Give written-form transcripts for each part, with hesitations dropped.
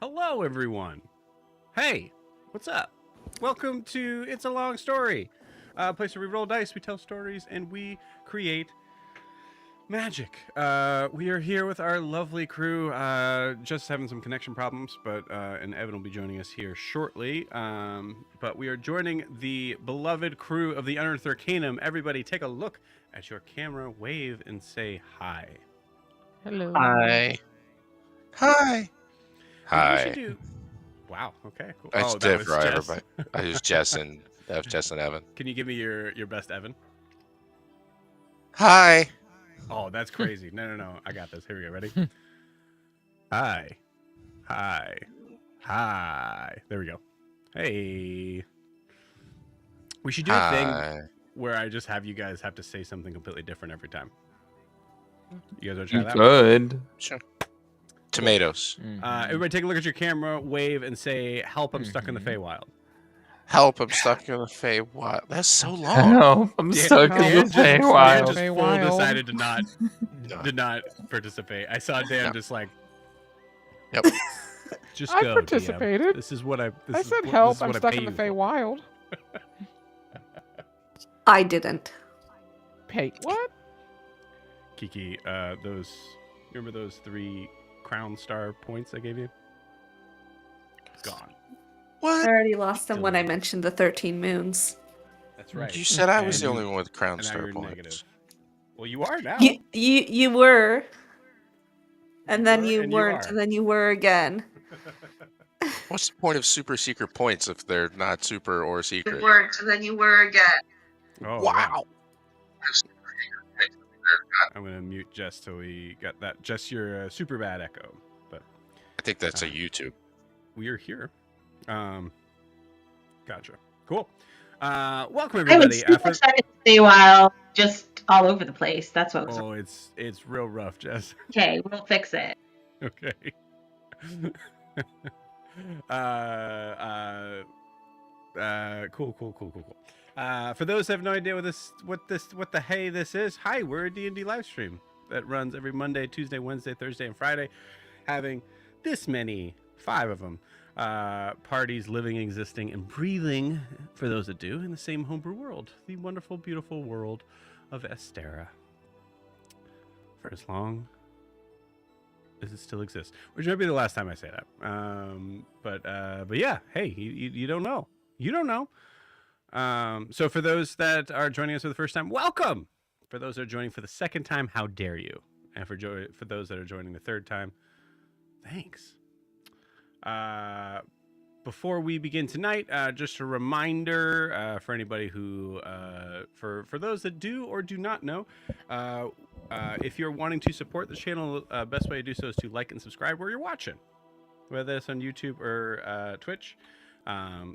Hello, everyone. Hey, what's up? Welcome to It's a Long Story. A place where we roll dice, we tell stories, and we create magic. We are here with our lovely crew. Just having some connection problems, but and Evan will be joining us here shortly. But we are joining the beloved crew of the Unearthed Arcanum. Everybody, take a look at your camera, wave, and say hi. Hello. Hi. Hi. What we should Hi. do. Wow. Okay. Cool. That's Oh, that was different, Jess. everybody. I was Jess and that was Jess and Evan. Can you give me your best Evan? Hi. Oh, that's crazy. No. I got this. Here we go. Ready? Hi. Hi. Hi. There we go. Hey. We should do a thing Hi. where I just have you guys have to say something completely different every time. You guys want to You try that? could. Sure. Tomatoes. Everybody take a look at your camera, wave, and say, help, I'm stuck in the Feywild. Help, I'm stuck in the Feywild. That's so long. Help, I'm stuck in the Dan Feywild. just full Feywild. decided to not participate. I saw Dan Yep. just like, Yep. just I go. participated. DM. This is what I. This I is said what, help, this is I'm what I stuck pay in the you for. Feywild. I didn't. Pay what? Kiki, remember those 3 crown star points I gave you? Gone. I What? already lost them when I mentioned the 13 moons. That's right. You said I was And the you- only one with crown and now star you're points. negative. Well, you are now. You were. And then you and you weren't, are. and then you were again. What's the point of super secret points if they're not super or secret? You weren't, and then you were again. Oh, Wow. I'm gonna mute Jess till we got that. Jess, you're a super bad echo, but I think that's a YouTube. we are here. Gotcha. Cool. Welcome I was everybody. super excited to stay a while, just all over the place. That's what was. Oh, it's real rough, Jess. Okay, we'll fix it. Okay. Cool. For those who have no idea what the hey this is, hi, we're a D&D live stream that runs every Monday, Tuesday, Wednesday, Thursday, and Friday, having this many, 5 of them, parties living, existing, and breathing, for those that do, in the same homebrew world, the wonderful, beautiful world of Estera. For as long as it still exists, which might be the last time I say that. But yeah, hey, you don't know. You don't know. So for those that are joining us for the first time, welcome. For those that are joining for the second time, how dare you? And for those that are joining the third time, thanks. Before we begin tonight, just a reminder for anybody who, for those that do or do not know, if you're wanting to support the channel, best way to do so is to like and subscribe where you're watching, whether it's on YouTube or Twitch.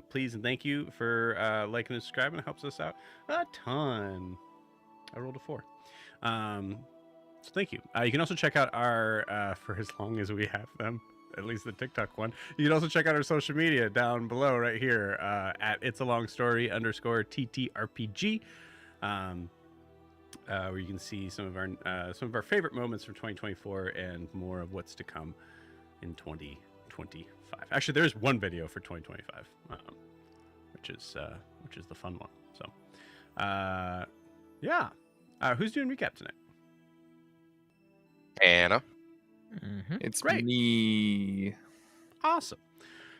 Please and thank you for liking and subscribing. It helps us out a ton. I rolled a 4. So thank you. You can also check out our, for as long as we have them, at least the TikTok one. You can also check out our social media down below right here at It's a Long Story _TTRPG, where you can see some of our favorite moments from 2024 and more of what's to come in 2025. Actually, there's one video for 2025, which is the fun one. So, yeah. Who's doing recap tonight? Anna. It's Great. me. Awesome.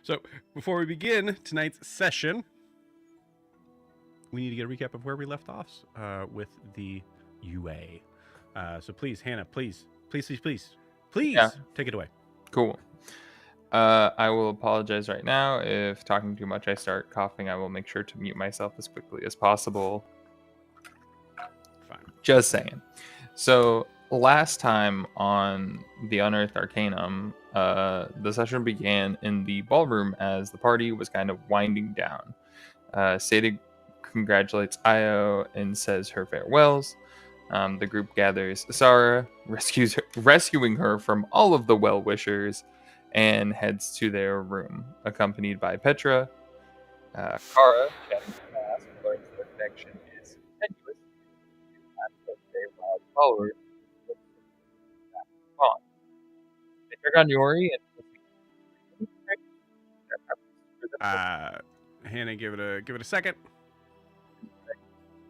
So before we begin tonight's session, we need to get a recap of where we left off with the UA. So please, Hannah, please Yeah. take it away. Cool. I will apologize right now. If talking too much I start coughing, I will make sure to mute myself as quickly as possible. Fine. Just saying. So last time on the Unearthed Arcanum, the session began in the ballroom as the party was kind of winding down. Seda congratulates Io and says her farewells. The group gathers Sarah, rescuing her from all of the well-wishers, and heads to their room, accompanied by Petra. Kara, chatting fast, learns their connection is tenuous. Wild followers. They check on Yori and Hannah, give it a second.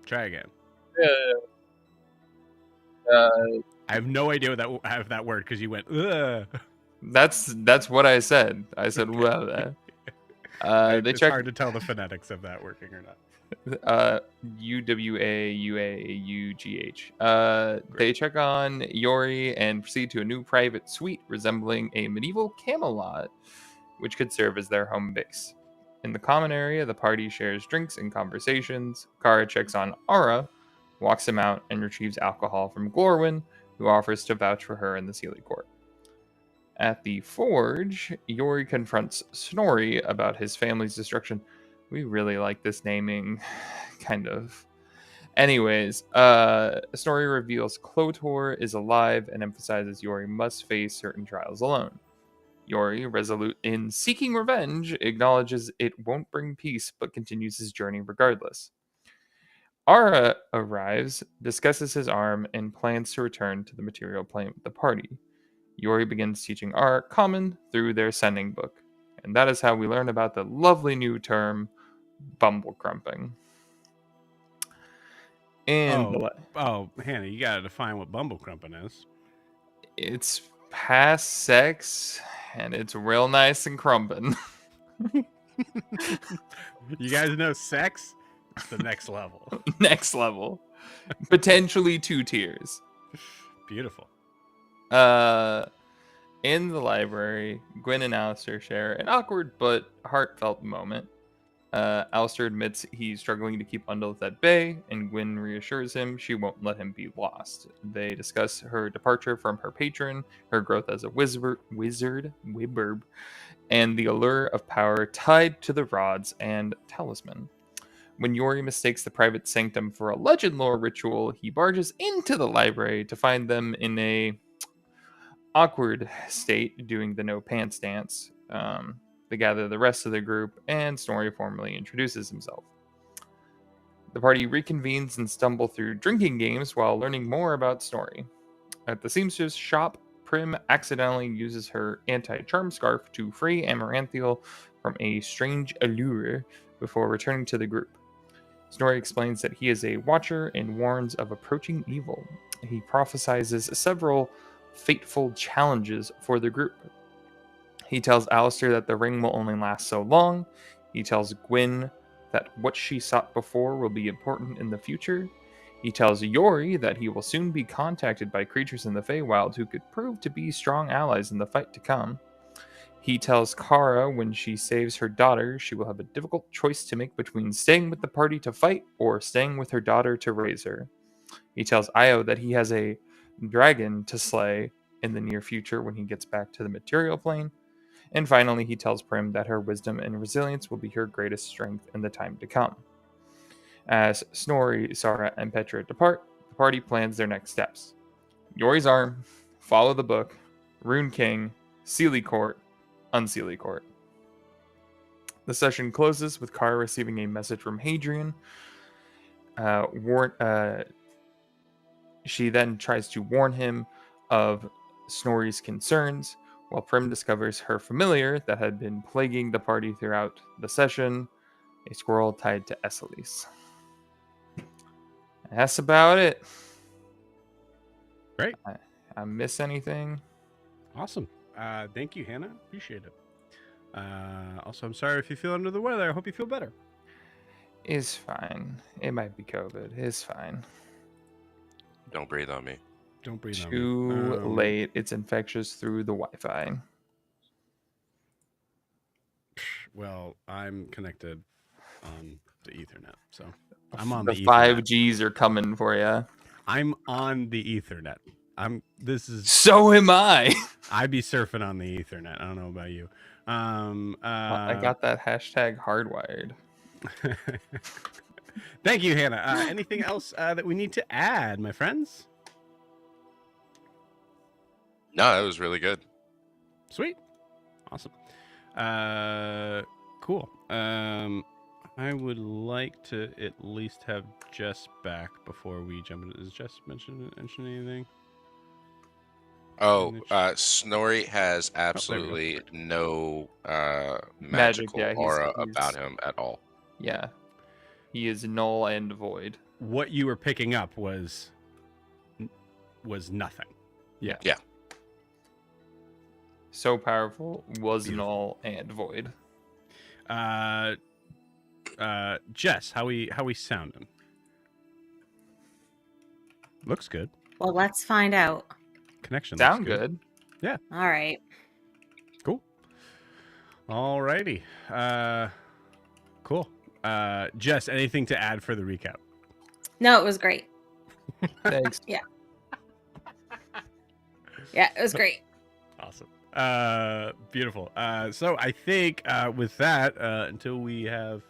Try again. Uh, I have no idea what that word because you went. Ugh. that's what I said. I said, well, they It's check hard to tell the phonetics of that working or not. UWAUAUGH. They check on Yori and proceed to a new private suite resembling a medieval Camelot, which could serve as their home base. In the common area, the party shares drinks and conversations. Kara checks on Ara, walks him out, and retrieves alcohol from Glorwyn, who offers to vouch for her in the Sealy Court. At the forge, Yori confronts Snorri about his family's destruction. We really like this naming, kind of. Anyways, Snorri reveals Clotor is alive and emphasizes Yori must face certain trials alone. Yori, resolute in seeking revenge, acknowledges it won't bring peace but continues his journey regardless. Ara arrives, discusses his arm, and plans to return to the material plane with the party. Yori begins teaching Ara common through their sending book, and that is how we learn about the lovely new term, bumblecrumping. And Hannah, you gotta define what bumblecrumping is. it's past sex, and it's real nice and crumping. You guys know sex? It's the next level. Next level. Potentially 2 tiers. Beautiful. In the library, Gwyn and Alistair share an awkward but heartfelt moment. Alistair admits he's struggling to keep Undulith at bay, and Gwyn reassures him she won't let him be lost. They discuss her departure from her patron, her growth as a wizard, and the allure of power tied to the rods and talisman. When Yori mistakes the private sanctum for a legend lore ritual, he barges into the library to find them in a awkward state doing the no pants dance. They gather the rest of the group, and Snorri formally introduces himself. The party reconvenes and stumble through drinking games while learning more about Snorri. At the seamstress shop, Prim accidentally uses her anti-charm scarf to free Amaranthiel from a strange allure before returning to the group. Snorri explains that he is a watcher and warns of approaching evil. He prophesizes several fateful challenges for the group. He tells Alistair that the ring will only last so long. He tells Gwyn that what she sought before will be important in the future. He tells Yori that he will soon be contacted by creatures in the Feywild who could prove to be strong allies in the fight to come. He tells Kara when she saves her daughter, she will have a difficult choice to make between staying with the party to fight or staying with her daughter to raise her. He tells Io that he has a dragon to slay in the near future when he gets back to the material plane. And finally, he tells Prim that her wisdom and resilience will be her greatest strength in the time to come. As Snorri, Sara, and Petra depart, the party plans their next steps. Yori's arm, follow the book, Rune King, Sealy Court, Unsealy Court. The session closes with Kara receiving a message from Hadrian. She then tries to warn him of Snorri's concerns, while Prim discovers her familiar that had been plaguing the party throughout the session, a squirrel tied to Esselise. That's about it. Great. I miss anything? Awesome. Thank you, Hannah. Appreciate it. Also, I'm sorry if you feel under the weather. I hope you feel better. It's fine. It might be COVID. It's fine. Don't breathe on me. Don't breathe on me. Too late. It's infectious through the Wi-Fi. Well, I'm connected on the Ethernet, so I'm on the The Ethernet. 5Gs are coming for you. I'm on the Ethernet. So am I. I'd be surfing on the Ethernet. I don't know about you. I got that hashtag hardwired. Thank you, Hannah. Anything else that we need to add, my friends? No, that was really good. Sweet. Awesome. Cool. I would like to at least have Jess back before we jump into. Is Jess mention anything? Oh, Snorri has there we go. absolutely no Magic, magical yeah, aura he's- about him at all. Yeah. He is null and void. what you were picking up was nothing. Yeah. Yeah. So powerful, was Beautiful. null and void. Jess, how we sounding? Looks good. Well, let's find out. Connection Sound looks good. good. All right. Cool. Alrighty. Cool. Jess, anything to add for the recap? No, it was great. Thanks. Yeah, it was great. Awesome. Beautiful. So I think with that, until we have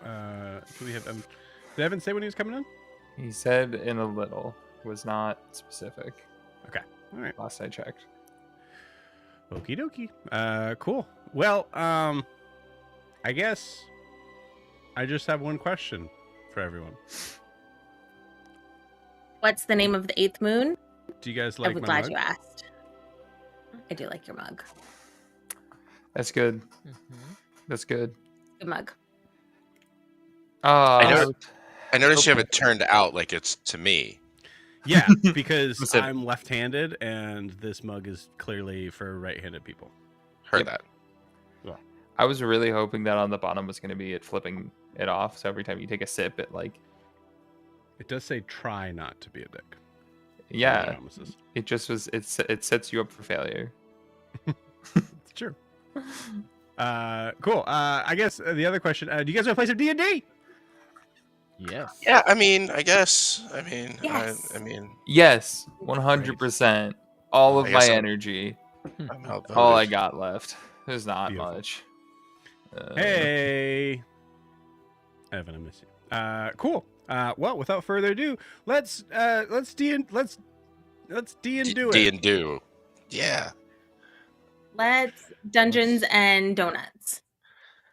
Evan. Did Evan say when he was coming in? He said in a little, was not specific. Okay. All right. Last I checked. Okie dokie. Cool. Well, I guess I just have one question for everyone. What's the name of the 8th moon? Do you guys I'm like my glad mug? you asked. I do like your mug. That's good. Mm-hmm. That's good. Good mug. I know- Uh, I noticed you have Okay. it turned out like it's to me. Yeah, because Specific. I'm left-handed, and this mug is clearly for right-handed people. Heard Yep. that. I was really hoping that on the bottom was going to be it flipping it off. So every time you take a sip, it like, It does say try not to be a dick. No yeah, promises. it just was. It sets you up for failure. It's true. Cool. I guess the other question: do you guys want to play some D&D? Yes. Yeah, I mean, I guess. I mean, Yes. I mean, Yes, 100%. All of I my guess I'm- energy. I'm outvoted. All I got left. There's not Beautiful. much. Hey, Evan, I miss you. Cool. Well, without further ado, let's D and do D it. and do. Yeah. Let's Dungeons and Donuts.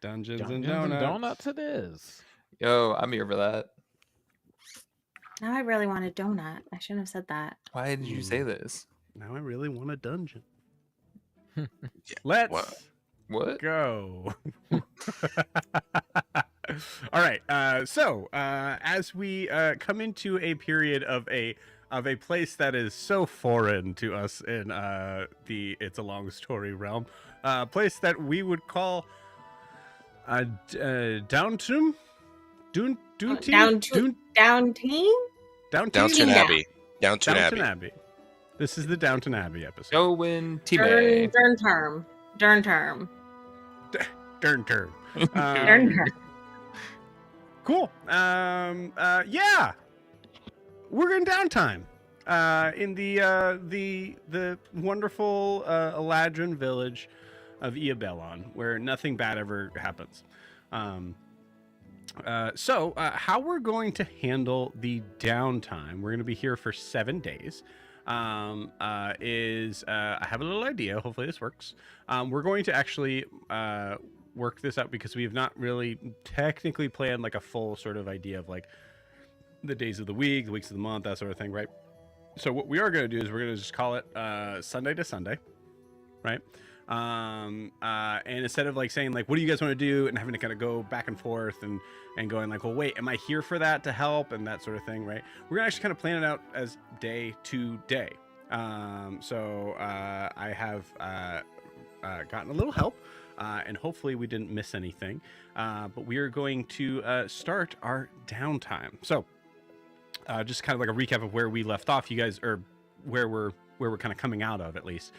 Dungeons Dungeons and and Donuts. Donuts it is. Yo, I'm here for that. Now I really want a donut. I shouldn't have said that. Why did you say this? Now I really want a dungeon. Yeah, Let's well- What? go. All right. So as we come into a period of a place that is so foreign to us in the It's a Long Story realm, place that we would call Downton. Downton team? Downton Yeah. Abbey. Downton Downton Abbey. Abbey. This is the Downton Abbey episode. Going T-Bay. Dern term. Dern term. Dern Um, term. Cool. Yeah, we're in downtime. In the wonderful Eladrin village of Iabellon, where nothing bad ever happens. So how we're going to handle the downtime? We're going to be here for 7 days. I have a little idea. Hopefully this works. We're going to actually work this out because we have not really technically planned like a full sort of idea of like the days of the week, the weeks of the month, that sort of thing, right? So what we are going to do is we're going to just call it Sunday to Sunday, right? And instead of like saying like, what do you guys want to do, and having to kind of go back and forth and going like, well, wait, am I here for that to help and that sort of thing, right? We're gonna actually kind of plan it out as day to day. So I have gotten a little help, and hopefully we didn't miss anything. But we are going to start our downtime. So just kind of like a recap of where we left off, you guys, or where we're kind of coming out of at least.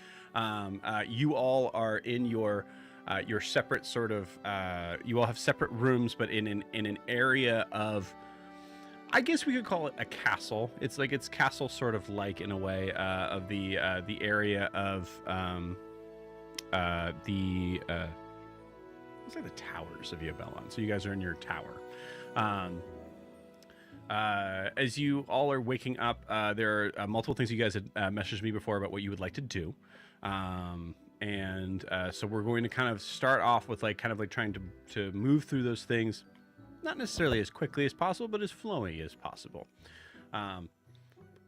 You all are in your separate sort of you all have separate rooms, but in an area of, I guess we could call it a castle. It's castle sort of like in a way of the area of let's say the towers of Iabellon. So you guys are in your tower. As you all are waking up, there are multiple things you guys had messaged me before about what you would like to do. So we're going to kind of start off with like kind of like trying to move through those things, not necessarily as quickly as possible, but as flowy as possible.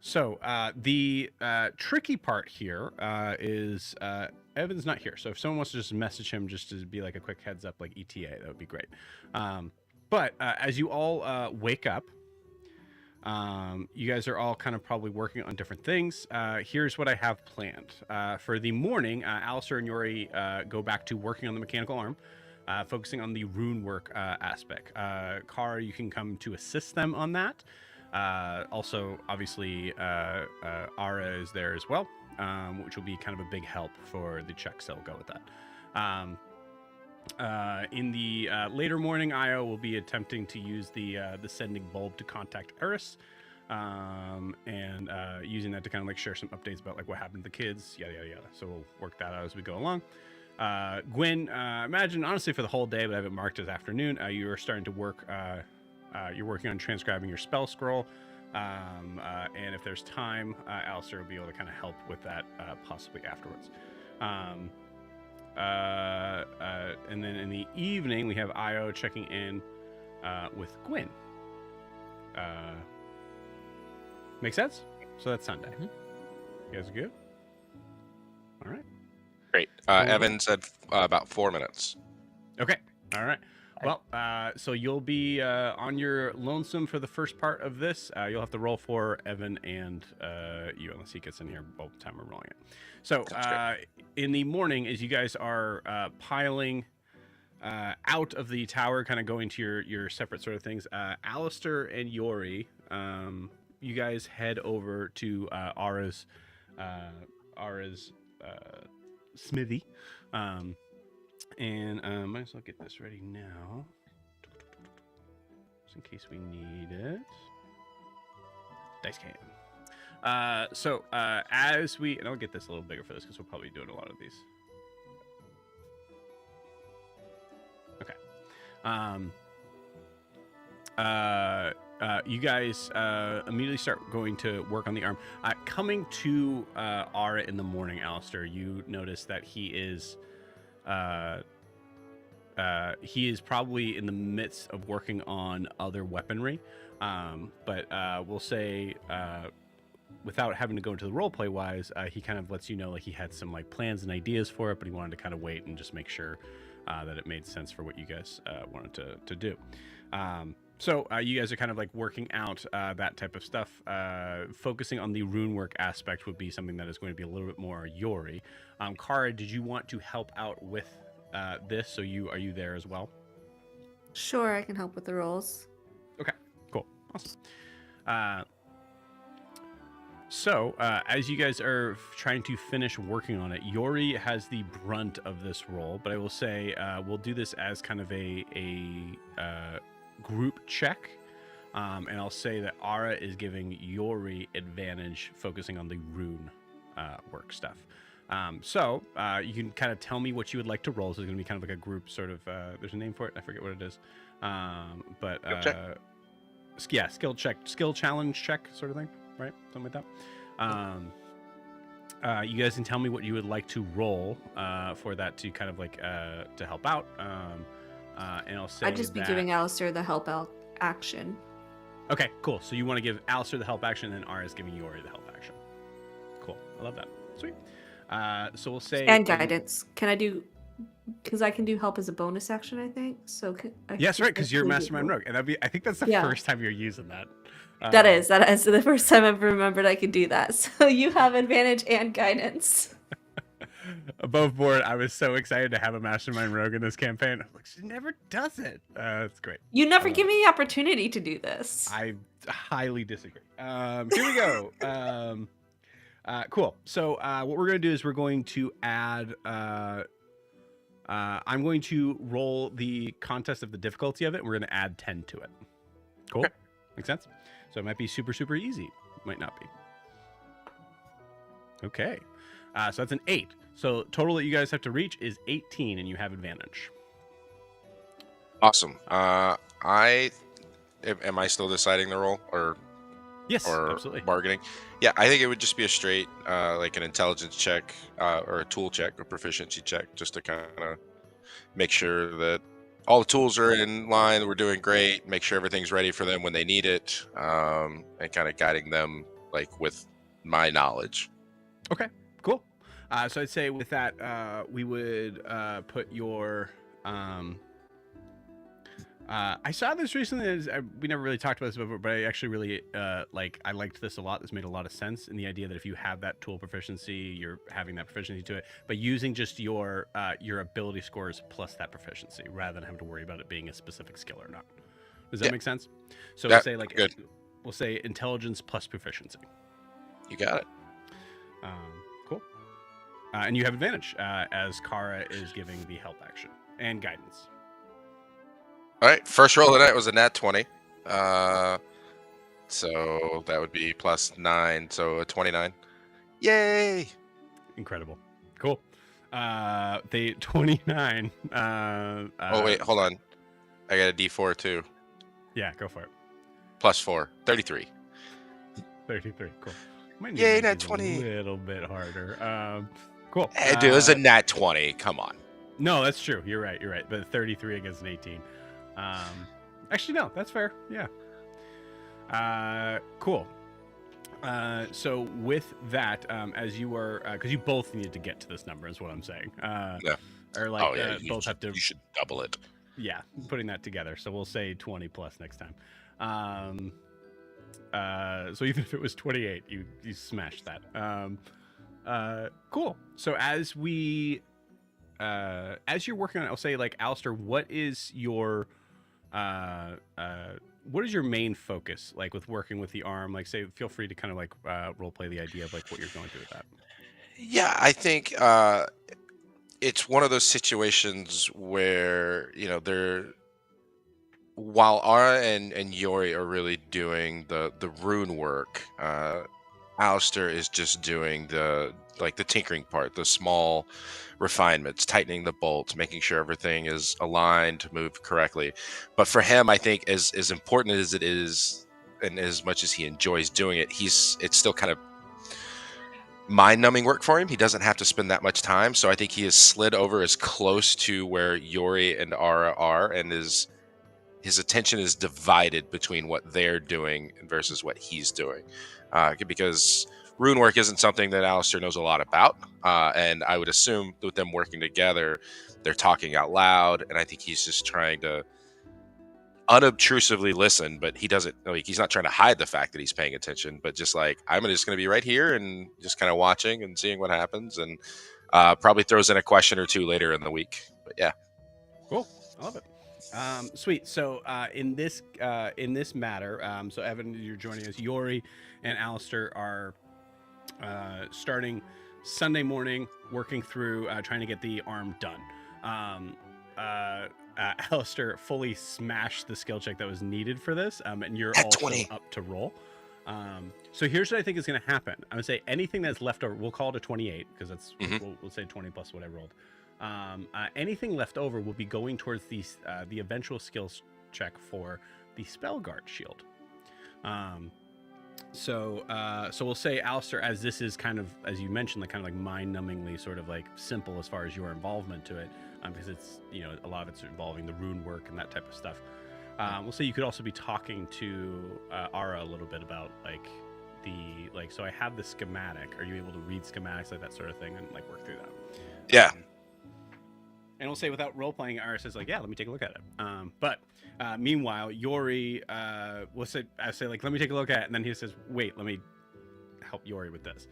The tricky part here is Evan's not here. So if someone wants to just message him just to be like a quick heads up, like ETA, that would be great. But as you all wake up, You guys are all kind of probably working on different things. Here's what I have planned. For the morning, Alistair and Yori go back to working on the mechanical arm, focusing on the rune work aspect. Kara, you can come to assist them on that. Also, obviously, Ara is there as well, which will be kind of a big help for the check, so we'll go with that. In the later morning, Io will be attempting to use the sending bulb to contact Eris, and using that to kind of like share some updates about like what happened to the kids, yada yada yada. So we'll work that out as we go along. Gwen, imagine honestly for the whole day, but I have it marked as afternoon. You are starting to work. You're working on transcribing your spell scroll, and if there's time, Alistair will be able to kind of help with that possibly afterwards. And then in the evening, we have Io checking in with Gwen. Make sense? So that's Sunday. You guys are good? All right. Great. Evan said about 4 minutes. Okay. All right. Well, so you'll be on your lonesome for the first part of this. You'll have to roll for Evan and you, unless he gets in here both the time we're rolling it. So in the morning, as you guys are piling out of the tower, kind of going to your separate sort of things, Alistair and Yori, you guys head over to Ara's smithy. And might as well get this ready now, just in case we need it. Dice can. So as we, and I'll get this a little bigger for this because we'll probably be doing a lot of these. Okay. You guys immediately start going to work on the arm. Coming to Ara in the morning, Alistair, you notice that he is probably in the midst of working on other weaponry, but we'll say without having to go into the roleplay wise, he kind of lets you know like he had some like plans and ideas for it, but he wanted to kind of wait and just make sure that it made sense for what you guys wanted to do. So you guys are kind of like working out that type of stuff. Focusing on the rune work aspect would be something that is going to be a little bit more Yori. Kara, did you want to help out with this? So are you there as well? Sure, I can help with the rolls. Okay, cool, awesome. So as you guys are trying to finish working on it, Yori has the brunt of this roll, but I will say we'll do this as kind of a group check, and I'll say that Ara is giving Yori advantage focusing on the rune work stuff. So you can kind of tell me what you would like to roll. So it's going to be kind of like a group sort of, there's a name for it, I forget what it is, but yeah, skill challenge check sort of thing, right? Something like that. You guys can tell me what you would like to roll for that to kind of like to help out. And I'll say I'd just be giving Alistair the help out action. Okay, cool. So you want to give Alistair the help action, and Ara is giving Yori the help action. Cool. I love that. Sweet. So we'll say and guidance. Can I do? Because I can do help as a bonus action, I think. So yes, right. Because you're Mastermind Rogue, and I think that's the first time you're using that. That is the first time I've remembered I could do that. So you have advantage and guidance. Above board, I was so excited to have a Mastermind Rogue in this campaign. I'm like, she never does it. That's great. You never give me the opportunity to do this. I highly disagree. Here we go. Cool. So what we're going to do is we're going to add... I'm going to roll the contest of the difficulty of it, and we're going to add 10 to it. Cool? Okay. Make sense? So it might be super, super easy. Might not be. Okay. So that's an 8. So total that you guys have to reach is 18, and you have advantage. Awesome. Am I still deciding the roll, or yes, absolutely. Bargaining? Yeah, I think it would just be a straight like an intelligence check or a tool check, a proficiency check, just to kind of make sure that all the tools are in line. We're doing great. Make sure everything's ready for them when they need it, and kind of guiding them like with my knowledge. Okay, cool. So I'd say with that, we would put your I saw this recently. We never really talked about this before, but I actually really I liked this a lot. This made a lot of sense in the idea that if you have that tool proficiency, you're having that proficiency to it, but using just your ability scores plus that proficiency rather than having to worry about it being a specific skill or not. Does that make sense? So we'll say good. We'll say intelligence plus proficiency. You got it. Cool. And you have advantage as Kara is giving the help action and guidance. All right, first roll of the night was a nat 20. So that would be plus 9, so a 29. Yay! Incredible. Cool. The 29. Oh, wait, hold on. I got a d4 too. Yeah, go for it. Plus 4, 33. 33. Cool. Might need Yay, to make nat these 20. A little bit harder. Cool. Hey, dude, it was a nat 20. Come on. No, that's true. You're right. But 33 against an 18. Actually, no, that's fair. Yeah. Cool. So with that, as you are, because you both need to get to this number, is what I'm saying. Yeah. Or like You both have to. You should double it. Yeah, putting that together. So we'll say 20 plus next time. So even if it was 28, you smashed that. Cool. So as you're working on it, I'll say like Alistair, what is your main focus like with working with the arm? Like, say, feel free to kind of like role play the idea of like what you're going through with that. Yeah, I think it's one of those situations where, while Ara and Yori are really doing the rune work, Alistair is just doing the tinkering part, the small refinements, tightening the bolts, making sure everything is aligned to move correctly. But for him, I think as important as it is, and as much as he enjoys doing it, it's still kind of mind-numbing work for him. He doesn't have to spend that much time, so I think he has slid over as close to where Yori and Ara are, and his attention is divided between what they're doing versus what he's doing, because rune work isn't something that Alistair knows a lot about, and I would assume with them working together, they're talking out loud, and I think he's just trying to unobtrusively listen, but he doesn't, he's not trying to hide the fact that he's paying attention, but just like, I'm just going to be right here and just kind of watching and seeing what happens, and probably throws in a question or two later in the week. But yeah. Cool. I love it. Sweet. So in this matter, so Evan, you're joining us. Yori and Alistair are starting Sunday morning, working through trying to get the arm done. Alistair fully smashed the skill check that was needed for this, and you're also 20. up to roll. So here's what I think is going to happen. I'm going to say anything that's left over, we'll call it a 28 because that's we'll say 20 plus what I rolled. Anything left over will be going towards the eventual skills check for the spell guard shield. So we'll say, Alistair, as this is kind of, as you mentioned, like kind of like mind-numbingly sort of like simple as far as your involvement to it, because it's, a lot of it's involving the rune work and that type of stuff. We'll say you could also be talking to Ara a little bit about so I have the schematic. Are you able to read schematics, like that sort of thing, and like work through that? Yeah. And we'll say without role-playing, Ara says like, yeah, let me take a look at it. But meanwhile, Yori will say, like, let me take a look at it. And then he says, wait, let me help Yori with this.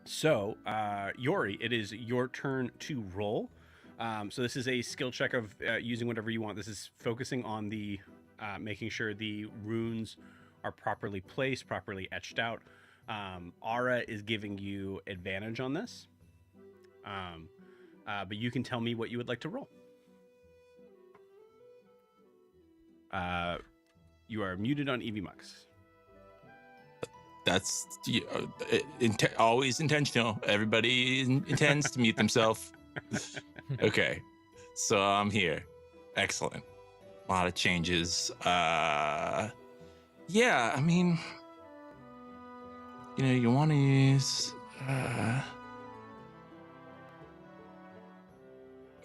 So Yori, it is your turn to roll. So this is a skill check of using whatever you want. This is focusing on the making sure the runes are properly placed, properly etched out. Ara is giving you advantage on this. But you can tell me what you would like to roll. You are muted on EVMux. That's always intentional. Everybody intends to mute themselves. Okay, so I'm here. Excellent. A lot of changes. Yeah, I mean, you want to use.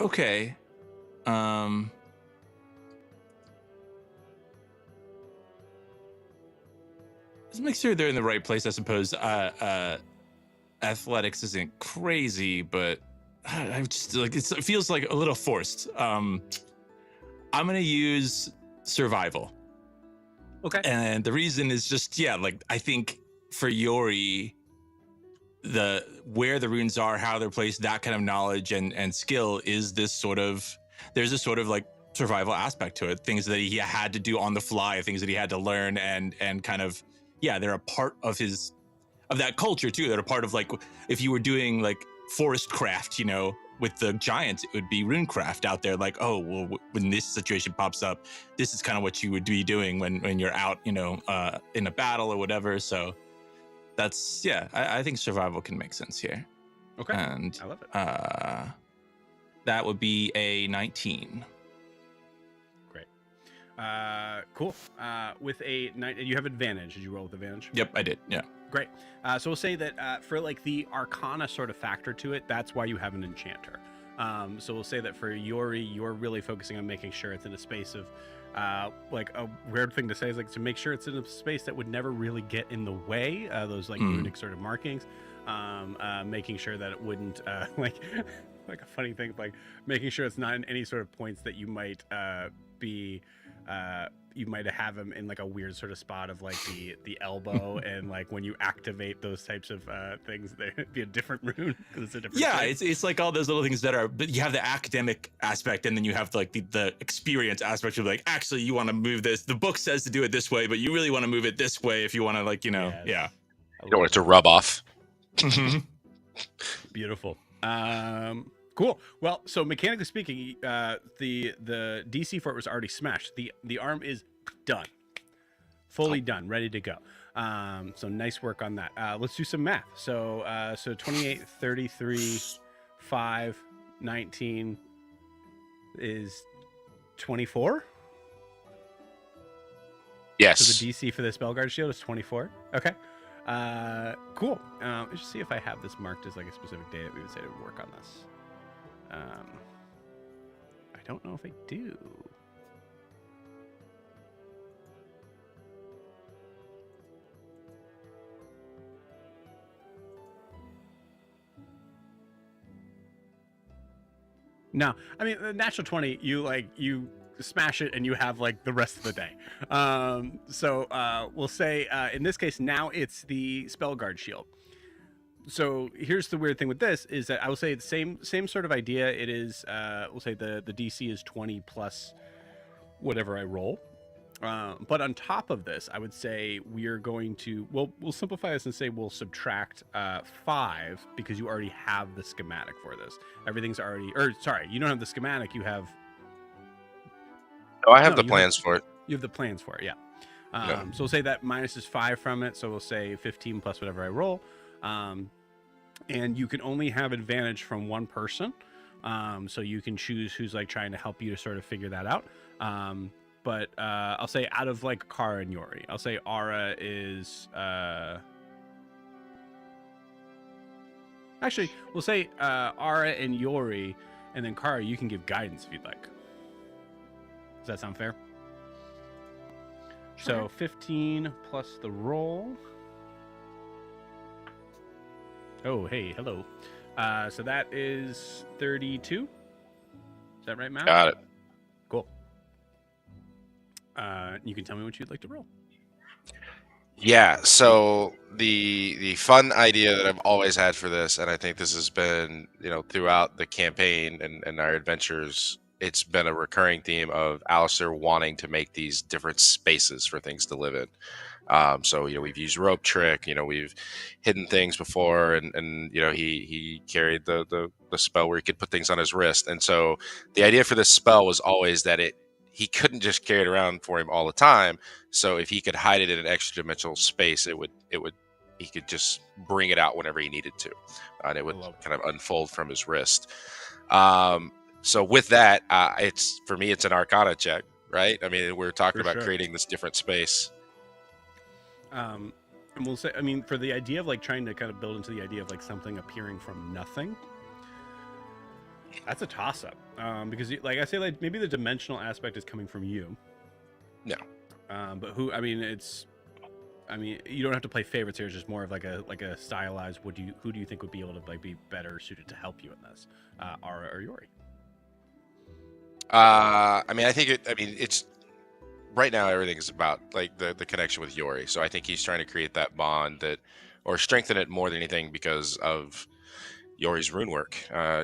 Okay. Let's make sure they're in the right place, I suppose. Athletics isn't crazy, but I just like it feels like a little forced. I'm gonna use survival. Okay. And the reason is just, like I think for Yori, where the runes are, how they're placed, that kind of knowledge and skill is there's a sort of like survival aspect to it. Things that he had to do on the fly, things that he had to learn, and kind of, they're a part of that culture too. They're a part of, like, if you were doing like forest craft, with the giants, it would be runecraft out there. Like, oh, well, when this situation pops up, this is kind of what you would be doing when you're out, in a battle or whatever. So that's, I think survival can make sense here. Okay. And I love it. that would be a 19. Great. Cool. With a 9, you have advantage. Did you roll with advantage? Yep, I did. Yeah. Great. So we'll say that for like the Arcana sort of factor to it, that's why you have an enchanter. So we'll say that for Yori, you're really focusing on making sure it's in a space of, like, a weird thing to say is like to make sure it's in a space that would never really get in the way, those like runic sort of markings, making sure that it wouldn't like like a funny thing, like making sure it's not in any sort of points that you might be you might have him in like a weird sort of spot of like the elbow, and like when you activate those types of things, there'd be a different rune because it's a different thing. It's like all those little things that are, but you have the academic aspect, and then you have like the experience aspect of like, actually you want to move this, the book says to do it this way, but you really want to move it this way if you want to, like, Yes. You don't want it to rub off. Beautiful. Cool. Well, so mechanically speaking, the DC for it was already smashed. The arm is done, fully done, ready to go. So nice work on that. Let's do some math. So 28, 33, 5, 19 is 24. Yes. So the DC for the Spellguard shield is 24. Okay. Cool. Let's just see if I have this marked as like a specific day that we would say to work on this. I don't know if I do. No, I mean, the natural 20, you smash it and you have like the rest of the day. So we'll say in this case, now it's the Spellguard shield. So here's the weird thing with this is that I will say the same sort of idea. It is, we'll say the DC is 20 plus whatever I roll. But on top of this, I would say we are going to, we'll simplify this and say we'll subtract 5 because you already have the schematic for this. Everything's already, or sorry, you don't have the schematic. You have. Oh, I have the plans for it. You have the plans for it, yeah. So we'll say that minus is 5 from it. So we'll say 15 plus whatever I roll. And you can only have advantage from one person. So you can choose who's like trying to help you to sort of figure that out. But I'll say out of like Kara and Yori, I'll say Ara is actually we'll say Ara and Yori, and then Kara, you can give guidance if you'd like. Does that sound fair? Sure. So 15 plus the roll. Oh, hey, hello. So that is 32. Is that right, Matt? Got it. Cool. You can tell me what you'd like to roll. Yeah, so the fun idea that I've always had for this, and I think this has been, throughout the campaign and our adventures, it's been a recurring theme of Alistair wanting to make these different spaces for things to live in. So we've used rope trick, we've hidden things before, and he carried the spell where he could put things on his wrist. And so the idea for this spell was always that he couldn't just carry it around for him all the time. So if he could hide it in an extra dimensional space, he could just bring it out whenever he needed to, and it would kind of unfold from his wrist. So with that, for me, it's an Arcana check, right? I mean, we're talking about creating this different space. And we'll say, I mean, for the idea of like trying to kind of build into the idea of like something appearing from nothing, that's a toss up. Because like I say, like maybe the dimensional aspect is coming from you. No. But you don't have to play favorites here. It's just more of like a stylized. Who do you think would be able to like be better suited to help you in this? Ara or Yori? I mean, I think it. I mean, it's right now everything's about like the connection with Yori. So I think he's trying to create that bond that, or strengthen it more than anything because of Yori's rune work.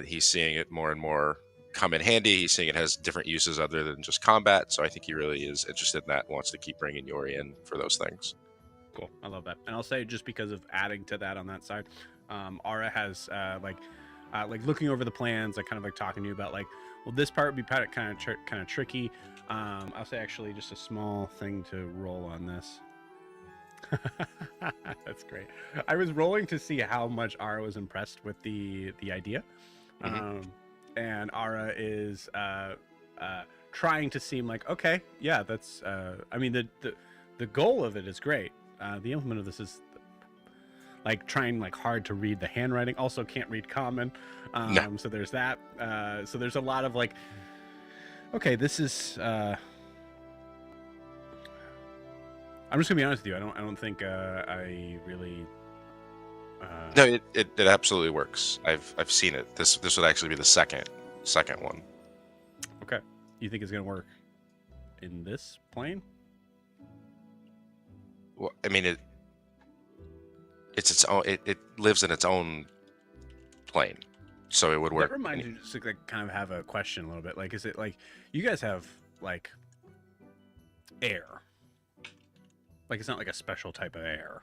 He's seeing it more and more come in handy. He's seeing it has different uses other than just combat. So I think he really is interested in that. Wants to keep bringing Yori in for those things. Cool. I love that. And I'll say just because of adding to that on that side, Ara has like looking over the plans, like kind of like talking to you about like, well, this part would be kind of tricky. I'll say actually just a small thing to roll on this. That's great. I was rolling to see how much Ara was impressed with the idea. And Ara is trying to seem like, okay, yeah, that's I mean the goal of it is great. The implement of this is like trying like hard to read the handwriting. Also can't read common. No. So there's that. So there's a lot of like, okay, this is I'm just gonna be honest with you. I don't think I really No, it absolutely works. I've seen it. This would actually be the second one. Okay. You think it's gonna work in this plane? Well, I mean it's its own. It lives in its own plane, so it would work. That reminds me just to like kind of have a question a little bit. Like, is it like you guys have like air? Like it's not like a special type of air.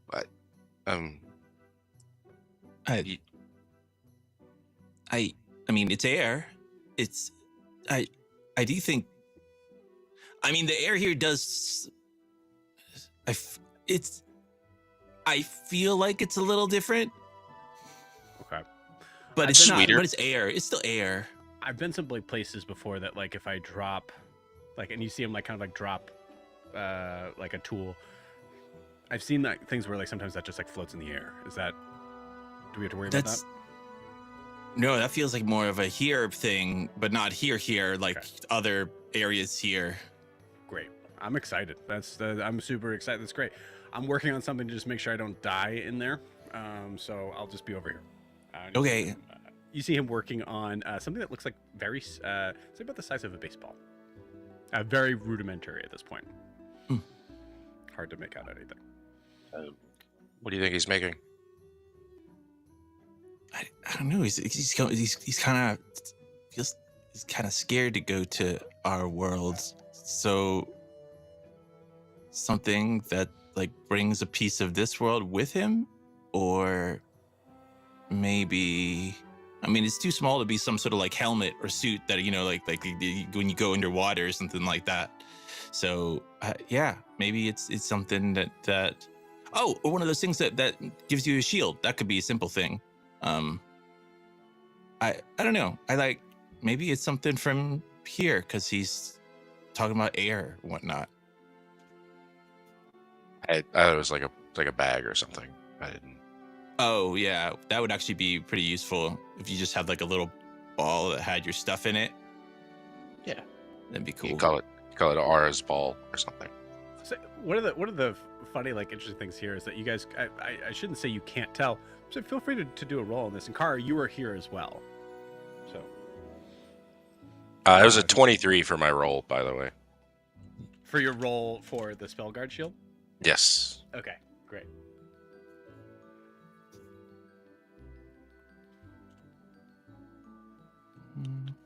But I mean, it's air. It's I do think. I mean, the air here does. I feel like it's a little different, Okay. but it's not. Sweeter. But it's air. It's still air. I've been some like places before that like if I drop, like, and you see them like kind of like drop, like a tool. I've seen that things where like sometimes that just like floats in the air. Is that? Do we have to worry about that? No, that feels like more of a here thing, but not here like Okay. other areas here. Great. I'm excited. I'm super excited. That's great. I'm working on something to just make sure I don't die in there. So I'll just be over here. Okay. You see him working on something that looks like very, say about the size of a baseball. Very rudimentary at this point. Hard to make out anything. what do you think he's making? I don't know. He's kind of scared to go to our world. So something that like brings a piece of this world with him, or maybe. I mean, it's too small to be some sort of like helmet or suit that like when you go underwater or something like that. So yeah, maybe it's something that or one of those things that gives you a shield. That could be a simple thing. I don't know. Maybe it's something from here because he's talking about air and whatnot. I thought it was like a bag or something. I didn't. Oh yeah, that would actually be pretty useful if you just had like a little ball that had your stuff in it. Yeah, that'd be cool. You call it Ara's ball or something. So one of the funny like interesting things here is that you guys I shouldn't say you can't tell. So feel free to do a roll on this. And Kara, you were here as well. So It was a 23 for my roll, by the way. for your roll for the spell guard shield. Yes. Okay, great.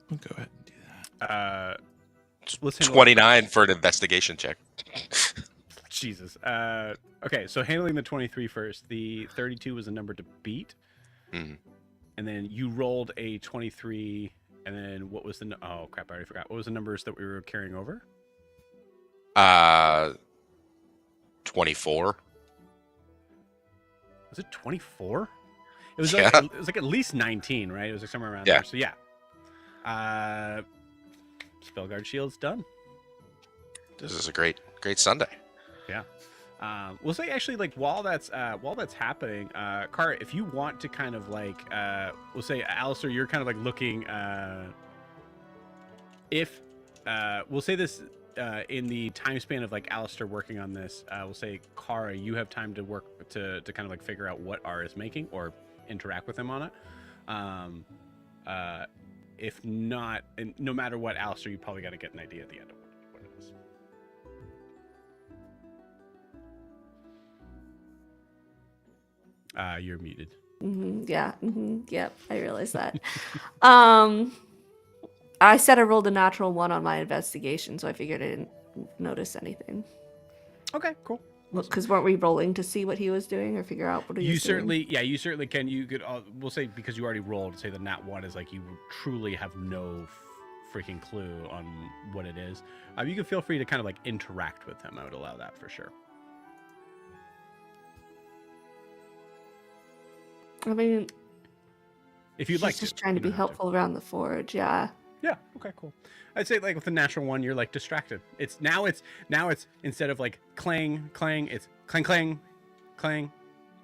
We'll go ahead and do that. Let's handle 29 for an investigation check. Jesus. Okay, so handling the 23 first. The 32 was a number to beat. Mhm. And then you rolled a 23. And then what was the... Oh, crap, I already forgot. What was the numbers that we were carrying over? 24. Was it 24? It was Yeah. like, it was like at least 19, right? It was like somewhere around Yeah. there. So yeah. Spellguard shield's done. This is a great Sunday. Yeah. We'll say actually like while that's happening, Kara, if you want to kind of like we'll say Alistair, you're kind of like looking if we'll say this in the time span of like Alistair working on this, we'll say Kara, you have time to work to kind of like figure out what R is making or interact with him on it. if not, and no matter what, Alistair, you probably got to get an idea at the end of what it is. You're muted. Yeah. Yep. I realized that. I said I rolled a natural 1 on my investigation, so I figured I didn't notice anything. Okay, cool. Because weren't we rolling to see what he was doing or figure out what he was doing? You certainly can. You could, we'll say, because you already rolled, say the nat 1 is like you truly have no freaking clue on what it is. You can feel free to kind of like interact with him. I would allow that for sure. I mean, if you'd like, he's just trying to be helpful around the forge. Yeah. Yeah. Okay. Cool. I'd say like with the natural 1, you're like distracted. It's now instead of like clang, it's clang, clang, clang,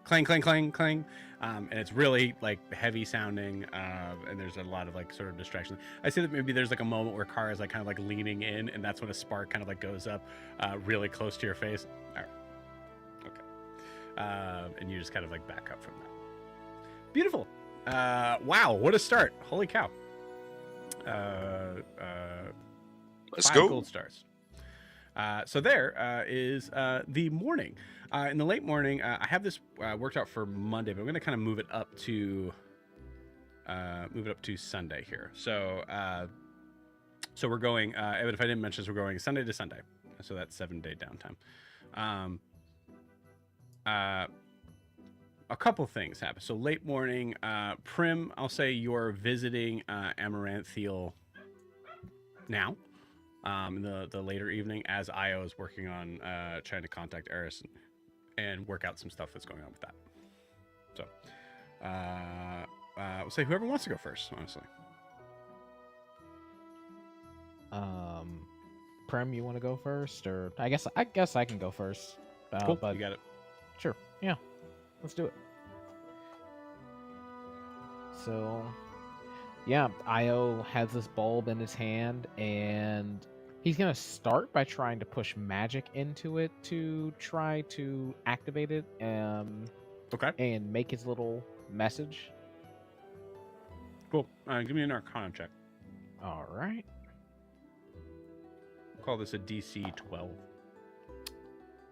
clang, clang, clang, clang, and it's really like heavy sounding, and there's a lot of like sort of distraction. I say that maybe there's like a moment where Kara is like kind of like leaning in, and that's when a spark kind of like goes up, really close to your face. All right. Okay. And you just kind of like back up from that. Beautiful. Wow, what a start. Holy cow. Let's 5 go. gold stars. So there is the morning. In the late morning, I have this worked out for Monday, but I'm going to kind of move it up to Sunday here. So we're going. If I didn't mention this, we're going Sunday to Sunday. So that's 7-day downtime. A couple things happen. So late morning, Prim, I'll say you're visiting Amaranthiel now. In the later evening, as Io is working on trying to contact Eris and work out some stuff that's going on with that. So we'll say whoever wants to go first, honestly. Prem, you want to go first, or I guess I can go first. Cool, but you got it. Sure, yeah, let's do it. So, yeah, Io has this bulb in his hand, and he's gonna start by trying to push magic into it to try to activate it, Okay. and make his little message. Cool. Give me an Arcanum check. All right. Call this a DC 12.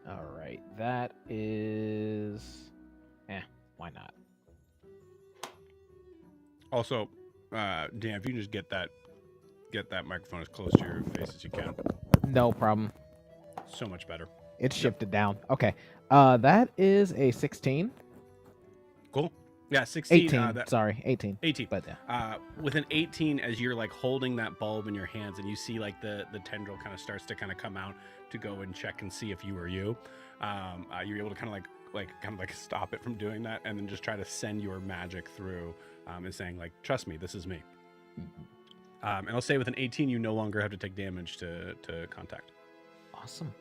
All right. That is, why not? Also, Dan, if you can just get that microphone as close to your face as you can. No problem. So much better. It's shifted down. Okay. That is a 16. Cool. Yeah, 16. 18. Sorry, 18. 18. But yeah. With an 18, as you're like holding that bulb in your hands, and you see like the tendril kind of starts to kind of come out to go and check and see if you are you. You're able to kind of stop it from doing that, and then just try to send your magic through, and saying like, "Trust me, this is me." And I'll say with an 18, you no longer have to take damage to contact. Awesome.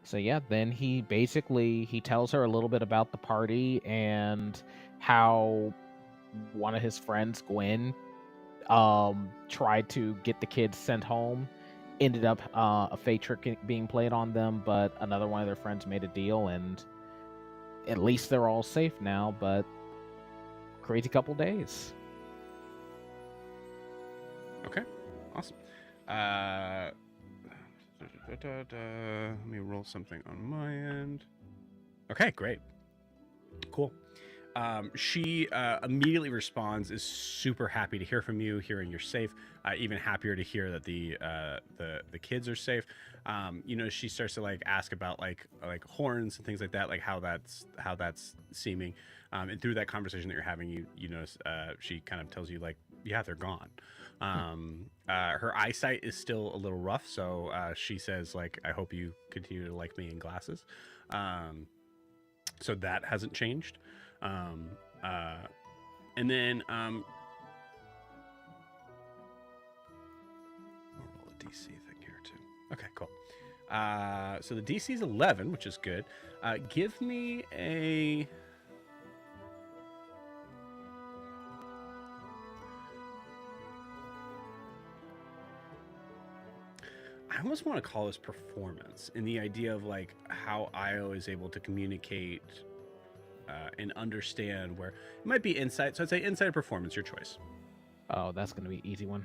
So yeah, then he tells her a little bit about the party and how one of his friends, Gwen, tried to get the kids sent home. Ended up a fake trick being played on them, but another one of their friends made a deal, and at least they're all safe now. But crazy couple days. Okay, awesome. Let me roll something on my end. Okay, great. Cool. She immediately responds, is super happy to hear from you, hearing you're safe, even happier to hear that the kids are safe. She starts to like ask about like horns and things like that, like how that's seeming. And through that conversation that you're having, you notice she kind of tells you like, yeah, they're gone. Her eyesight is still a little rough, so she says like, I hope you continue to like me in glasses. So that hasn't changed. And then we'll roll a DC thing here too. Okay, cool. So the DC is 11, which is good. Give me a I almost want to call this performance, in the idea of like how Io is able to communicate and understand where it might be insight. So I'd say insight or performance, your choice. Oh, that's gonna be an easy one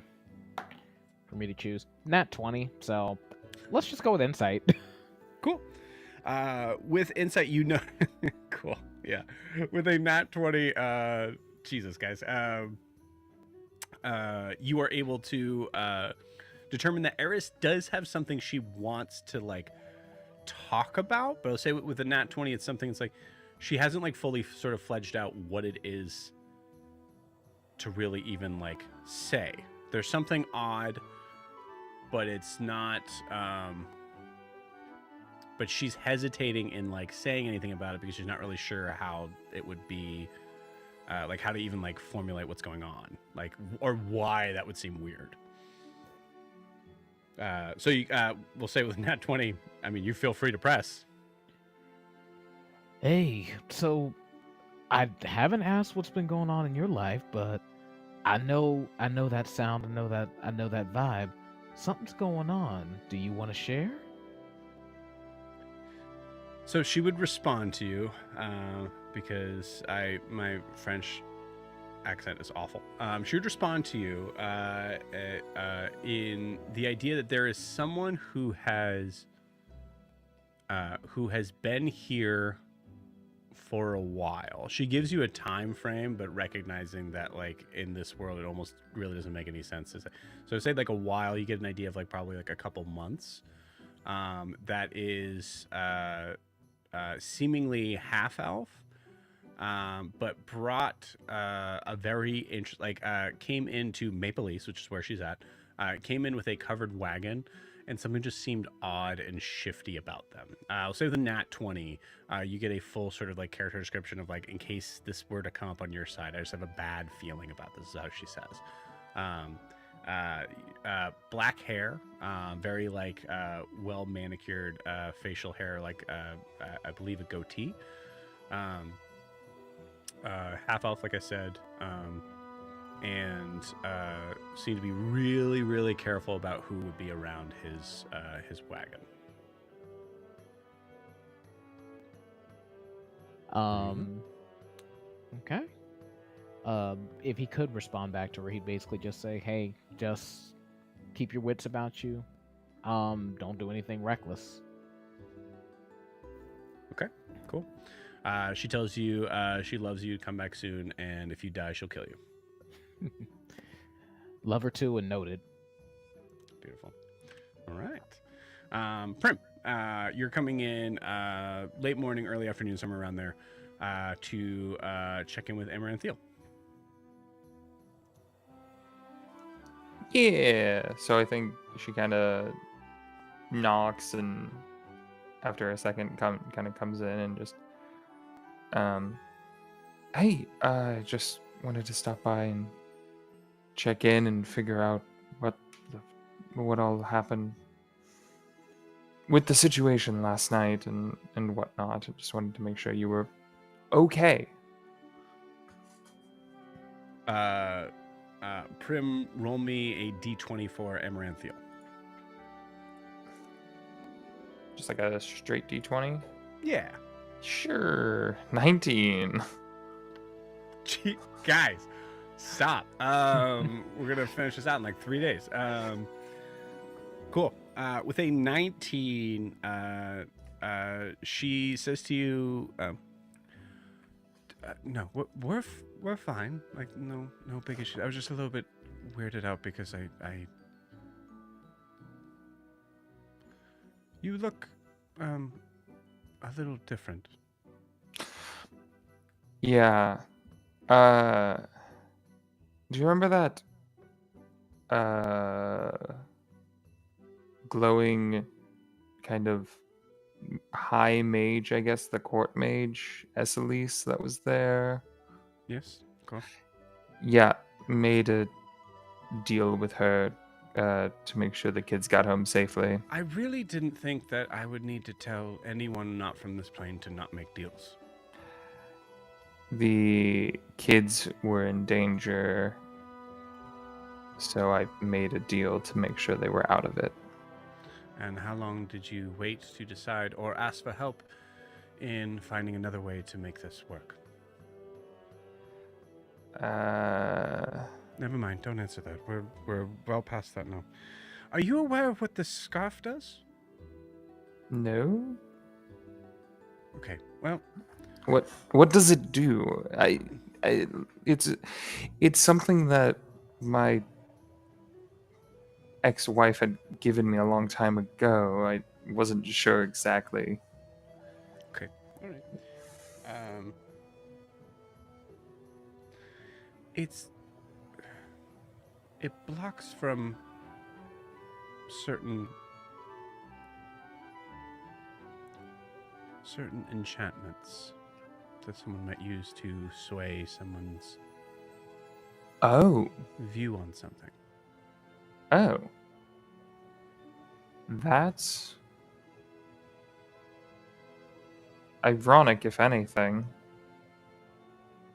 for me to choose. Nat 20. So let's just go with insight. Cool. With insight, you know. Cool. Yeah. With a nat 20, Jesus, guys. You are able to determine that Eris does have something she wants to like talk about, but I'll say with a nat 20, it's something that's like she hasn't like fully sort of fledged out what it is to really even like say. There's something odd, but it's not but she's hesitating in like saying anything about it because she's not really sure how it would be like how to even like formulate what's going on, like or why that would seem weird. So you we'll say with nat 20, I mean, you feel free to press. Hey, so I haven't asked what's been going on in your life, but I know that sound, I know that vibe. Something's going on. Do you want to share? So she would respond to you because my French accent is awful. She would respond to you in the idea that there is someone who has been here for a while. She gives you a time frame, but recognizing that like in this world, it almost really doesn't make any sense to say. So say like a while, you get an idea of like probably like a couple months. That is seemingly half elf, but brought a very came into Maple East, which is where she's at. Came in with a covered wagon, and something just seemed odd and shifty about them. I'll say with a nat 20, you get a full sort of like character description of like, in case this were to come up on your side, I just have a bad feeling about this, is how she says. Black hair, very like well manicured facial hair, like I believe a goatee. Half elf, like I said, and seemed to be really, really careful about who would be around his wagon. Okay. If he could respond back to her, he'd basically just say, "Hey, just keep your wits about you. Don't do anything reckless." Okay, cool. She tells you she loves you, come back soon, and if you die, she'll kill you. Love her too, and noted. Beautiful. All right. Prim, you're coming in late morning, early afternoon, somewhere around there, to check in with Amaranthiel. Yeah. So I think she kind of knocks, and after a second, kind of comes in and just, hey, just wanted to stop by and check in and figure out what all happened with the situation last night and whatnot. I just wanted to make sure you were okay. Prim, roll me a d20 for Amaranthiel. Just like a straight D20? Yeah. Sure. 19. Gee, guys, stop. We're gonna finish this out in like 3 days. Cool. With a 19, she says to you, "No, we're fine. Like no big issue. I was just a little bit weirded out because I you look a little different." Yeah. Do you remember that glowing kind of high mage, I guess, the court mage, Esselise, that was there? Yes. Cool. Yeah, made a deal with her to make sure the kids got home safely. I really didn't think that I would need to tell anyone not from this plane to not make deals. The kids were in danger, so I made a deal to make sure they were out of it. And how long did you wait to decide or ask for help in finding another way to make this work? Never mind. Don't answer that. We're well past that now. Are you aware of what this scarf does? No. Okay. Well, What does it do? It's something that my ex-wife had given me a long time ago. I wasn't sure exactly. okay. All right. It's it blocks from certain enchantments that someone might use to sway someone's Oh, view on something. oh. That's ironic, if anything.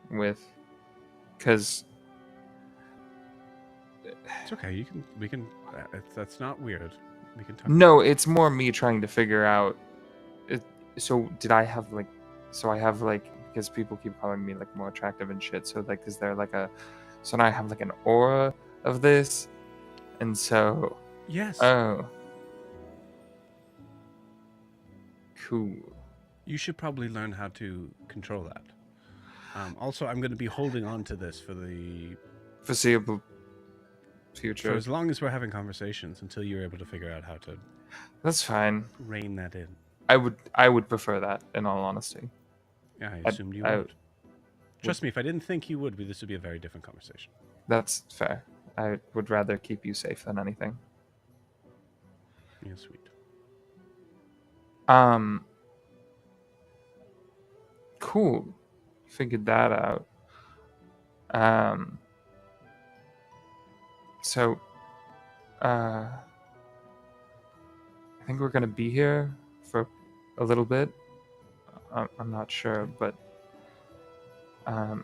Because It's okay. We can. That's not weird. We can talk. no, it's more me trying to figure out. It, so did I have like? So I have like because people keep calling me like more attractive and shit. So like, is there like a? So now I have like an aura of this, and so Yes. oh, cool. You should probably learn how to control that. Also, I'm going to be holding on to this for Foreseeable future. as long as we're having conversations until you're able to figure out how to That's fine. rein that in. I would prefer that, in all honesty. Yeah, I assumed you I would. Trust me, if I didn't think you would, this would be a very different conversation. That's fair. I would rather keep you safe than anything. Yeah, sweet. Cool. Figured that out. So, I think we're gonna be here for a little bit. I'm not sure, but I'll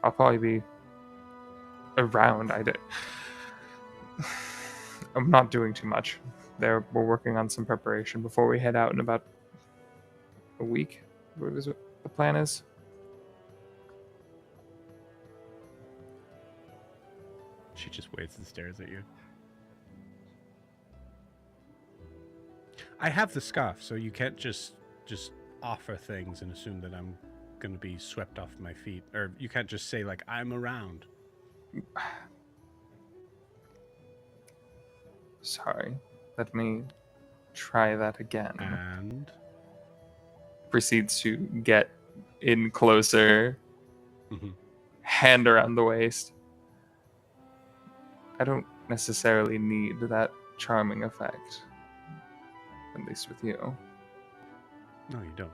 probably be around. I'm not doing too much. We're working on some preparation before we head out in about a week. What is what the plan is? She just waits and stares at you. I have the scarf, so you can't just offer things and assume that I'm going to be swept off my feet. Or you can't just say, like, I'm around. Sorry. Let me try that again. And Proceeds to get in closer, Mhm. hand around the waist. I don't necessarily need that charming effect. At least with you. No, you don't.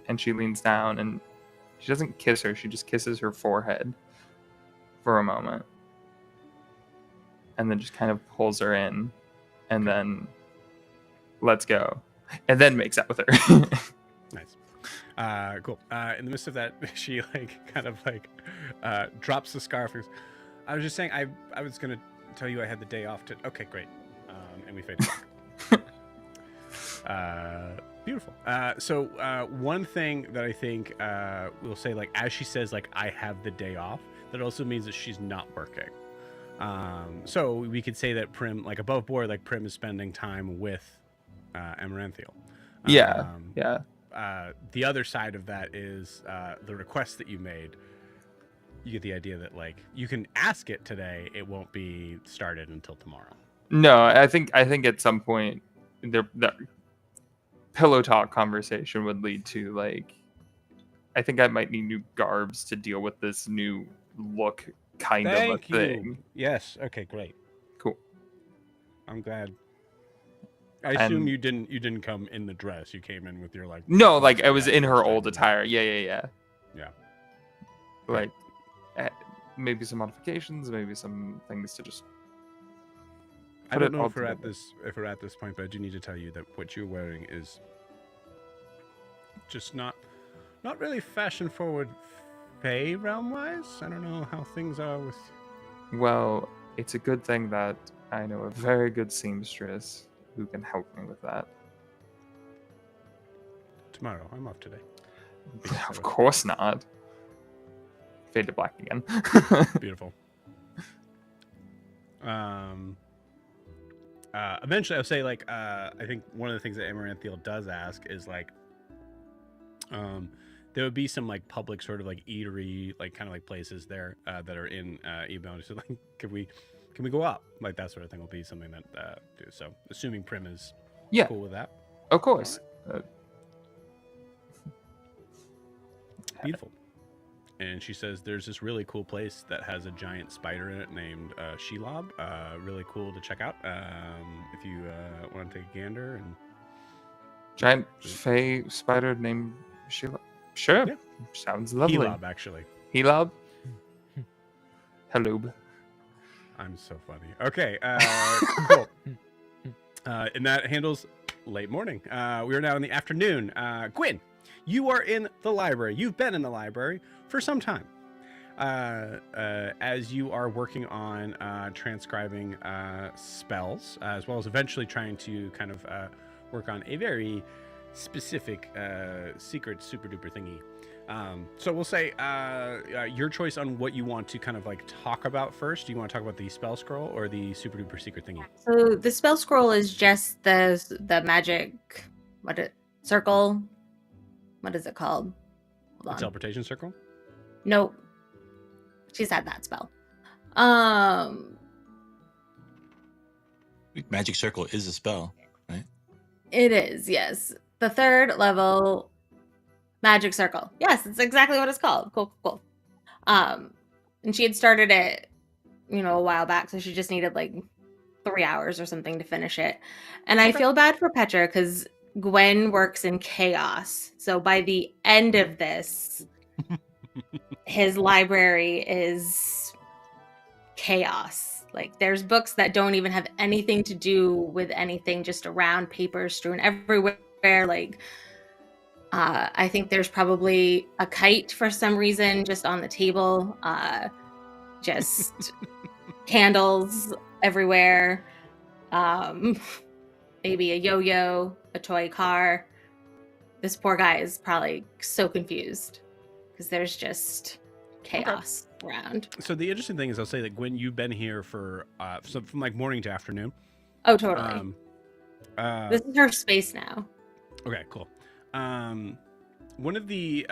And she leans down and she doesn't kiss her, she just kisses her forehead for a moment. And then just kind of pulls her in and then lets go. And then makes out with her. Nice. Cool. In the midst of that, she kind of drops the scarf. I was just saying I was gonna tell you I had the day off to. Okay, great. And we fade to black. Beautiful. So one thing that I think we'll say, as she says, I have the day off, that also means that she's not working. So we could say that Prim, above board, Prim is spending time with Amaranthiel. Yeah. The other side of that is the request that you made. You get the idea that you can ask it today, it won't be started until tomorrow. No, I think at some point the pillow talk conversation would lead to I think I might need new garbs to deal with this new look kind of a thing. Yes. Okay, great. Cool. I'm glad. I assume you didn't come in the dress. You came in with your No, I was in her old attire. Yeah. Maybe some modifications, maybe some things to just. I don't know if we're at this point, but I do need to tell you that what you're wearing is just not really fashion forward, Fae realm wise. I don't know how things are with. Well, it's a good thing that I know a very good seamstress who can help me with that. Tomorrow, I'm off today. Of course not. Fade to black again. Beautiful. Eventually, I'll say like I think one of the things that Amaranthiel does ask is like, there would be some like public sort of like eatery, like kind of like places there that are in Ebound. So like, can we go up? Like that sort of thing will be something that do. So assuming Prim is cool with that. Of course. Beautiful. And she says there's this really cool place that has a giant spider in it named Shelob. Really cool to check out if you want to take a gander. And Giant fey spider named Sheila. Sure. Yeah. Sounds lovely. Helob, actually. Helob? Hello. I'm so funny. Okay, cool. And that handles late morning. We are now in the afternoon. Gwyn, you are in the library. You've been in the library for some time. As you are working on transcribing spells, as well as eventually trying to kind of work on a very specific secret super duper thingy. So we'll say your choice on what you want to kind of like talk about first. Do you want to talk about the spell scroll or the super duper secret thingy? So the spell scroll is just the magic circle. What is it called? Hold The on. teleportation circle? Nope. She's had that spell. Magic circle is a spell, right? It is, yes. The 3rd level magic circle. Yes, it's exactly what it's called. Cool. And she had started it, a while back, so she just needed like 3 hours or something to finish it. And I feel bad for Petra because Gwen works in chaos. So by the end of this, his library is chaos. Like there's books that don't even have anything to do with anything, just around, papers strewn everywhere. Like I think there's probably a kite for some reason just on the table. Just candles everywhere. Maybe a yo-yo, a toy car. This poor guy is probably so confused because there's just chaos around. So the interesting thing is, I'll say that Gwen, you've been here for so from like morning to afternoon. Oh, totally. This is her space now. Okay, cool. One of the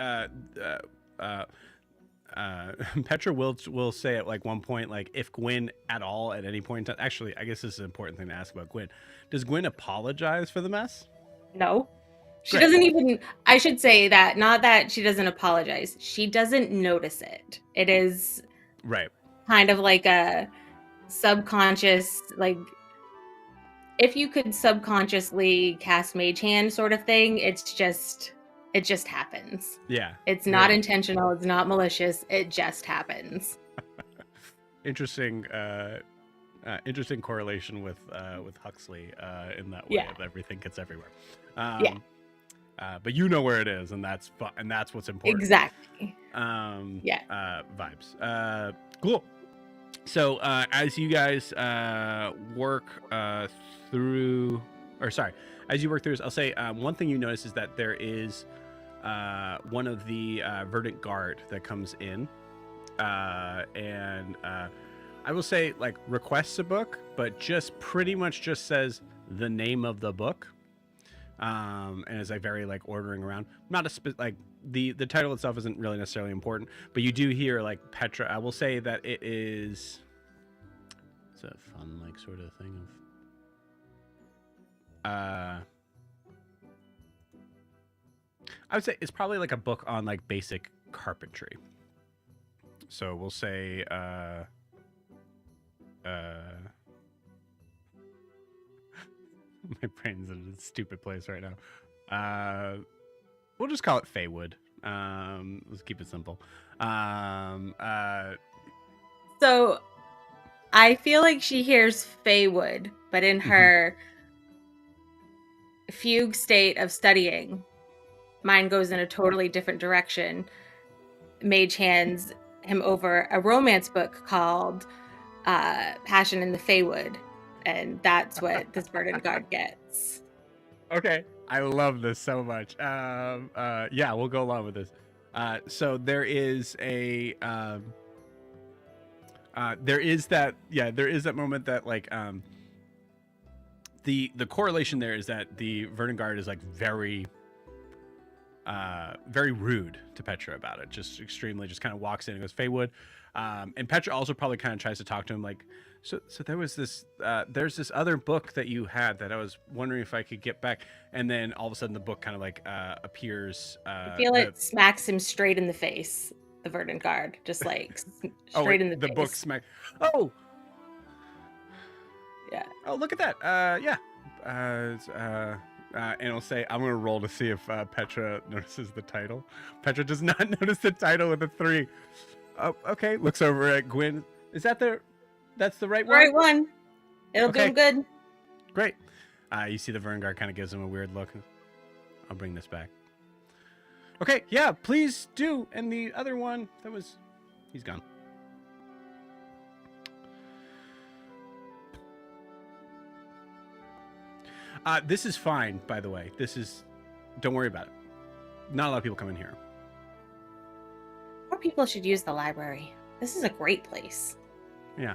Petra will say at like one point, like if Gwen at all at any point in time, actually, I guess this is an important thing to ask about Gwen. Does Gwen apologize for the mess? No. She Great. doesn't even, I should say that, not that she doesn't apologize. She doesn't notice it. It is Right. kind of like a subconscious, like if you could subconsciously cast Mage Hand sort of thing, it just happens. Yeah. It's not Right. intentional. It's not malicious. It just happens. Interesting correlation with Huxley in that way. Yeah. Of everything gets everywhere. Yeah. But you know where it is, and that's what's important. Exactly. Yeah. Vibes. Cool. So as you guys work through, as you work through, I'll say one thing you notice is that there is one of the Verdant Guard that comes in, and I will say like requests a book, but just pretty much just says the name of the book. And is like very like ordering around, not like the title itself isn't really necessarily important, but you do hear like Petra. I will say that it is, it's a fun like sort of thing of I would say it's probably like a book on like basic carpentry. So we'll say my brain's in a stupid place right now. We'll just call it Feywood. Let's keep it simple. So I feel like she hears Feywood, but in her fugue state of studying, mine goes in a totally different direction. Mage hands him over a romance book called Passion in the Feywood, and that's what this Verdant Guard gets. Okay, I love this so much. Yeah, we'll go along with this. So there is there is that moment that like the correlation there is that the Vernon Guard is like very very rude to Petra about it. Just extremely, just kind of walks in and goes, Feywood. And Petra also probably kind of tries to talk to him like, so there was this, there's this other book that you had that I was wondering if I could get back. And then all of a sudden the book kind of like appears. I feel it smacks him straight in the face. The Verdant Guard, just like straight in the face. The book smack. Oh, yeah. Oh, look at that. Yeah. And it'll say, I'm going to roll to see if Petra notices the title. Petra does not notice the title with a 3. Oh, okay. Looks over at Gwyn. Is that that's the right one? Right one. It'll do him good. Great. You see the Verngard kind of gives him a weird look. I'll bring this back. Okay. Yeah, please do. And the other one, he's gone. This is fine, by the way. Don't worry about it. Not a lot of people come in here. More people should use the library. This is a great place. Yeah.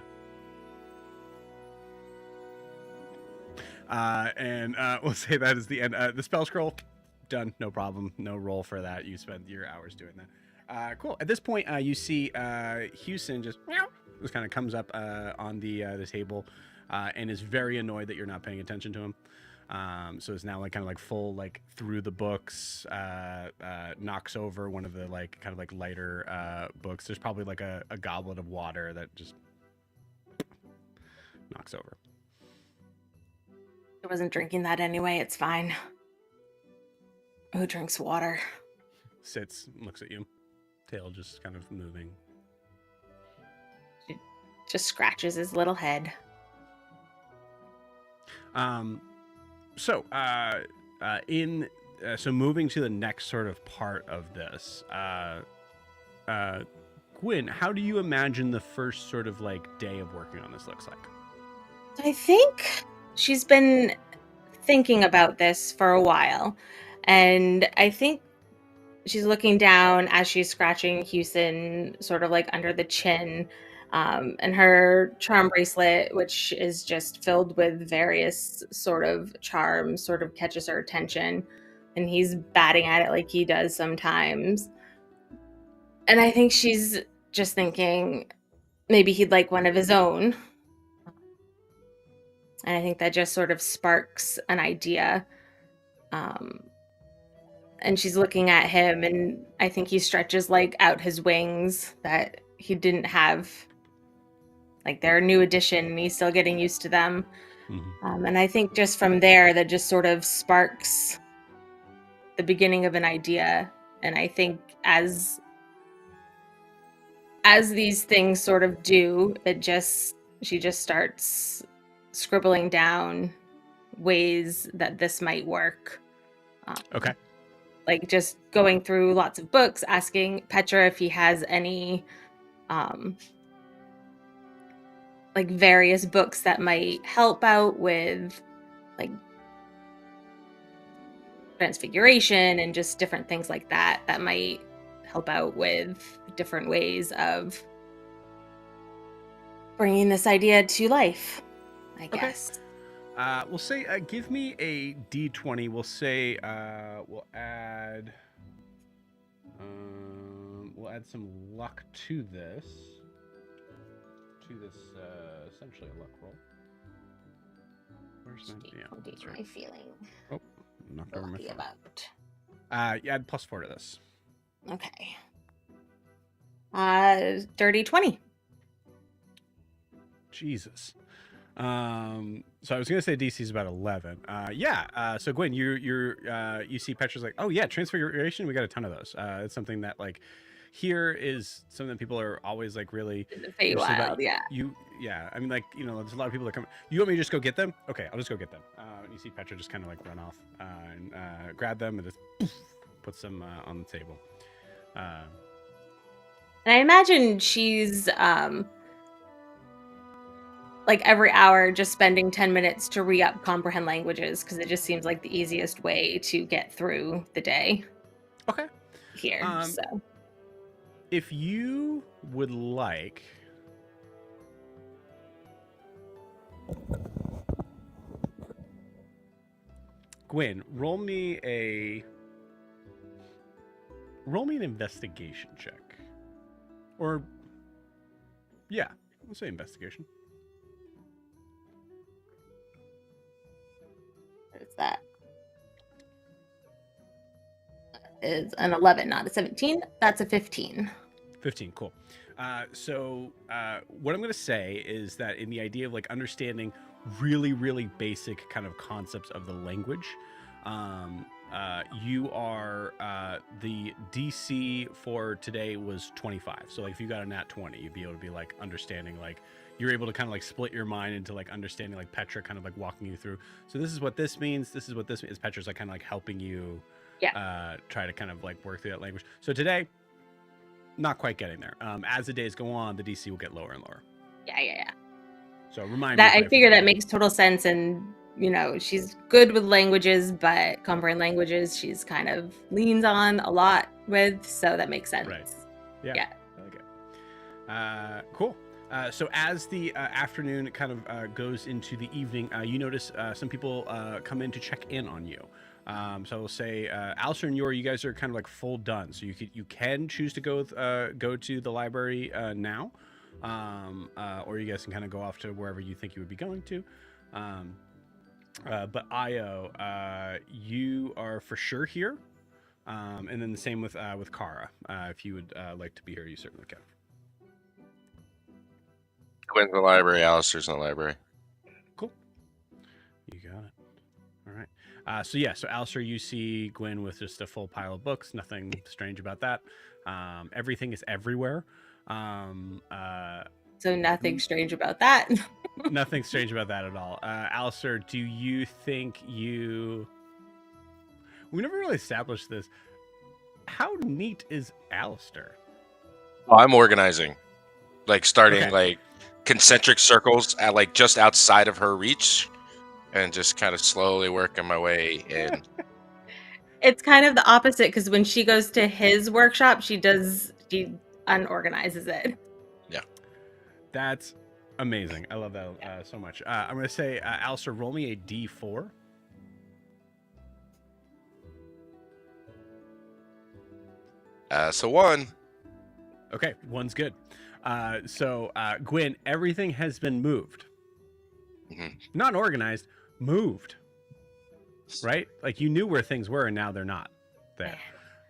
And we'll say that is the end. The spell scroll, done. No problem. No roll for that. You spend your hours doing that. Cool. At this point, you see Houston just kind of comes up on the table and is very annoyed that you're not paying attention to him. So it's now like kind of like full like through the books, knocks over one of the like kind of like lighter books. There's probably like a goblet of water that just knocks over. I wasn't drinking that anyway. It's fine. Who drinks water? Sits, looks at you, tail just kind of moving. She just scratches his little head. So moving to the next sort of part of this, Gwyn, how do you imagine the first sort of like day of working on this looks like? I think she's been thinking about this for a while, and I think she's looking down as she's scratching Houston sort of like under the chin. And her charm bracelet, which is just filled with various sort of charms, sort of catches her attention. And he's batting at it like he does sometimes. And I think she's just thinking maybe he'd like one of his own. And I think that just sort of sparks an idea. And she's looking at him, and I think he stretches like out his wings that he didn't have. Like they're a new addition and he's still getting used to them. Mm-hmm. And I think just from there, that just sort of sparks the beginning of an idea. And I think as these things sort of do, she just starts scribbling down ways that this might work. Okay. Like just going through lots of books, asking Petra if he has any like various books that might help out with like transfiguration and just different things like that might help out with different ways of bringing this idea to life, I guess. We'll say give me a d20. We'll say we'll add some luck to this. Essentially a luck roll. Where's my feeling? Oh, knocked over my phone. About. You add +4 to this. Okay. Dirty 20. Jesus. So I was gonna say DC is about 11. So Gwyn, you see Petra's like, oh yeah, transfiguration. We got a ton of those. It's something that like. Here is something that people are always like really wild, yeah. I mean, like, you know, there's a lot of people that come. You want me to just go get them? Okay, I'll just go get them. And you see Petra just kind of like run off and grab them and just puts them on the table. And I imagine she's like every hour just spending 10 minutes to re-up comprehend languages because it just seems like the easiest way to get through the day Okay. here. So If you would like, Gwen, roll me an investigation check. Or yeah, we'll say investigation. there's that. Is an 11, not a 17. That's a 15. 15, cool. So what I'm going to say is that in the idea of like understanding really, really basic kind of concepts of the language, you are the DC for today was 25. So like if you got a nat 20, you'd be able to be like understanding, like you're able to kind of like split your mind into like understanding, like Petra kind of like walking you through. So this is what this means. This is what this means. Petra's like kind of like helping you try to kind of like work through that language. So today, not quite getting there. As the days go on, the DC will get lower and lower. Yeah. So remind that me. I figure that makes total sense, and you know she's good with languages, but comprehend languages she's kind of leans on a lot with, so that makes sense. Right. Yeah. Okay. Cool. So as the afternoon kind of goes into the evening, you notice some people come in to check in on you. So I'll say, Alistair and Yori, you guys are kind of like full done. So you can choose to go to the library now, or you guys can kind of go off to wherever you think you would be going to. But Io, you are for sure here, and then the same with Kara. If you would like to be here, you certainly can. Gwen's in the library. Alistair's in the library. Cool. You got it. All right. So Alistair, you see Gwen with just a full pile of books. Nothing strange about that. Everything is everywhere. So nothing strange about that. Nothing strange about that at all. Alistair, do you think we never really established this. How neat is Alistair? Oh, I'm organizing, like starting Okay. like concentric circles at like just outside of her reach, and just kind of slowly working my way in. It's kind of the opposite because when she goes to his workshop, she unorganizes it. Yeah. That's amazing. I love that so much. I'm going to say, Alistair, roll me a D4. So 1. Okay, one's good. So Gwen, everything has been moved. Mhm. Not organized, moved. Right? Like you knew where things were and now they're not there.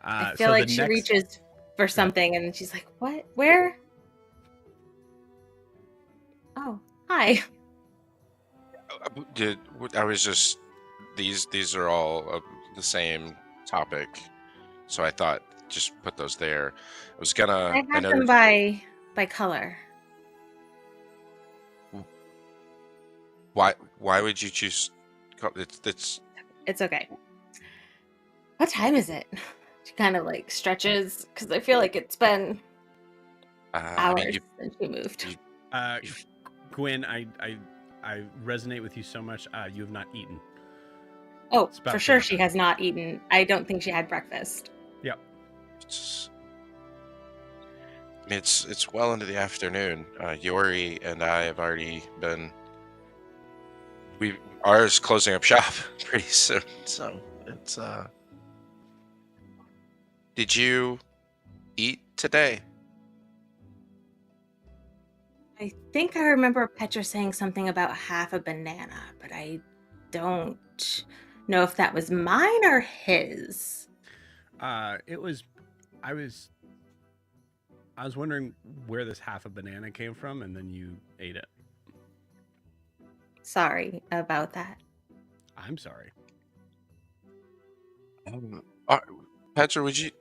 I feel like she reaches for something and she's like, what? Where? Oh, hi. I was just these are all of the same topic, so I thought just put those there. I was gonna. I had them by color. Why would you choose? It's okay. What time is it? She kind of like stretches because I feel like it's been hours since she moved. Gwen, I resonate with you so much. You have not eaten. Oh, for sure she has not eaten. I don't think she had breakfast. Yep. It's well into the afternoon. Yori and I have already been. Ours closing up shop pretty soon, so it's. Did you eat today? I think I remember Petra saying something about half a banana, but I don't know if that was mine or his. It was. I was wondering where this half a banana came from, and then you ate it. Sorry about that. I'm sorry. Petra, do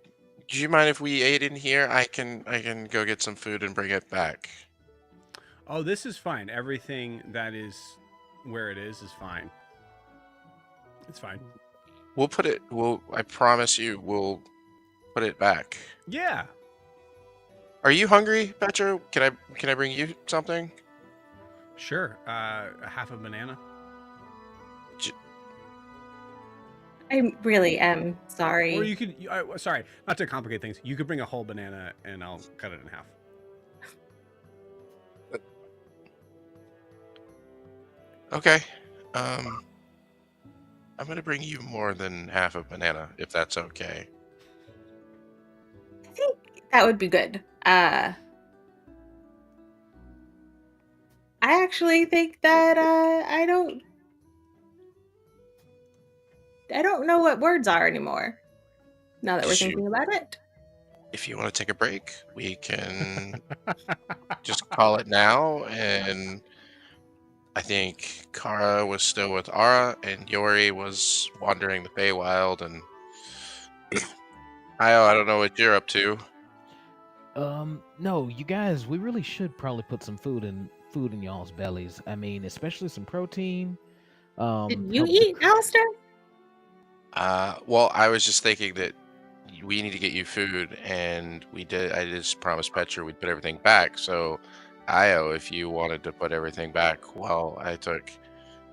you mind if we ate in here? I can go get some food and bring it back. Oh, this is fine. Everything that is where it is fine. It's fine. I promise you, we'll put it back. Yeah. Are you hungry, Petra? Can I bring you something? Sure. A half a banana. I really am sorry. Or you could. Sorry, not to complicate things. You could bring a whole banana, and I'll cut it in half. Okay. I'm gonna bring you more than half a banana, if that's okay. I think that would be good. I actually think that I don't know what words are anymore. Now that we're thinking about it. If you want to take a break, we can just call it now. And I think Kara was still with Ara, and Yori was wandering the Feywild. And I don't know what you're up to. No, you guys, we really should probably put some food in y'all's bellies. I mean, especially some protein. Did you help the eat, Alistair? Well, I was just thinking that we need to get you food, and we did. I just promised Petra we'd put everything back. So, Io, if you wanted to put everything back, well, I took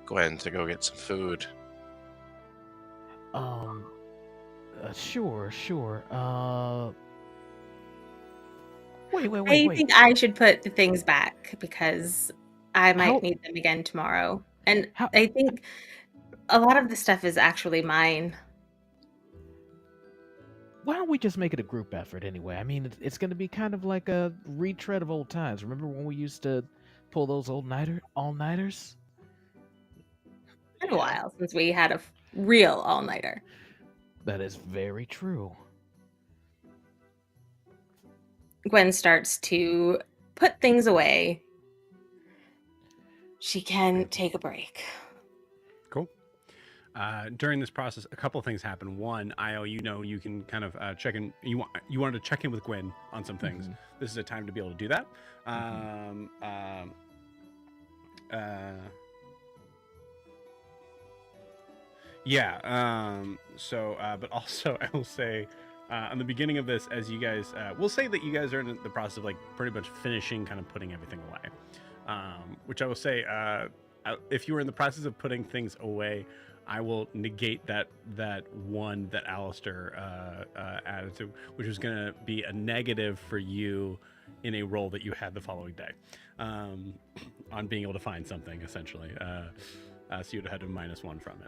Gwen to go get some food. Sure. Wait. I think I should put the things back because I might How- need them again tomorrow. And How- I think a lot of the stuff is actually mine. Why don't we just make it a group effort anyway? I mean, it's going to be kind of like a retread of old times. Remember when we used to pull those all-nighters? It's been a while since we had a real all-nighter. That is very true. Gwen starts to put things away. She can take a break. Cool. During this process, a couple things happen. One, Io, you can kind of check in. You wanted to check in with Gwen on some things. Mhm. This is a time to be able to do that. But also, I will say, on the beginning of this, as you guys, we'll say that you guys are in the process of like pretty much finishing, kind of putting everything away. Which I will say, if you were in the process of putting things away, I will negate that one that Alistair added to, which was going to be a negative for you in a roll that you had the following day, on being able to find something essentially. So you'd have had a -1 from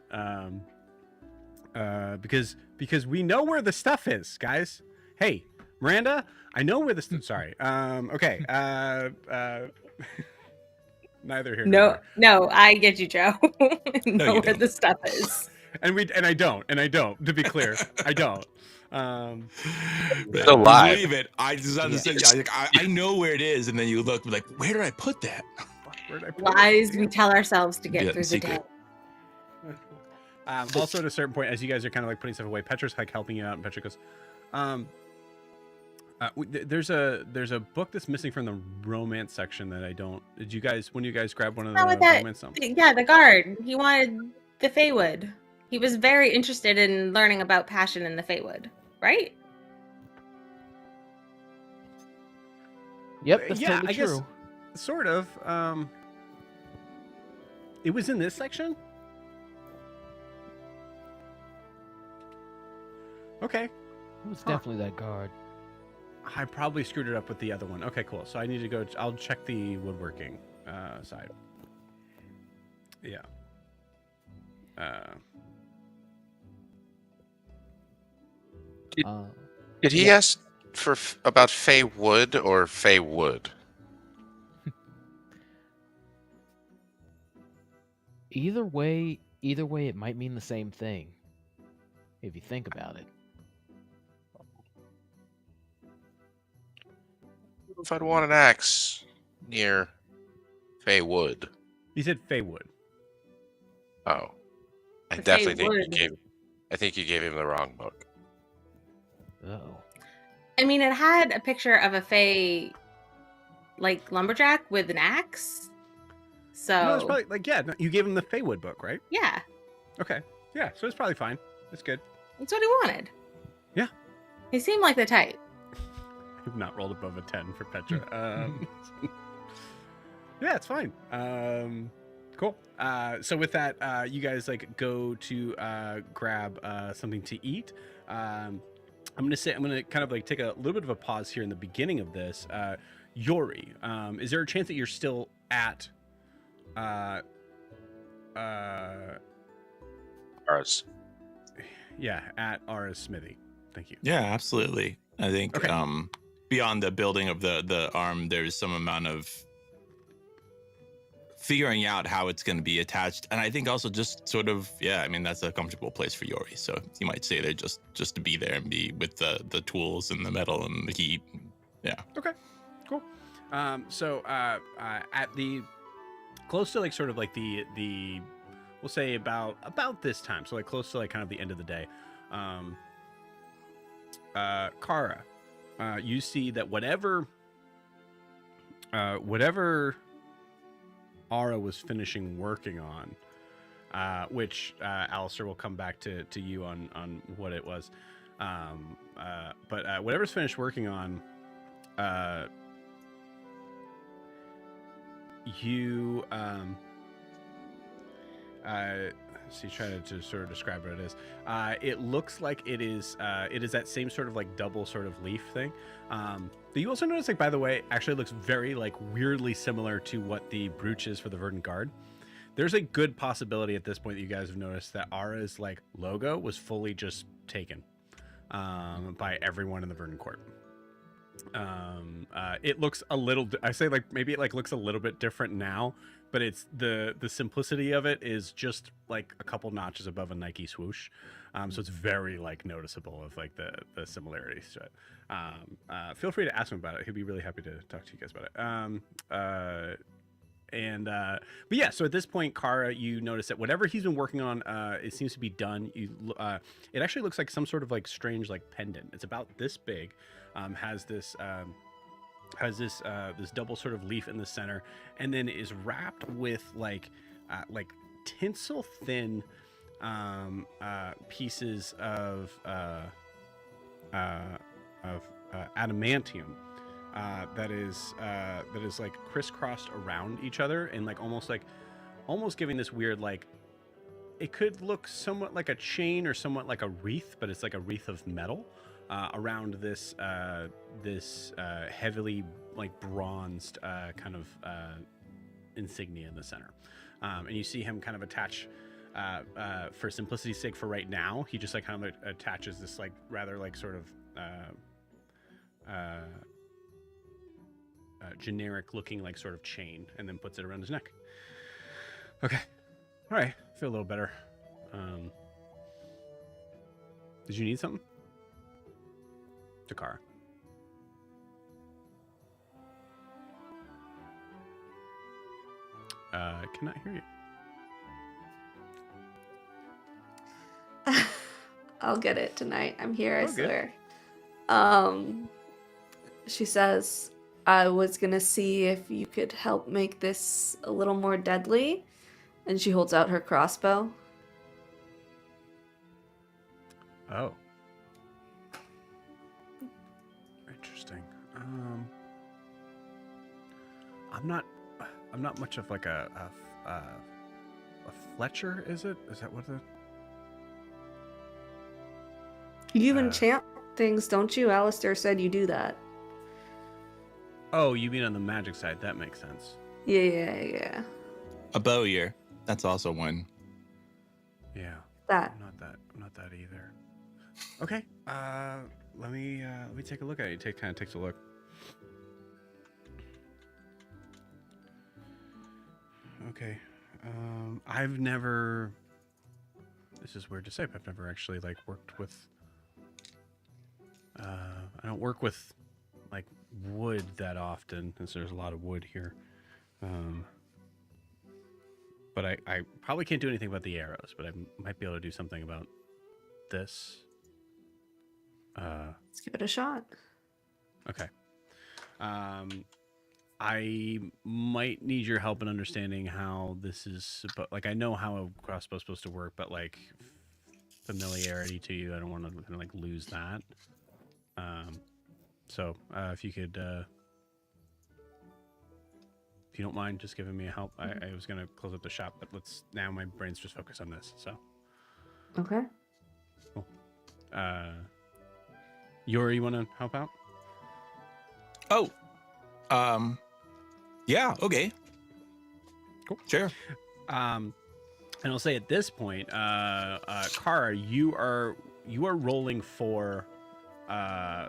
it. Because we know where the stuff is, guys. Hey, Miranda, I know where the stuff. Sorry. Okay. Neither here. nor there. No, I get you, Joe. No, know you where don't. the stuff is. And I don't. To be clear, I don't. Still alive. Believe it. I just understand. I know where it is, and then you look like, where did I put that? Where'd I put it? Lies we tell ourselves to get Yeah, through secret. Also, at a certain point, as you guys are kind of like putting stuff away, Petra's like helping you out, and Petra goes, there's a book that's missing from the romance section that I don't. Did you guys, when you guys grab one of the romance stuff? Yeah, the guard. He wanted the Feywood. He was very interested in learning about passion in the Feywood, right? Yep, that's Yeah, totally I guess- true. Sort of. It was in this section? Okay. It was Huh. definitely that guard. I probably screwed it up with the other one. Okay, cool. So I need to go. I'll check the woodworking side. Yeah. Did he ask for about Fey Wood or Fey Wood? Either way, it might mean the same thing. If you think about it. If I'd want an axe near Fey Wood. He said Feywood. Oh, I The definitely think Feywood. you gave him the wrong book. Uh-oh. I mean, it had a picture of a Fey, like, lumberjack with an axe. So, No, it's probably like no, you gave him the Feywood book, right? yeah, Okay. Yeah, so it's probably fine. It's good. that's what he wanted. Yeah. He seemed like the type. I've not rolled above a 10 for Petra. Yeah, it's fine. Cool. So with that, you guys like go to grab something to eat. I'm gonna kind of like take a little bit of a pause here in the beginning of this. Yori, is there a chance that you're still at Ours. yeah, at Ara's smithy? Thank you. Yeah, absolutely. I think Okay. beyond the building of the arm, there's some amount of figuring out how it's going to be attached, and I think also just sort of I mean that's a comfortable place for Yori. So you might say there just to be there and be with the tools and the metal and the heat. Yeah. Okay. Cool. So at the close to like sort of like the we'll say about this time, so like close to like kind of the end of the day, Kara, you see that whatever Ara was finishing working on, which Alistair will come back to you on what it was, but whatever's finished working on, you so you try to sort of describe what it is. It looks like it is that same sort of like double sort of leaf thing. But you also notice, like, by the way, actually looks very like weirdly similar to what the brooch is for the Verdant Guard. There's a good possibility at this point that you guys have noticed that Ara's like logo was fully just taken by everyone in the Verdant Court. It looks a little, I say like maybe it like looks a little bit different now, but it's the simplicity of it is just like a couple notches above a Nike swoosh. So it's very like noticeable of like the similarities to it. Feel free to ask him about it. He'd be really happy to talk to you guys about it. But yeah, so at this point, Kara, you notice that whatever he's been working on, it seems to be done. It actually looks like some sort of like strange like pendant. It's about this big, has this double sort of leaf in the center, and then is wrapped with like tinsel thin pieces of adamantium. That is like crisscrossed around each other and like almost giving this weird like, it could look somewhat like a chain or somewhat like a wreath, but it's like a wreath of metal around this heavily like bronzed kind of insignia in the center. And you see him kind of attach, for simplicity's sake for right now, he just like kind of attaches this like rather like sort of generic looking like sort of chain, and then puts it around his neck. Okay. All right. Feel a little better. Did you need something? Takara. Cannot hear you. I'll get it tonight. I'm here, I Oh, good. swear. She says, I was gonna see if you could help make this a little more deadly. And she holds out her crossbow. Oh. Interesting. I'm not much of like a Fletcher, is it? Is that what the... You enchant things, don't you? Alistair said you do that. Oh, you mean on the magic side? That makes sense. Yeah. A bow ear. That's also one. Yeah. That. I'm not that either. Okay. Let me take a look at it. Kind of takes a look. Okay. I've never. This is weird to say, but I've never actually like worked with. I don't work with like wood that often, since there's a lot of wood here. But I probably can't do anything about the arrows, but I might be able to do something about this. Let's give it a shot. Okay. I might need your help in understanding how this is like, I know how a crossbow is supposed to work, but like familiarity to you, I don't want to kind of like lose that. So if you could if you don't mind just giving me a help. I was gonna close up the shop, but now my brain's just focused on this. So Okay. cool. Yuri, you want to help out? Oh, yeah, okay, Cool. sure. And I'll say at this point, Kara, you are rolling for. I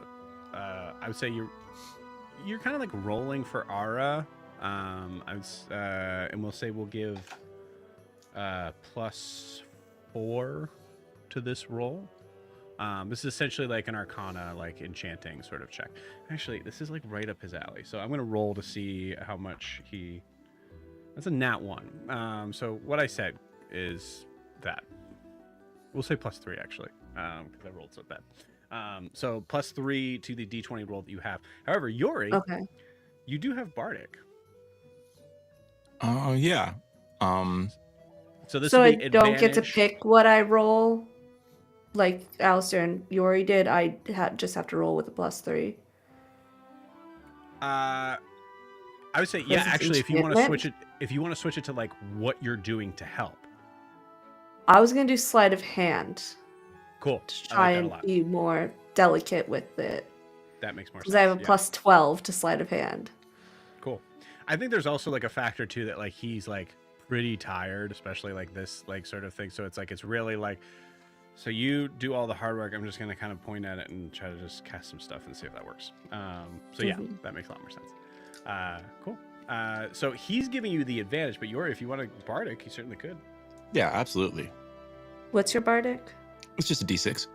would say you're kind of like rolling for Ara. And we'll say we'll give +4 to this roll. This is essentially like an Arcana, like enchanting sort of check. Actually, this is like right up his alley. So I'm gonna roll to see how much he. That's a nat 1. So what I said is that we'll say +3 actually, because I rolled so bad. So +3 to the D20 roll that you have. However, Yuri, Okay. you do have Bardic. Oh, yeah. So this So would I be don't get to advantage. pick what I roll, like Alistair and Yori did. I just have to roll with a +3. I would say, Because yeah. it's Actually, if you want to enchantment? switch it to like what you're doing to help. I was gonna do sleight of hand Cool. to I try like that a and lot. be more delicate with it, That makes more sense. because I have a yeah. +12 to sleight of hand. Cool. I think there's also like a factor too that like he's like pretty tired, especially like this like sort of thing. So it's like it's really like, so you do all the hard work. I'm just gonna kind of point at it and try to just cast some stuff and see if that works. So yeah, Mhm. that makes a lot more sense. Cool. So he's giving you the advantage, but Yuri, if you want to Bardic, you certainly could. Yeah, absolutely. What's your Bardic? It's just a D6.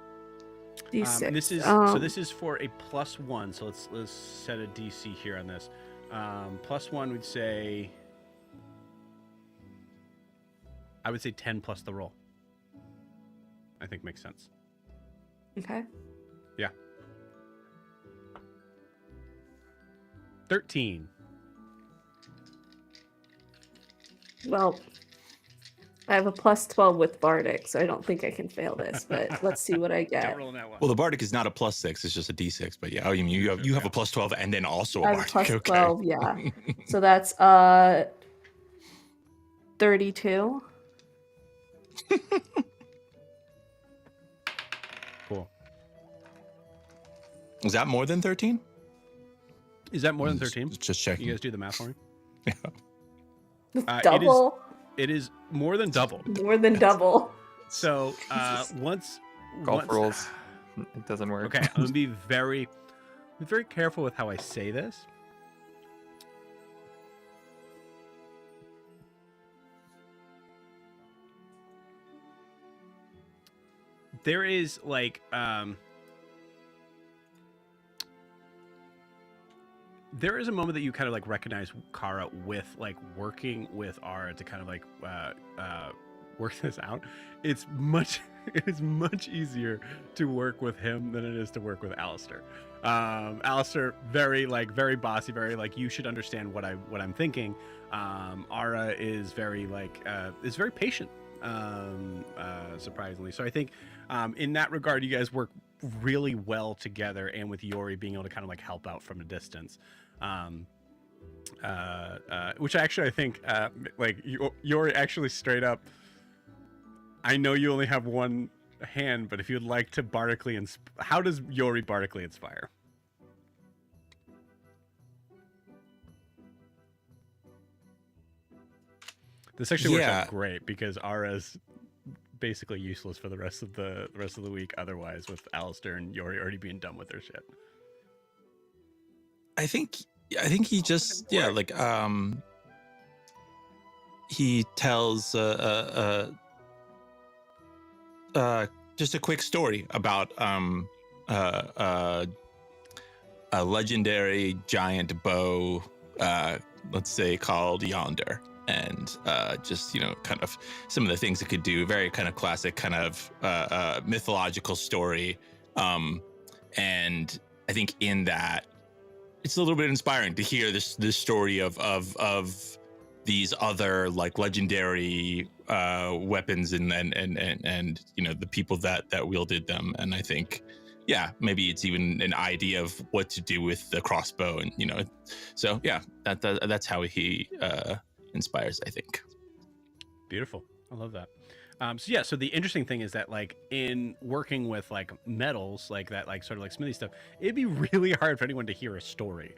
D6. This is so this is for a +1. So let's set a DC here on this. +1 would say, I would say 10 plus the roll. I think makes sense. Okay. Yeah. 13. Well, I have a +12 with Bardic, so I don't think I can fail this. But let's see what I Don't get. roll that one. Well, the Bardic is not a +6; it's just a D6. But yeah, oh, you have a +12 and then also a I have a Bardic. +12, Okay. yeah. So that's 32. Cool. Is that more than 13? Is that more than 13? Just checking. You guys do the math for me. Double. It is more than double. More than double. So Jesus. once Golf rolls. It doesn't work. Okay, I'm gonna be very careful with how I say this. There is like there is a moment that you kind of like recognize Kara with like working with Ara to kind of like work this out. It is much easier to work with him than it is to work with Alistair. Alistair, very bossy, very like, you should understand what I'm thinking. Ara is very patient, surprisingly. So I think in that regard, you guys work really well together, and with Yori being able to kind of like help out from a distance. Which actually I think like Yori actually straight up, I know you only have one hand, but if you'd like to bardically how does Yori bardically inspire? This actually works out great because Ara's basically useless for the rest of the week otherwise, with Alistair and Yori already being done with their shit. I think he just he tells just a quick story about a legendary giant bow, let's say called Yonder, and just kind of some of the things it could do. Very kind of classic kind of mythological story, and I think in that it's a little bit inspiring to hear this story of these other like legendary weapons and the people that wielded them. And I think yeah, maybe it's even an idea of what to do with the crossbow, and so yeah, that's how he inspires, I think. Beautiful. I love that. So the interesting thing is that like in working with like metals, like that, like sort of like smithy stuff, it'd be really hard for anyone to hear a story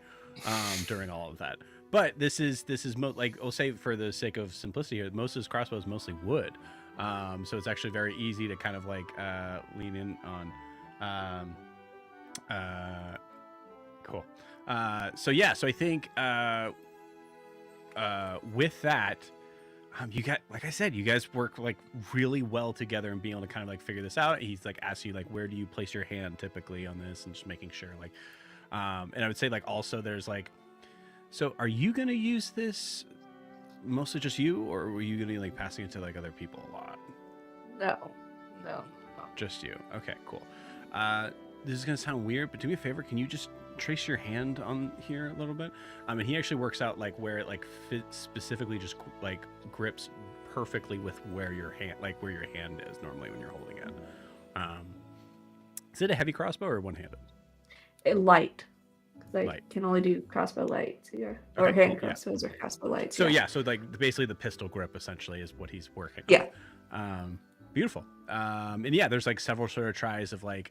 during all of that. But this is like, I'll say for the sake of simplicity here, most of his crossbow is mostly wood. So it's actually very easy to kind of like lean in on. Cool. So I think with that, you got, like I said, you guys work like really well together and being able to kind of like figure this out. He's like asks you like, where do you place your hand typically on this, and just making sure like, and I would say like also there's like, so are you gonna use this mostly just you, or were you gonna be like passing it to like other people a lot? No. Just you. Okay, cool. This is gonna sound weird, but do me a favor. Can you just trace your hand on here a little bit? And he actually works out like where it like fits specifically, just like grips perfectly with where your hand is normally when you're holding it. Is it a heavy crossbow or one-handed? Light. I Light. can only do crossbow lights here, or Okay, hand cool, yeah. crossbows or crossbow lights. So so like basically the pistol grip essentially is what he's working Yeah. on. Beautiful. And yeah, there's like several sort of tries of like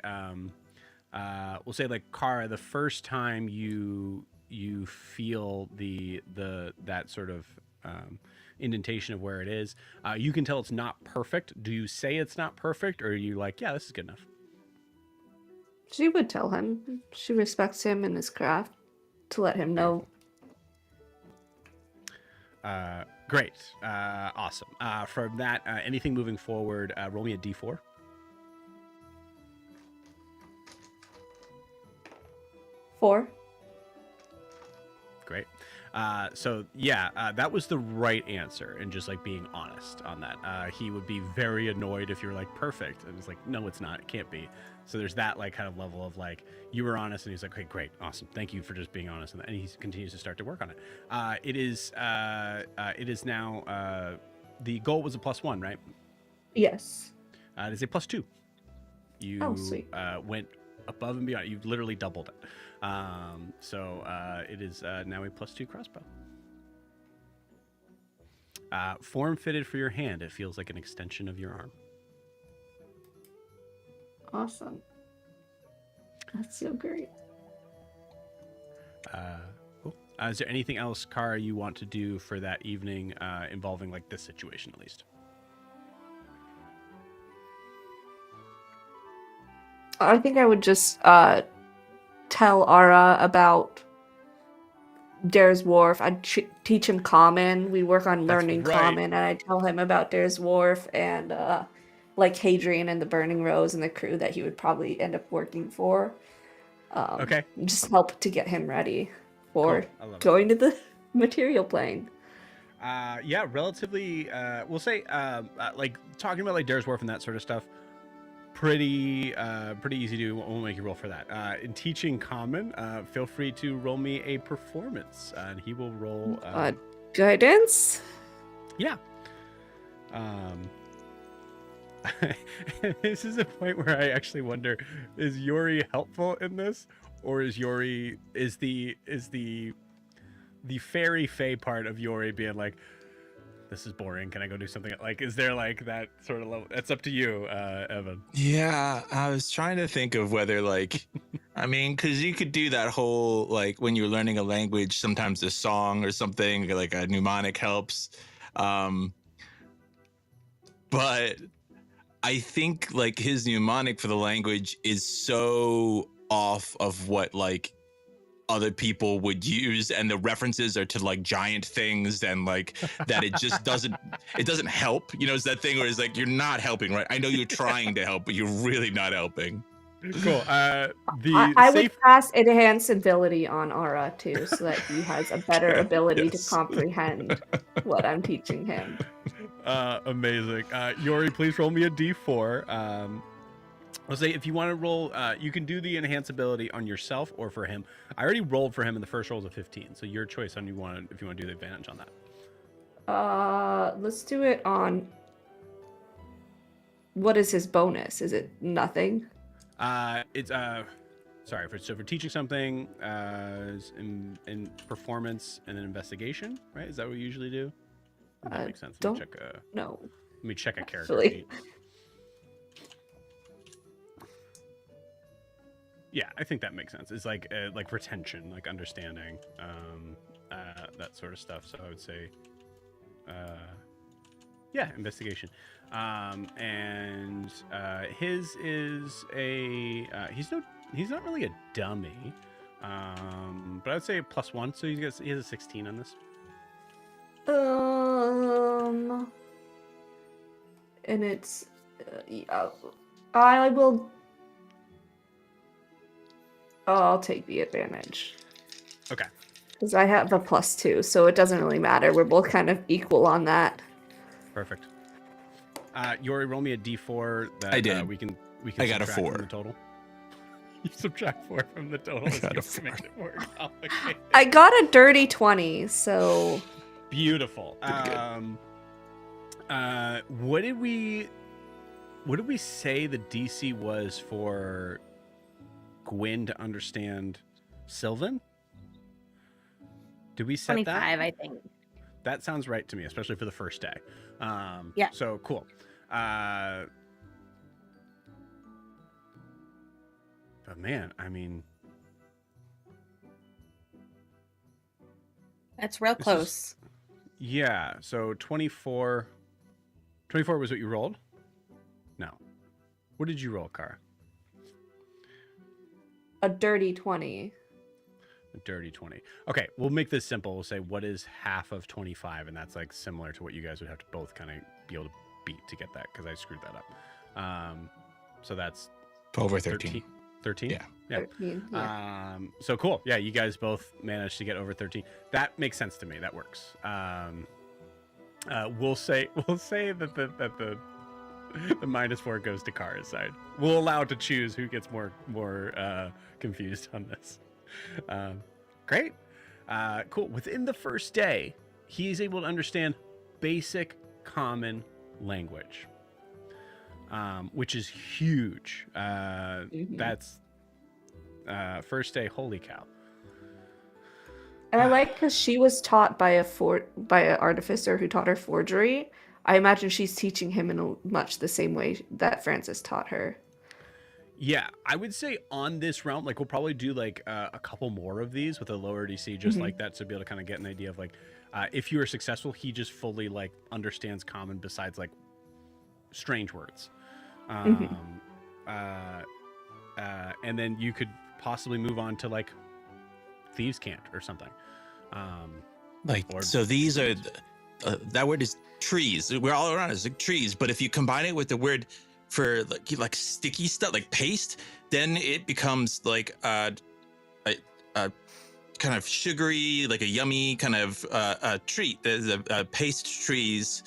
we'll say like Kara, the first time you feel that sort of indentation of where it is, you can tell it's not perfect. Do you say it's not perfect, or are you like, yeah, this is good enough? She would tell him. She respects him and his craft to let him know. Great. Awesome. From that, anything moving forward, roll me a d4. 4. Great. That was the right answer, and just like being honest on that. He would be very annoyed if you were like perfect, and it's like, no, it's not. It can't be. So there's that like kind of level of like, you were honest, and he's like, okay, great, awesome, thank you for just being honest, and he continues to start to work on it. It is now the goal was a +1, right? Yes. It is a +2. You Sweet. went above and beyond. You literally doubled it. It is now a +2 crossbow. Form fitted for your hand. It feels like an extension of your arm. Awesome. That's so great. Cool. Is there anything else, Kara, you want to do for that evening involving like this situation at least? I think I would just tell Ara about Dare's Wharf. I'd teach him Common. We work on learning right. Common, and I'd tell him about Dare's Wharf and like Hadrian and the Burning Rose and the crew that he would probably end up working for. Okay. Just help to get him ready for Cool. I love it. going to the material plane. Relatively, we'll say, like talking about like Dare's Wharf and that sort of stuff, pretty easy to do. Won't make you roll for that. In teaching Common, feel free to roll me a performance, and he will roll Guidance? Yeah. This is a point where I actually wonder, is Yori helpful in this, or is Yori the fairy fae part of Yori being like, this is boring, can I go do something? Like, is there like that sort of level? That's up to you, Evan. Yeah, I was trying to think of whether like, I mean, because you could do that whole like when you're learning a language, sometimes a song or something like a mnemonic helps. But I think like his mnemonic for the language is so off of what like other people would use, and the references are to like giant things, and like that it just doesn't help. It's that thing where it's like, you're not helping, right? I know you're trying to help, but you're really not helping. Cool. I would pass enhance ability on Ara too, so that he has a better ability to comprehend what I'm teaching him. Amazing. Yori, please roll me a d4. Let's say if you want to roll, you can do the enhance ability on yourself or for him. I already rolled for him in the first roll of 15, so your choice on if you want to do the advantage on that. Let's do it on. What is his bonus? Is it nothing? It's sorry for teaching something in performance and then investigation, right? Is that what we usually do? That makes sense. Don't know. Let me check a character Actually. sheet. Yeah, I think that makes sense. It's like retention, like understanding, that sort of stuff. So I would say, yeah, investigation. And his is a he's not really a dummy, but I'd say a +1. So he has a 16 on this. And it's I will. Oh, I'll take the advantage. Okay. Because I have a +2, so it doesn't really matter. We're both kind of equal on that. Perfect. Yori, roll me a d4 that I did. we can I got a subtract 4. from the total. You subtract 4 from the total. I got a It 4. makes it more complicated. I got a dirty 20, so Beautiful. Pretty What did we say the DC was for Gwyn to understand Sylvan? Did we set 25, that? I think. That sounds right to me, especially for the first day. Yeah. So cool. But man, I mean, That's real This is- close. yeah. So 24. 24 was what you rolled? No. What did you roll, Kara? a dirty 20. A dirty 20. Okay, we'll make this simple. We'll say what is half of 25, and that's like similar to what you guys would have to both kind of be able to beat to get that, because I screwed that up. So that's 12 or 13. 13? Yeah. Yeah. 13, yeah. So cool. Yeah, you guys both managed to get over 13. That makes sense to me. That works. We'll say that the -4 goes to Kara's side. We'll allow it to choose who gets more confused on this. Great. Cool. Within the first day, he is able to understand basic common language, which is huge. That's first day. Holy cow. And I like because she was taught by an artificer who taught her forgery. I imagine she's teaching him in much the same way that Francis taught her. Yeah, I would say on this round, like we'll probably do like a couple more of these with a lower DC, just like that, to be able to kind of get an idea of like, if you are successful, he just fully like understands common besides like strange words, and then you could possibly move on to like thieves' cant or something. Or- So these are that word is trees. We're all around us, like trees. But if you combine it with the word for like sticky stuff, like paste, then it becomes like a kind of sugary, like a yummy kind of a treat. There's a paste trees.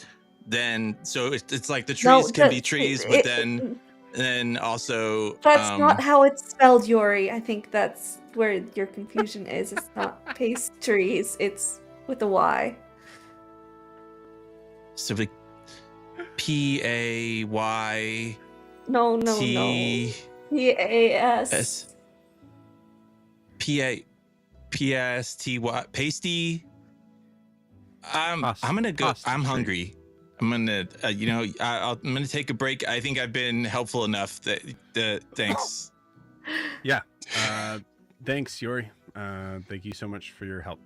Then so it's like the trees can be trees, but then also That's not how it's spelled, Yori. I think that's where your confusion is. It's not pastries. It's with a Y. so like PAY No. T PAS. S PSTY pasty. I'm gonna go. Past I'm tree. hungry. I'm gonna, I'm gonna take a break. I think I've been helpful enough. Thanks. Yeah. Thanks, Yori. Thank you so much for your help.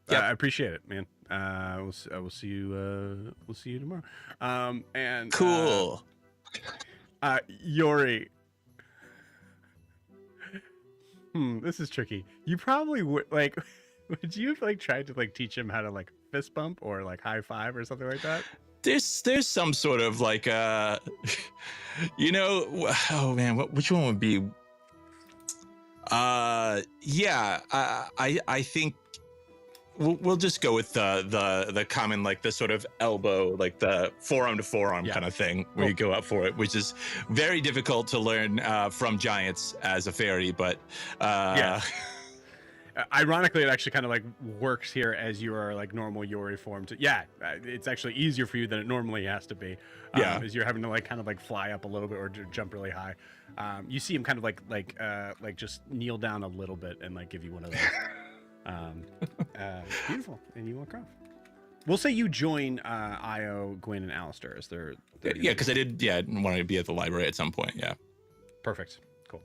Yep. I appreciate it, man. We'll see you. We'll see you tomorrow. And Cool. Yori. This is tricky. You probably would like. Would you have like tried to like teach him how to like fist bump or like high five or something like that? There's some sort of like oh man, which one would be? Yeah, I think we'll just go with the common, like the sort of elbow, like the forearm to forearm kind of thing, where you go up for it, which is very difficult to learn from giants as a fairy, but Yeah. ironically, it actually kind of like works here as you are like normal Yori form. It's actually easier for you than it normally has to be. Yeah. As you're having to like kind of like fly up a little bit or jump really high. You see him kind of like just kneel down a little bit and like give you one of those. Beautiful, and you walk off. We'll say you join Io, Gwyn, and Alistair as they're Yeah, because I did. Yeah, I wanted to be at the library at some point. Yeah. perfect. Cool.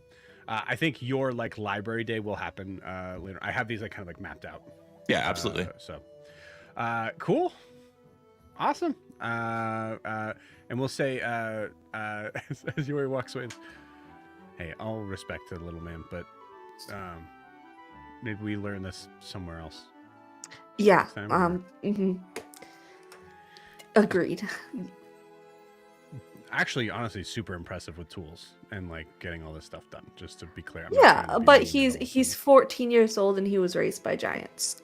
I think your like library day will happen later. I have these like kind of like mapped out. Yeah, absolutely. Cool. Awesome. And we'll say as Yuri walks away, hey, all respect to the little man, but maybe we learn this somewhere else. Yeah. Next time, Agreed. Actually, honestly, super impressive with tools and like getting all this stuff done. Just to be clear. I'm not Yeah, trying to be but mean at all. he's 14 years old and he was raised by giants.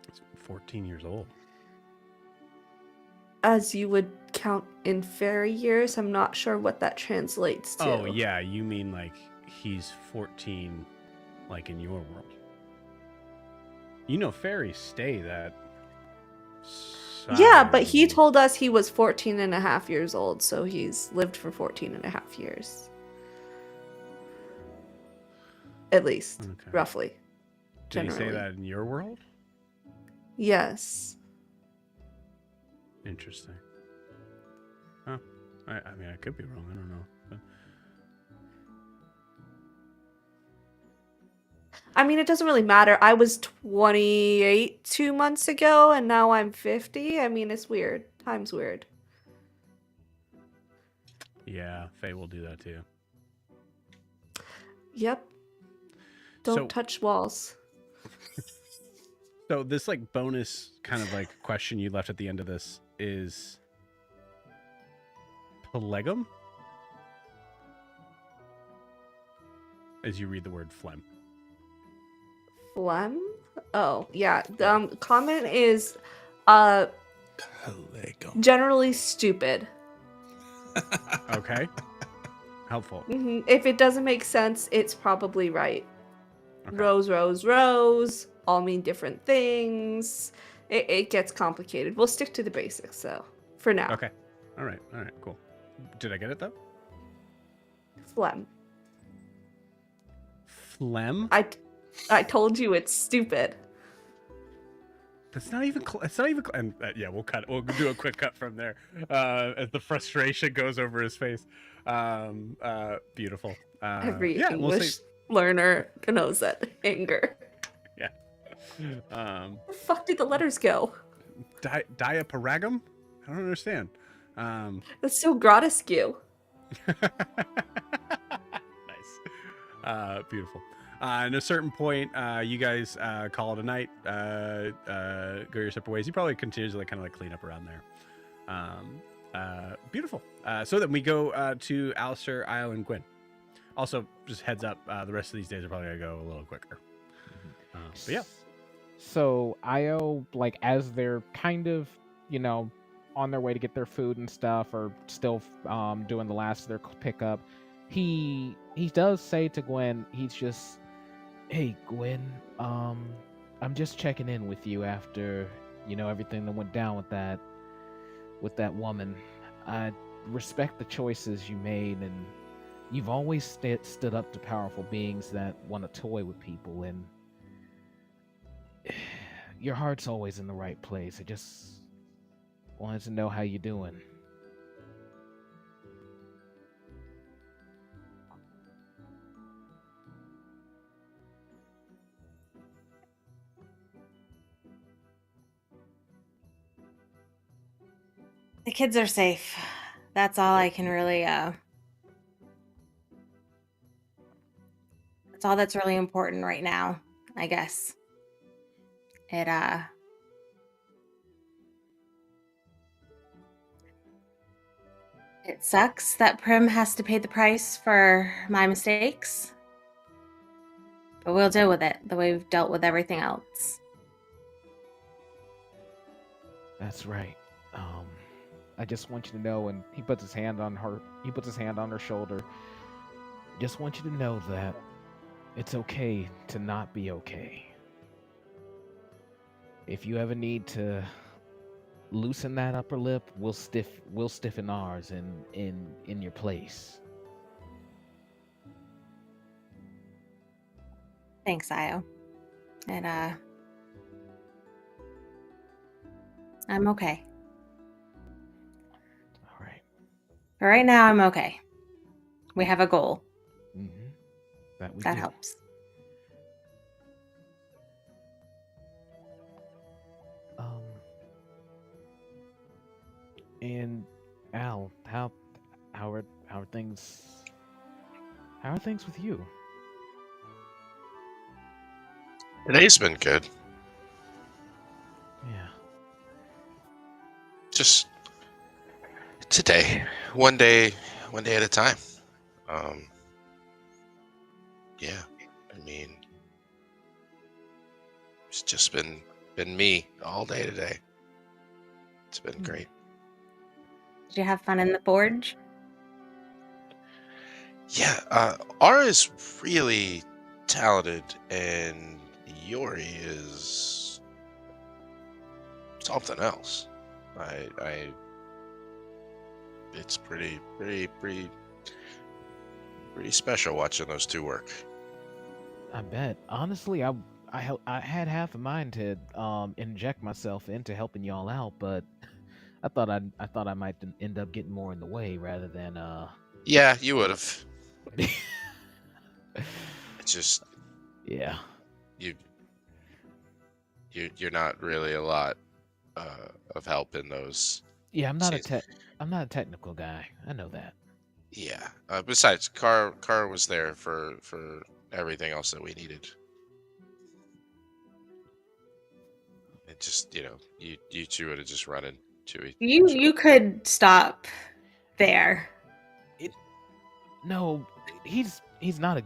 He's 14 years old. As you would count in fairy years, I'm not sure what that translates to. Oh yeah, you mean like he's 14, like in your world. You know, fairies stay that. Yeah, but he size. told us he was 14 and a half years old, so he's lived for 14 and a half years. At least, Okay. roughly. Did he say generally. that in your world? Yes. Interesting. Oh, I mean, I could be wrong. I don't know. But... I mean, it doesn't really matter. I was 28 2 months ago, and now I'm 50. I mean, it's weird. Time's weird. Yeah, Faye will do that too. Yep. Don't So- touch walls. So this like bonus kind of like question you left at the end of this is Pelegum? As you read the word phlegm. Phlegm? Oh, yeah. Comment is Lego. generally stupid. Okay. Helpful. If it doesn't make sense, it's probably right. Okay. Rows all mean different things. It gets complicated. We'll stick to the basics, though, for now. Okay. All right, cool. Did I get it though? Phlegm. Phlegm? I told you it's stupid. That's not even. It's not even. And yeah, we'll cut. We'll do a quick cut from there as the frustration goes over his face. Beautiful. Every yeah, we'll English say. learner knows that anger. Yeah. Where the fuck did the letters go? Diaparagum? I don't understand. That's so Grotesque. Nice. Beautiful. At a certain point, you guys call it a night. Go your separate ways. You probably continue to like kind of like clean up around there. Beautiful. So then we go to Alistair, Io, and Gwyn. Also, just heads up, the rest of these days are probably gonna go a little quicker. But yeah. So Io, like as they're kind of, on their way to get their food and stuff, or still doing the last of their pickup, he does say to Gwen, he's just, "Hey Gwen, I'm just checking in with you after everything that went down with that woman. I respect the choices you made, and you've always stood up to powerful beings that want to toy with people, and your heart's always in the right place. I just wanted to know how you're doing." The kids are safe. That's all I can really that's all that's really important right now, I guess. It sucks that Prim has to pay the price for my mistakes. But we'll deal with it the way we've dealt with everything else. That's right. I just want you to know, and he puts his hand on her shoulder. Just want you to know that It's okay to not be okay. If you ever need to loosen that upper lip, we'll stiffen ours in your place. Thanks, Io. And I'm okay. All right. For right now, I'm okay. We have a goal. Mm-hmm. That That helps. And Al, how are things? How are things with you? Today's been good. Yeah. Just today, one day at a time. Yeah, I mean, it's just been me all day today. It's been great. Did you have fun in the forge? Yeah, Ara is really talented, and Yori is something else. It's pretty special watching those two work. I bet. Honestly, I had half a mind to inject myself into helping y'all out, but I thought I might end up getting more in the way rather than Yeah, you would have. It's just yeah. You're not really a lot of help in those. Yeah, I'm not seasons. I'm not a technical guy. I know that. Yeah. Besides, Car was there for everything else that we needed. It just, you two would have just run into each other. You could stop there. No, he's not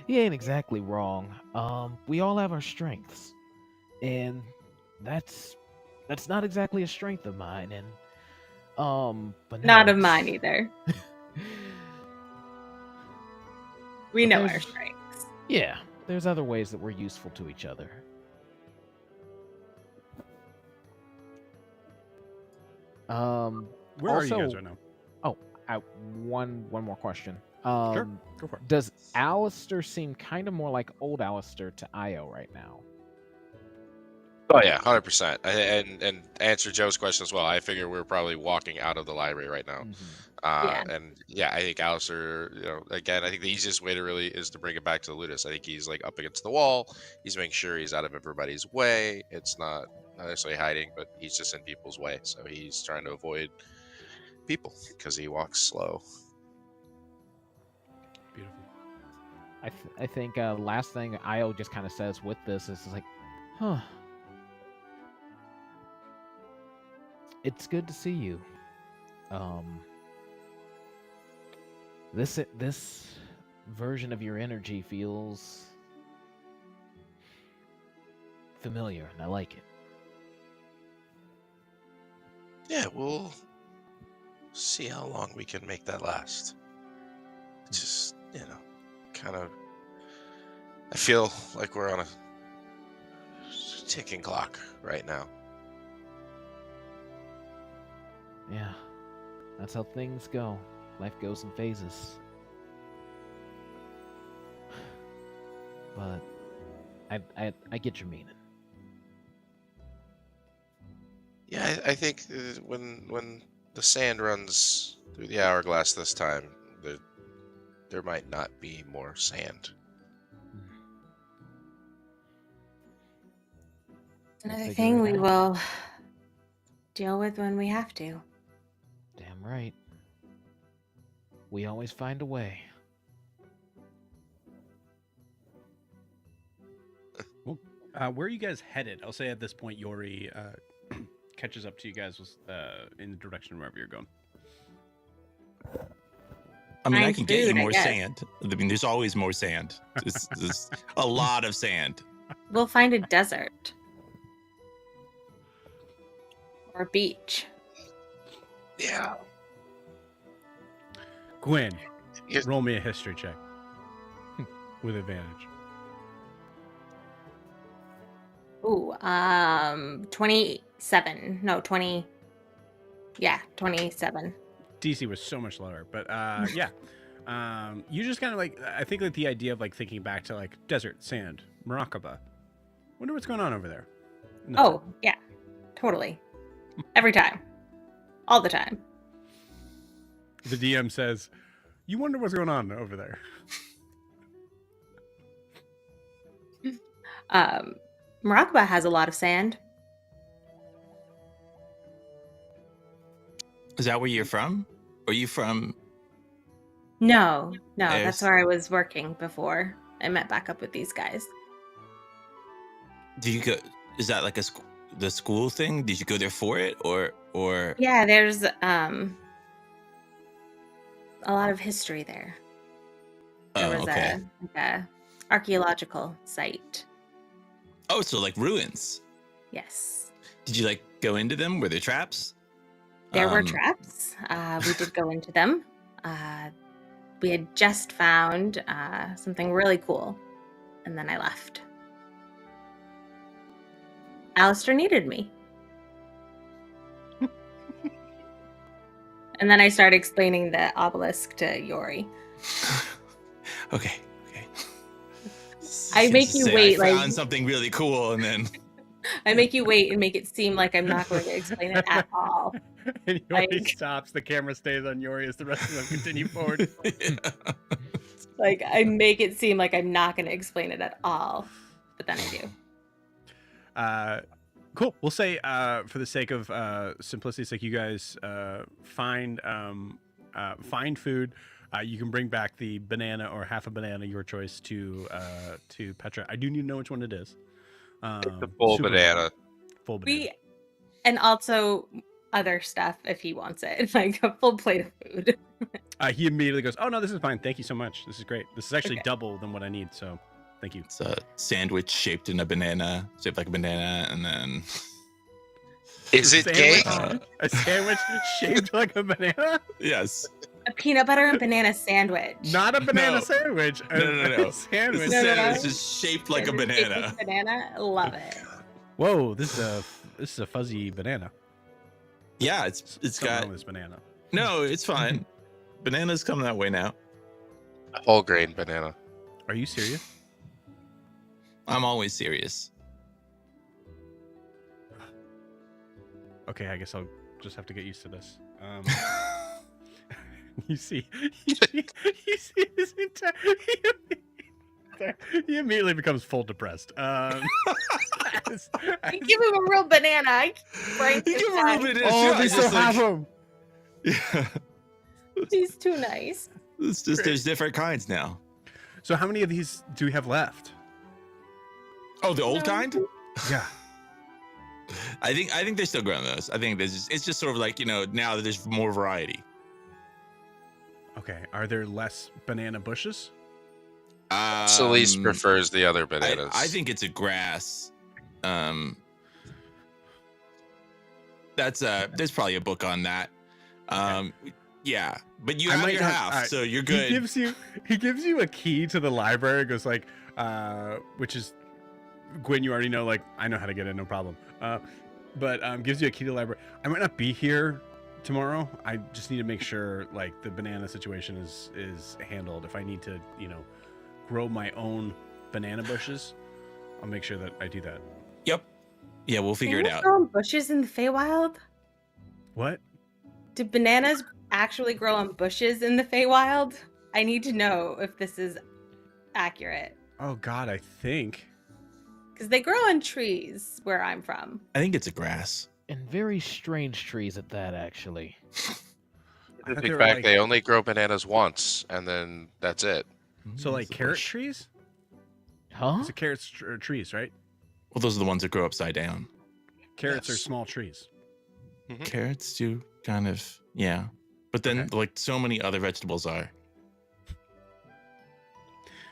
he ain't exactly wrong. We all have our strengths, and that's not exactly a strength of mine. And but Not no, of mine either. We But know our there's- strengths. Yeah, there's other ways that we're useful to each other. Where are you guys also- right now? One more question. Sure, go for it. Does Alistair seem kind of more like old Alistair to Io right now? Oh yeah, 100%. And answer Joe's question as well. I figure we're probably walking out of the library right now. Yeah. And yeah, I think Alistair, again, I think the easiest way to really is to bring it back to Ludus. I think he's like up against the wall. He's making sure he's out of everybody's way. It's not necessarily hiding, but he's just in people's way. So he's trying to avoid people because he walks slow. Beautiful. I think last thing Io just kind of says with this is like, huh. It's good to see you. This version of your energy feels familiar, and I like it. Yeah, we'll see how long we can make that last. It's just, kind of. I feel like we're on a ticking clock right now. Yeah, that's how things go. Life goes in phases. But I get your meaning. Yeah, I think when the sand runs through the hourglass this time, there might not be more sand. Another figure thing it we out. will deal with when we have to. Damn right. We always find a way. Where are you guys headed? I'll say at this point, Yori catches up to you guys in the direction wherever you're going. I mean, I Find can get you food, I more guess. sand. I mean, there's always more sand. There's a lot of sand. We'll find a desert. Or a beach. Yeah. Gwen, Yes. roll me a history check. with advantage. Ooh, 27. No, 20. Yeah, 27. DC was so much lower, but yeah. You just kind of like, I think like the idea of like thinking back to like desert, sand, Morocco. Wonder what's going on over there. Nothing. Oh, yeah, totally. Every time. All the time. The DM says, "You wonder what's going on over there." Morocco has a lot of sand. Is that where you're from? Are you from? No, that's There's- where I was working before I met back up with these guys. Do you go? Is that like the school thing? Did you go there for it, or? Yeah, there's a lot of history there. There Oh, was okay. a archaeological site. Oh, so like ruins. Yes. Did you like go into them? Were there traps? There were Um, traps. We did go into them. We had just found something really cool, and then I left. Alistair needed me. And then I started explaining the obelisk to Yori. Okay. I make you wait, I like- found something really cool, and then I make you wait and make it seem like I'm not going to explain it at all. And Yori Like- stops. The camera stays on Yori as the rest of them continue forward. Like, I make it seem like I'm not going to explain it at all, but then I do. Cool. We'll say for the sake of simplicity's sake, you guys find food. You can bring back the banana or half a banana, your choice, to Petra. I do need to know which one it is. The full super banana. Full banana. And also other stuff if he wants it, like a full plate of food. He immediately goes, "Oh no, this is fine. Thank you so much. This is great. This is actually Okay. double than what I need. So, thank you." it's a sandwich shaped like a banana, and then Is it Sandwich? gay? A sandwich shaped like a banana? yes, A peanut butter and banana sandwich. Not a banana No. sandwich. No. A sandwich. It's No, a no, no. sandwich just shaped like a Is it shaped banana. like a banana? Love it. Whoa, this is a fuzzy banana. Yeah, it's Something wrong got with this banana. no. It's fine. Bananas come that way now. Whole grain banana. Are you serious? I'm always serious. Okay, I guess I'll just have to get used to this. You see his entire. He immediately becomes full depressed. You give him a real banana. I break You his give a little heart. bit of Oh, I they still just, like- have him. Yeah, He's too nice. it's just there's different kinds now. So, how many of these do we have left? Oh, the old No. kind? Yeah. I think they're still growing those. I think it's just sort of like, now that there's more variety. Okay. Are there less banana bushes? Celeste Um, prefers the other bananas. I think it's a grass. That's there's probably a book on that. Yeah, but you I have might your not- half, alright. so you're good. He gives you a key to the library. It goes like, which is Gwen. You already know. Like, I know how to get in, no problem. But gives you a key to the library. I might not be here tomorrow. I just need to make sure like the banana situation is handled. If I need to, grow my own banana bushes, I'll make sure that I do that. Yep. Yeah, we'll figure it Bananas out. grow on bushes in the Feywild? What? Do bananas actually grow on bushes in the Feywild? I need to know if this is accurate. Oh God, I think. Because they grow on trees where I'm from. I think it's a grass. And very strange trees at that, actually. I thought In they were, fact, like- they only grow bananas once, and then that's it. So like It's a carrot bush. trees? Huh? It's a carrots trees, right? Well, those are the ones that grow upside down. Carrots are Yes. small trees. Carrots do kind of, yeah. But then, Okay. like so many other vegetables are.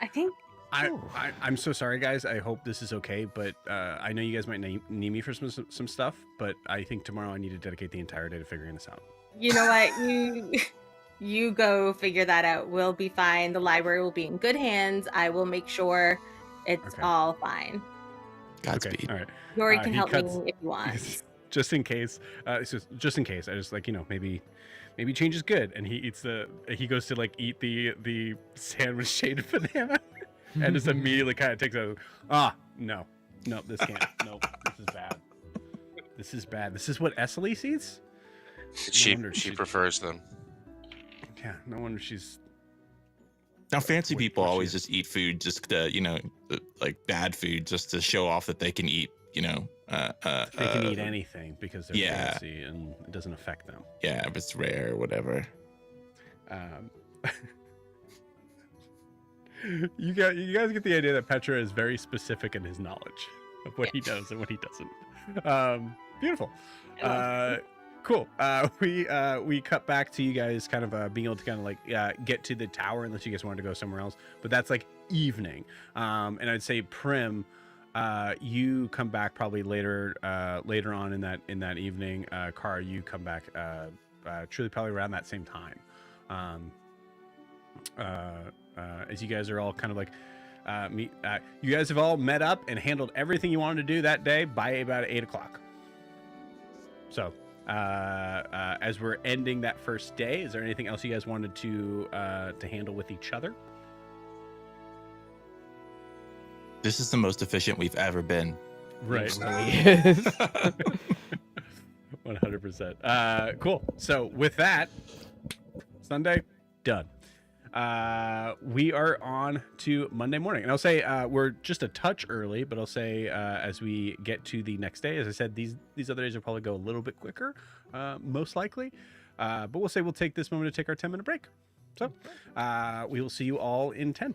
I think I'm so sorry, guys. I hope this is okay, but I know you guys might need me for some stuff, but I think tomorrow I need to dedicate the entire day to figuring this out. you know what You go figure that out. We'll be fine. The library will be in good hands. I will make sure it's Okay. all fine. Godspeed. All right. Yori can He help cuts- me if you want. just in case. Just in case. I just like maybe change is good. And he eats he goes to like eat the sandwich shaded banana, and just immediately kind of takes out. No, this can't. No, this is bad. This is bad. This is what Esselise eats. She wonder she she- prefers them. Yeah, no wonder she's. Now, fancy What- people what she always is. just eat food, just like bad food, just to show off that they can eat. They can eat anything because they're yeah. fancy and it doesn't affect them. Yeah, if it's rare or whatever. You guys get the idea that Petra is very specific in his knowledge of what he does and what he doesn't. Beautiful. Cool. We cut back to you guys kind of being able to kind of like get to the tower unless you guys wanted to go somewhere else. But that's like evening. And I'd say Prim, you come back probably later on in that evening. Kara, you come back truly probably around that same time. As you guys are all kind of like you guys have all met up and handled everything you wanted to do that day by about 8 o'clock. So as we're ending that first day, is there anything else you guys wanted to handle with each other? This is the most efficient we've ever been. Right. Yes. 100%. Cool. So with that, Sunday done. We are on to Monday morning, and I'll say we're just a touch early, but I'll say as we get to the next day, as I said, these other days will probably go a little bit quicker, most likely. But we'll say we'll take this moment to take our 10-minute break. So we will see you all in 10.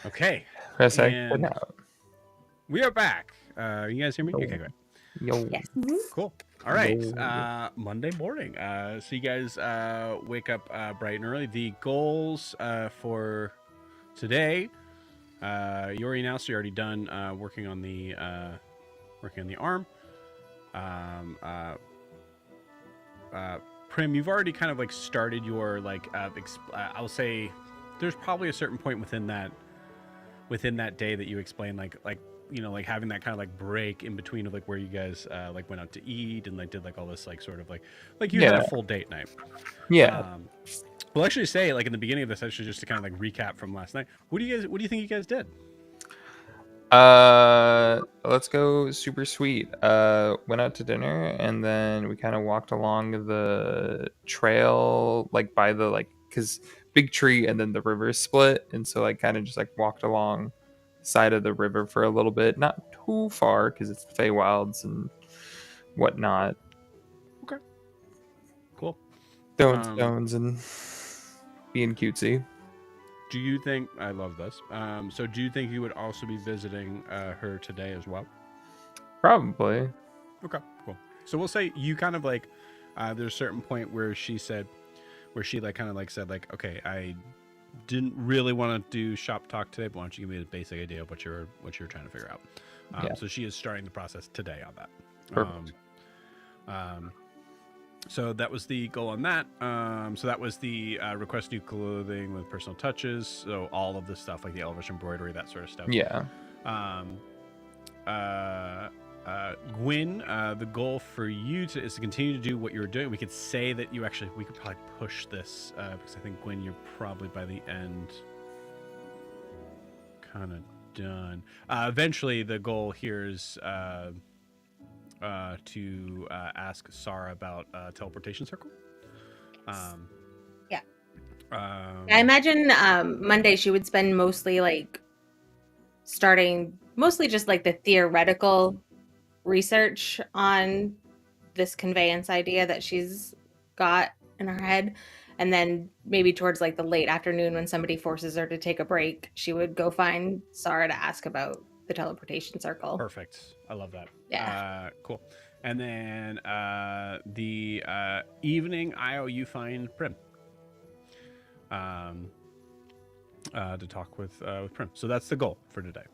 Okay. Press X And out. we are back. You guys hear me? Oh. Okay, great. Yo. Yes. Cool. All right. Yo. Monday morning. So you guys wake up bright and early. The goals for today. Yuri now, so you're already done working on the arm. Prim, you've already kind of like started your like I'll say there's probably a certain point within that day that you explain like like having that kind of like break in between of like where you guys like went out to eat and like did like all this like sort of like you had a full date night. Yeah. We'll actually say like in the beginning of this actually just to kind of like recap from last night. What do you think you guys did? Let's go super sweet. Went out to dinner and then we kind of walked along the trail, like by the because big tree and then the river split, and so like kind of just like walked along the side of the river for a little bit, not too far because it's the Feywilds and whatnot. Okay, cool. Throwing stones and being cutesy. Do you think I love this? So do you think you would also be visiting her today as well? Probably. Okay, cool. So we'll say you kind of like there's a certain point where she like kind of like said like, okay, I didn't really want to do shop talk today, but why don't you give me a basic idea of what you're trying to figure out? Yeah. So she is starting the process today on that. Perfect. So that was the goal on that. So that was the request new clothing with personal touches. So all of the stuff like the elvish embroidery, that sort of stuff. Yeah. Gwyn, the goal for you is to continue to do what you're doing. We could say that we could probably push this because I think Gwyn, you're probably by the end kind of done. Eventually, the goal here is to ask Sarah about teleportation circle. Yeah. I imagine Monday she would spend mostly just like the theoretical research on this conveyance idea that she's got in her head, and then maybe towards like the late afternoon when somebody forces her to take a break, she would go find Sarah to ask about the teleportation circle. Perfect. I love that. Yeah. Cool. And then the evening IO, you find Prim to talk with Prim. So that's the goal for today.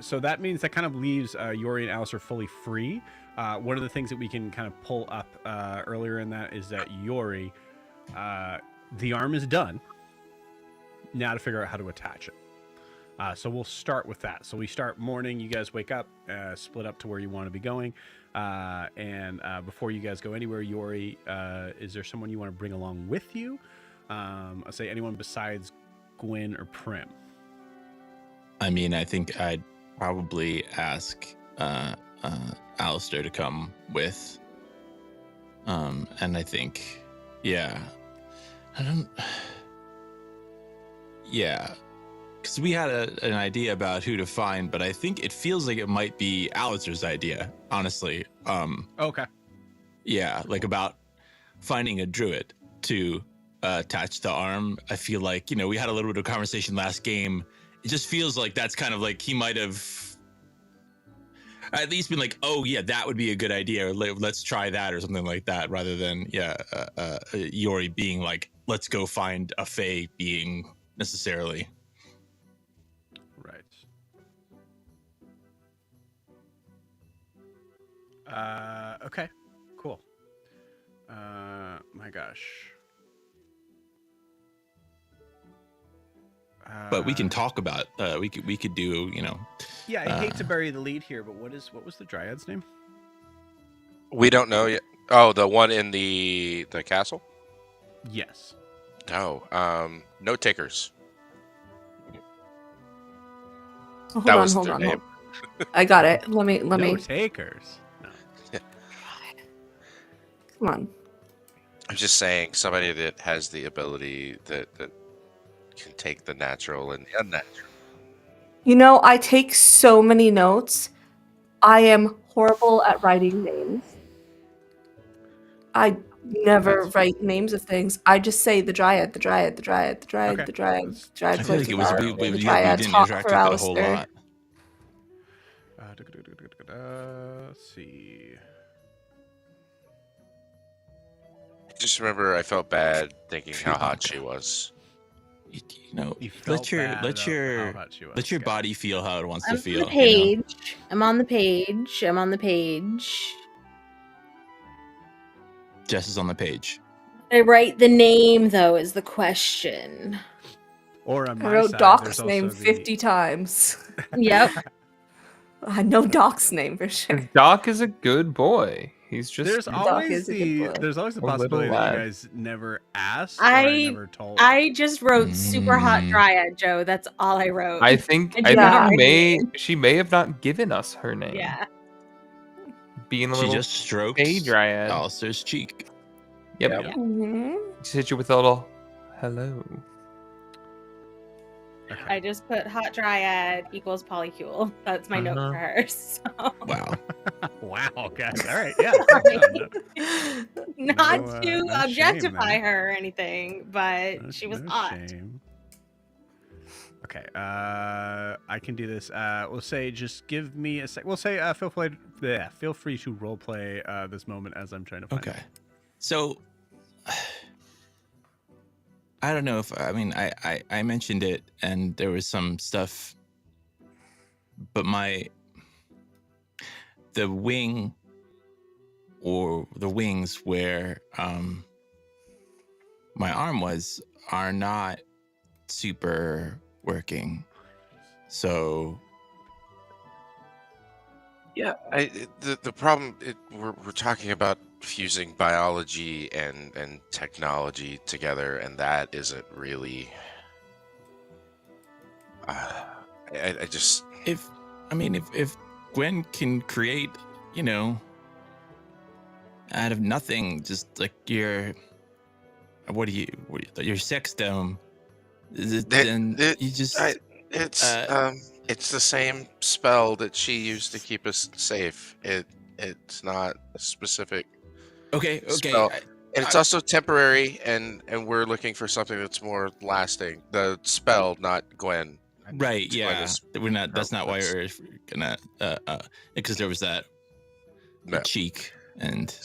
So that means that kind of leaves Yuri and Alice are fully free. One of the things that we can kind of pull up earlier in that is that Yuri, the arm is done. Now to figure out how to attach it. So we'll start with that. So we start morning. You guys wake up, split up to where you want to be going. And before you guys go anywhere, Yuri, is there someone you want to bring along with you? I'll say anyone besides Gwyn or Prim. I mean, I think I'd probably ask Alistair to come with. And I think, yeah. Because we had an idea about who to find, but I think it feels like it might be Alistair's idea, honestly. Okay. Yeah, like about finding a druid to attach the arm. I feel like, we had a little bit of conversation last game. It just feels like that's kind of like he might have at least been like, oh, yeah, that would be a good idea. Or let's try that or something like that, rather than, Yuri being like, let's go find a fae being necessarily. Right. Okay, cool. My gosh. But we can talk about we could do, Yeah, I hate to bury the lead here, but what was the dryad's name? We don't know yet. Oh, the one in the castle? Yes. No. No takers. Hold That on, was hold their on. name. I got it. Let me. No takers. No. Come on. I'm just saying somebody that has the ability that can take the natural and the unnatural. I take so many notes. I am horrible at writing names. I never That's write names of things. I just say the dryad, the dryad, the dryad, the dryad, Okay. the dryad, That's- dryad I feel like collected it was art, we the didn't dryad talk interact for with it a whole Alistair. lot. Let's see. Just remember, I felt bad thinking how hot she was. You know, You felt let your bad let of your how hot she was. let your Got it. body feel how it wants I'm to on feel. the page. I'm on the page. I'm on the page. Jess is on the page. I write the name though is the question. Or on I my wrote side, Doc's there's name also the 50 times. Yep. I know Doc's name for sure. 'Cause Doc is a good boy. He's just There's Doc always is a good boy. there's always the A little possibility that you lad. guys never asked or I never told. I just wrote super hot Mm. dryad, Joe. That's all I wrote. I think I do not Yeah. write she may have not given us her name. Yeah. Being a She little just stroked hey dryad. Alistair's cheek. Yep. Yep. Mhm. Just hit you with a little hello. Okay. I just put hot dryad equals polycule. That's my note for her. So. Wow. Wow, guys. All right. Yeah. Not No, to no shame objectify there. her or anything, but No- she was no hot. shame. Okay. I can do this. We'll say just give me a sec. We'll say feel free to role play this moment as I'm trying to find Okay. it. So I don't know if I mentioned it and there was some stuff, but the wing or the wings where my arm was are not super working. So Yeah, the problem we're talking about fusing biology and technology together, and that isn't really. I just if Gwen can create, out of nothing, just like your your sex dome, then you just it's the same spell that she used to keep us safe. It's not a specific okay. spell. And it's also temporary, and we're looking for something that's more lasting. The spell, not Gwen. Right, Gwen yeah. is We're not. That's not why that's- we're gonna. Because there was that No. cheek and.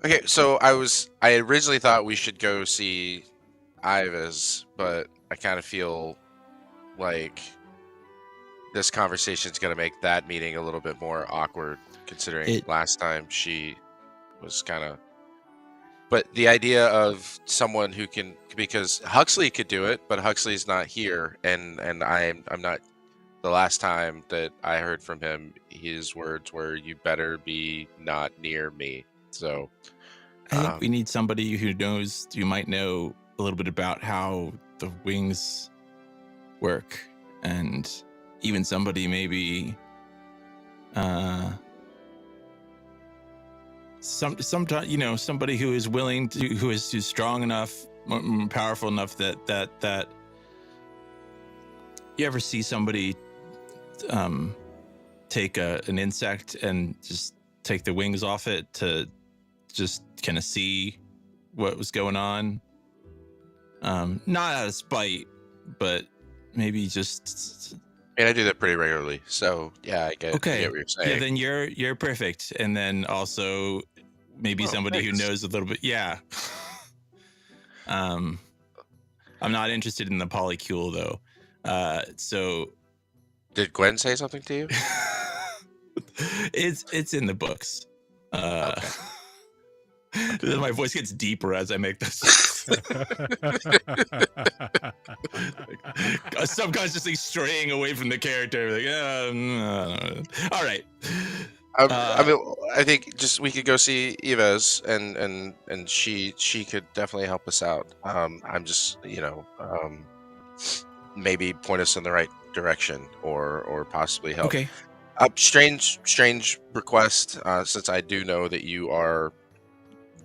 Okay, so I originally thought we should go see Ives, but I kind of feel like this conversation's gonna make that meeting a little bit more awkward, considering last time she was kind of. But the idea of someone who can, because Huxley could do it, but Huxley's not here, and I'm not. The last time that I heard from him, his words were, "You better be not near me." So I think we need somebody who might know a little bit about how the wings work, and even somebody maybe somebody who is willing to, who is strong enough, powerful enough that you ever see somebody take an insect and just take the wings off it to just kind of see what was going on, not out of spite, but maybe just. And I do that pretty regularly, so yeah, I get what you're saying. Yeah, then you're perfect, and then also maybe somebody who knows a little bit. Yeah. I'm not interested in the polycule though. So. Did Gwen say something to you? It's in the books. My voice gets deeper as I make this. Subconsciously straying away from the character. All right. I think just we could go see Yves, and she could definitely help us out. I'm just maybe point us in the right direction or possibly help. Okay. Strange request, since I do know that you are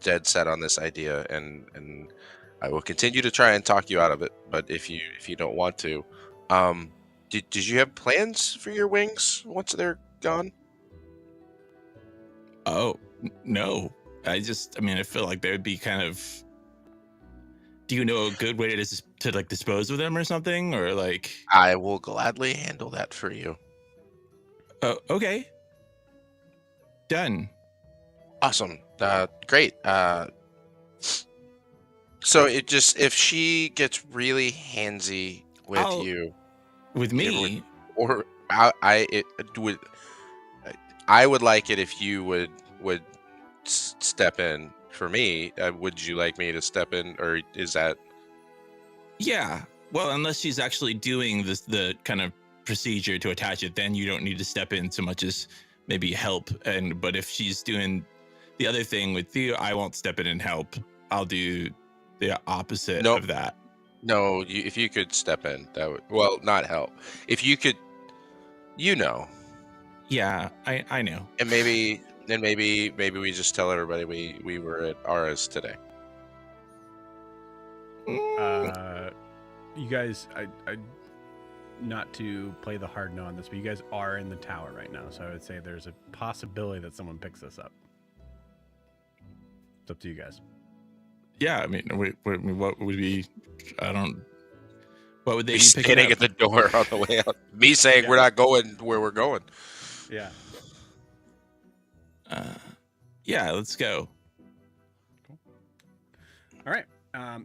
dead set on this idea, and I will continue to try and talk you out of it. But if you don't want to, did you have plans for your wings once they're gone? Oh, no. I mean, I feel like there would be kind of. Do you know a good way to like dispose of them or something, or like? I will gladly handle that for you. Oh, okay. Done. Awesome. Great. So if she gets really handsy with you, with me, or I would like it if you would step in for me. Would you like me to step in, or is that? Yeah. Well, unless she's actually doing the kind of procedure to attach it, then you don't need to step in so much as maybe help. But if she's doing the other thing with you, I won't step in and help. I'll do the opposite of that. No, if you could step in, that would, well, not help. If you could, Yeah, I know. And maybe we just tell everybody we were at Ara's today. You guys, I not to play the hard no on this, but you guys are in the tower right now, so I would say there's a possibility that someone picks this up. It's up to you guys. Yeah, I mean, what would be? What would they be standing at the door on the way out? Me saying we're not going where we're going. Yeah. Yeah, let's go. Cool. All right.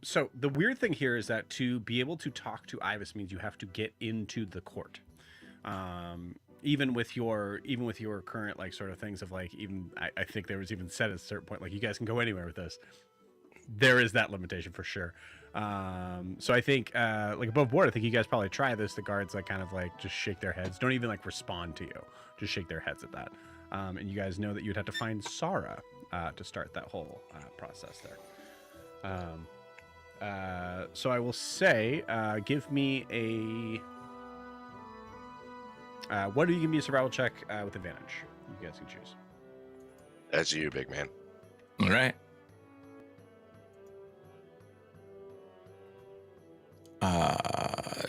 So the weird thing here is that to be able to talk to Ibis means you have to get into the court. Even with your current like sort of things of like, even I think there was even said at a certain point, like, you guys can go anywhere with this. There is that limitation for sure. So I think like above board, I think you guys probably try this. The guards like kind of like just shake their heads. Don't even like respond to you. Just shake their heads at that. And you guys know that you'd have to find Sarah to start that whole process there. So I will say, give me a. What do you give me a survival check with advantage? You guys can choose. That's you, big man. All right.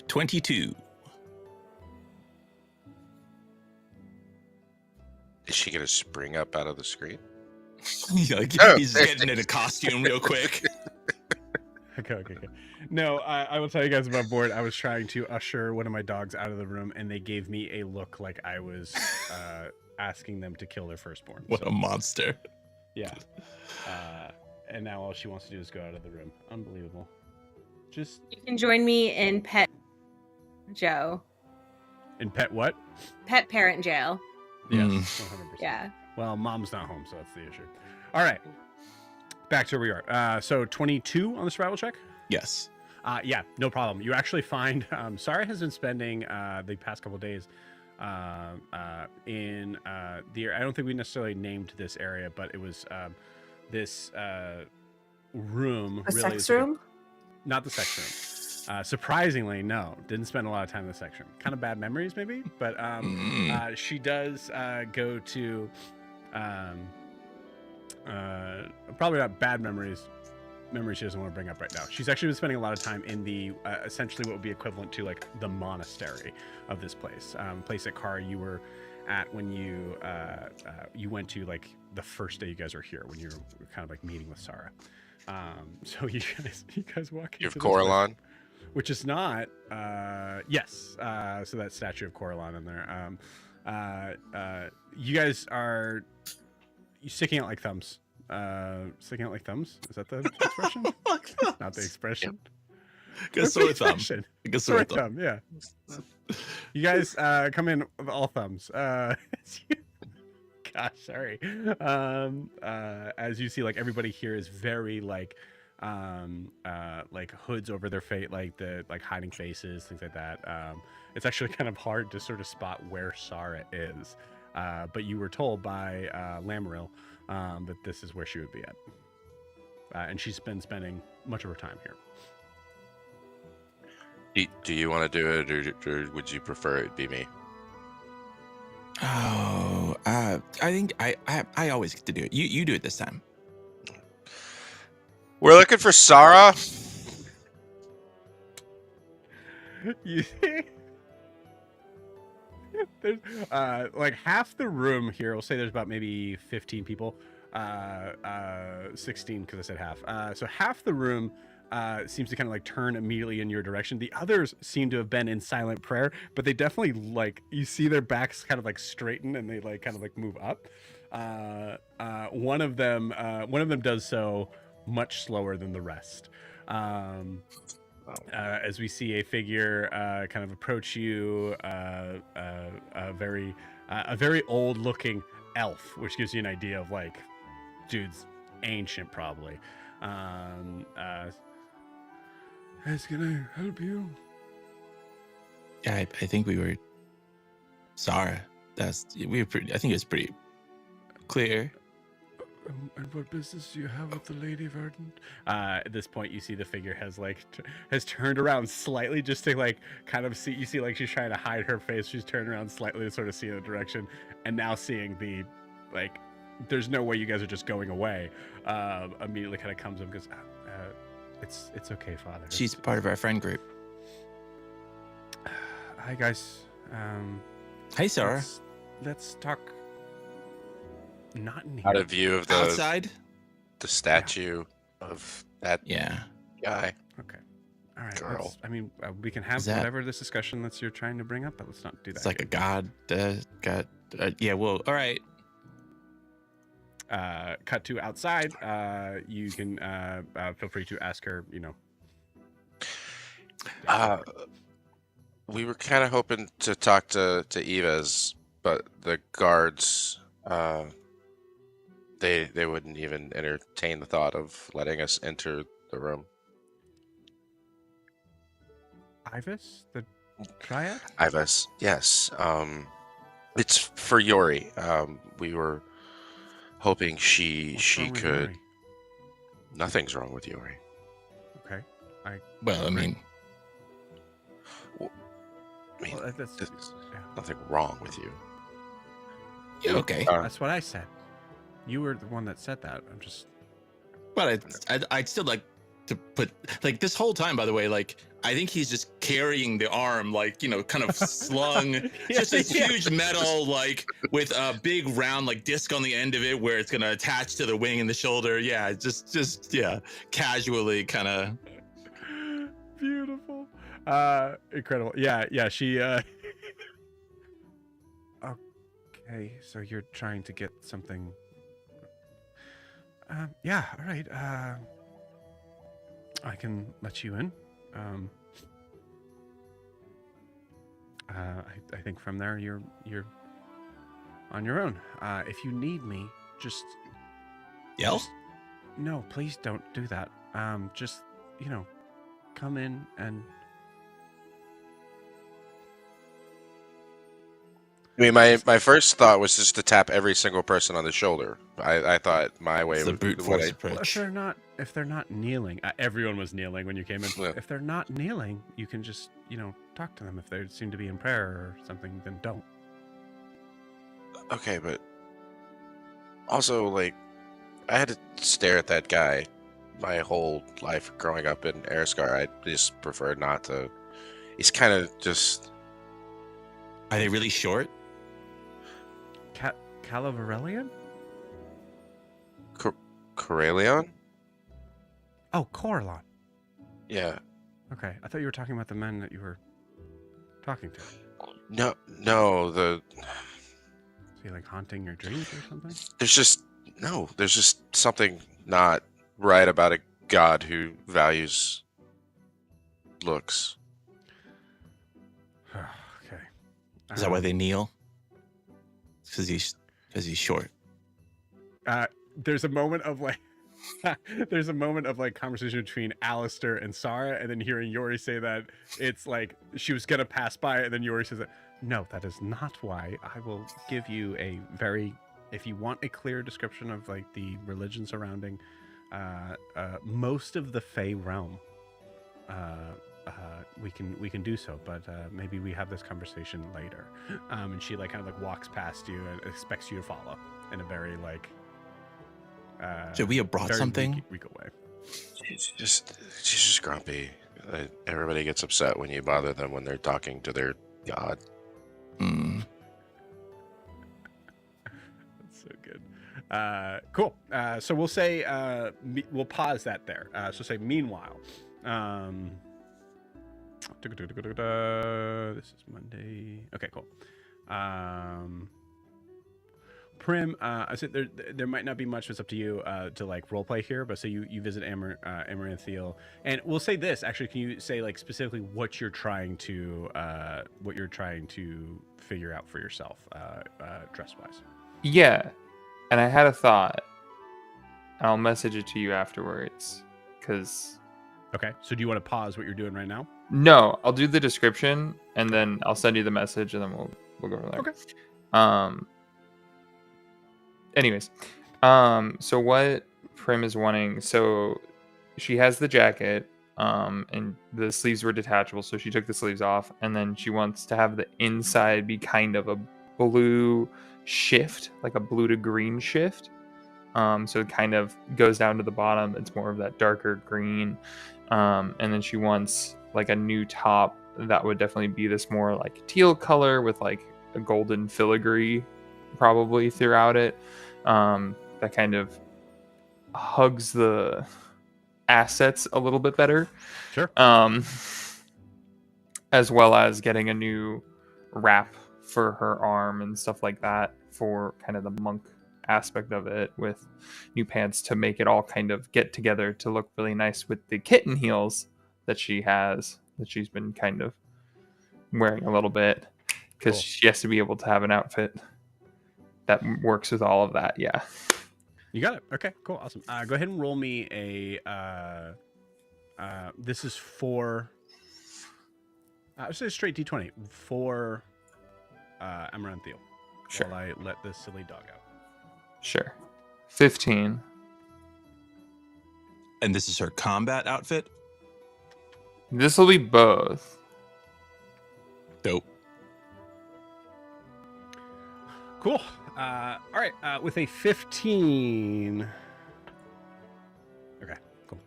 22. Is she gonna spring up out of the screen? He's getting in a costume real quick. Okay. No, I will tell you guys above board. I was trying to usher one of my dogs out of the room, and they gave me a look like I was asking them to kill their firstborn. What a monster. Yeah. And now all she wants to do is go out of the room. Unbelievable. Just You can join me in Pet Joe. in pet what? Pet parent jail. Yes, 100%. Yeah. Well, mom's not home, so that's the issue. All right. Back to where we are. So 22 on the survival check? Yes. Yeah, no problem. You actually find Sarah has been spending the past couple of days in the. I don't think we necessarily named this area, but it was this room. A really sex room? Not the sex room. Surprisingly, no. Didn't spend a lot of time in the sex room. Kind of bad memories, maybe. But she does go to. Probably not bad memories. Memories she doesn't want to bring up right now. She's actually been spending a lot of time in the essentially what would be equivalent to like the monastery of this place. Place that Kara you were at when you went to like the first day you guys were here when you were kind of like meeting with Sarah. So you guys walk into You have this Coraline, which is not yes. So that statue of Coraline in there. You guys are sticking out like thumbs. Sticking out like thumbs? Is that the expression? Not the expression. Good sore thumb. Good sore thumb. Yeah. You guys come in with all thumbs. Gosh, sorry. As you see, like everybody here is very like hoods over their face, like hiding faces, things like that. It's actually kind of hard to sort of spot where Sarah is. But you were told by Lamaril that this is where she would be at. And she's been spending much of her time here. do you want to do it, or would you prefer it be me? Oh, I think I always get to do it. You do it this time. We're looking for Sarah. There's like half the room here. We'll say there's about maybe 15 people. 16 because I said half. So half the room seems to kind of like turn immediately in your direction. The others seem to have been in silent prayer, but they definitely like you see their backs kind of like straighten and they like kind of like move up. One of them does so much slower than the rest. As we see a figure kind of approach you, a very old-looking elf, which gives you an idea of like, dude's ancient probably. Is gonna help you? Yeah, I think we were. Sarah, we were pretty. I think it was pretty clear. And what business do you have with the Lady Verdant? At this point, you see the figure has like has turned around slightly just to like kind of see. You see like she's trying to hide her face. She's turned around slightly to sort of see the direction, and now seeing the like. There's no way you guys are just going away. Immediately kind of comes up and goes, it's okay, Father. She's part of our friend group. Hi guys. Hey, Sarah. Let's talk. Not in here. Out of view of the Outside. the statue of that Yeah. guy. Okay. All right. Girl. We can have Is that- whatever this discussion that you're trying to bring up, but let's not do that. It's like a god. Yeah. Well. All right. Cut to outside. You can feel free to ask her. We were kind of hoping to talk to Eva's, but the guards, they wouldn't even entertain the thought of letting us enter the room. Ivis, the triad. Ivas, yes. It's for Yori. We were hoping she What's wrong with could. Yori? Nothing's wrong with Yori. Okay. Well, I mean, I mean, Well, there's yeah. nothing wrong with you. yeah, okay. That's what I said. You were the one that said that. I'm just. But I'd still like to put like this whole time. By the way, like I think he's just carrying the arm, like kind of slung, just a huge metal, like with a big round like disc on the end of it, where it's gonna attach to the wing and the shoulder. Yeah, just casually kind of. Beautiful. Incredible. Yeah. She. Okay, so you're trying to get something. Yeah. All right. I can let you in. I think from there you're on your own. If you need me, just Yell? no, please don't do that. Just come in and. I mean, my first thought was just to tap every single person on the shoulder. I thought my way It's the would brute what force I- Well, approach. if they're not kneeling, everyone was kneeling when you came in. Yeah. If they're not kneeling, you can just talk to them. If they seem to be in prayer or something, then don't. Okay, but also like I had to stare at that guy my whole life growing up in Eriscar. I just prefer not to. He's kind of just. Are they really short? Calavarellian? Corellion? Oh, Coralon. Yeah. Okay, I thought you were talking about the men that you were talking to. No. Is he like haunting your dreams or something? There's just something not right about a god who values looks. Okay. Is that why they kneel? Because he's short. There's a moment of like conversation between Alistair and Sarah, and then hearing Yori say that it's like she was gonna pass by, and then Yori says that no, that is not why. I will give you a very, if you want a clear description of like the religion surrounding most of the Fey realm, we can do so, but maybe we have this conversation later. And she like kind of like walks past you and expects you to follow in a very like. Should we have brought very something? She's just grumpy. Everybody gets upset when you bother them when they're talking to their god. Hmm. Cool. So we'll say we'll pause that there. So say meanwhile. This is Monday. Okay, cool. Prim, I said there might not be much. It's up to you to like role play here. But so you visit Amaranthiel, and we'll say this. Actually, can you say like specifically what you're trying to figure out for yourself, dress wise? Yeah, and I had a thought. I'll message it to you afterwards, because. Okay. So do you want to pause what you're doing right now? No, I'll do the description and then I'll send you the message and then we'll go from there. Okay. Anyways, so what Prim is wanting, so she has the jacket, and the sleeves were detachable, so she took the sleeves off, and then she wants to have the inside be kind of a blue shift, like a blue to green shift. So it kind of goes down to the bottom. It's more of that darker green. And then she wants like a new top that would definitely be this more like teal color with like a golden filigree probably throughout it. That kind of hugs the assets a little bit better. Sure. As well as getting a new wrap for her arm and stuff like that for kind of the monk aspect of it, with new pants to make it all kind of get together to look really nice with the kitten heels that she has, that she's been kind of wearing a little bit, because Cool. she has to be able to have an outfit that works with all of that. Yeah. You got it. Okay, cool. Awesome. Go ahead and roll me a this is for I'll say straight D20 for Amaranthiel. Sure. While I let this silly dog out. Sure. 15. And this is her combat outfit? This will be both. Dope. Cool. All right. With a 15. Okay. Cool.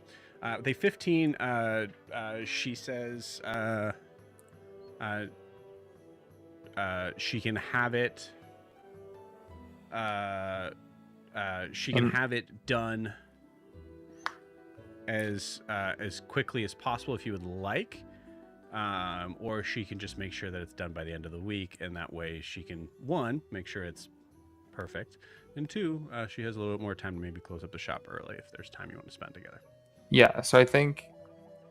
With a 15, she says she can have it. She can have it done as quickly as possible if you would like, or she can just make sure that it's done by the end of the week, and that way she can, one, make sure it's perfect, and two, she has a little bit more time to maybe close up the shop early if there's time you want to spend together. Yeah, so I think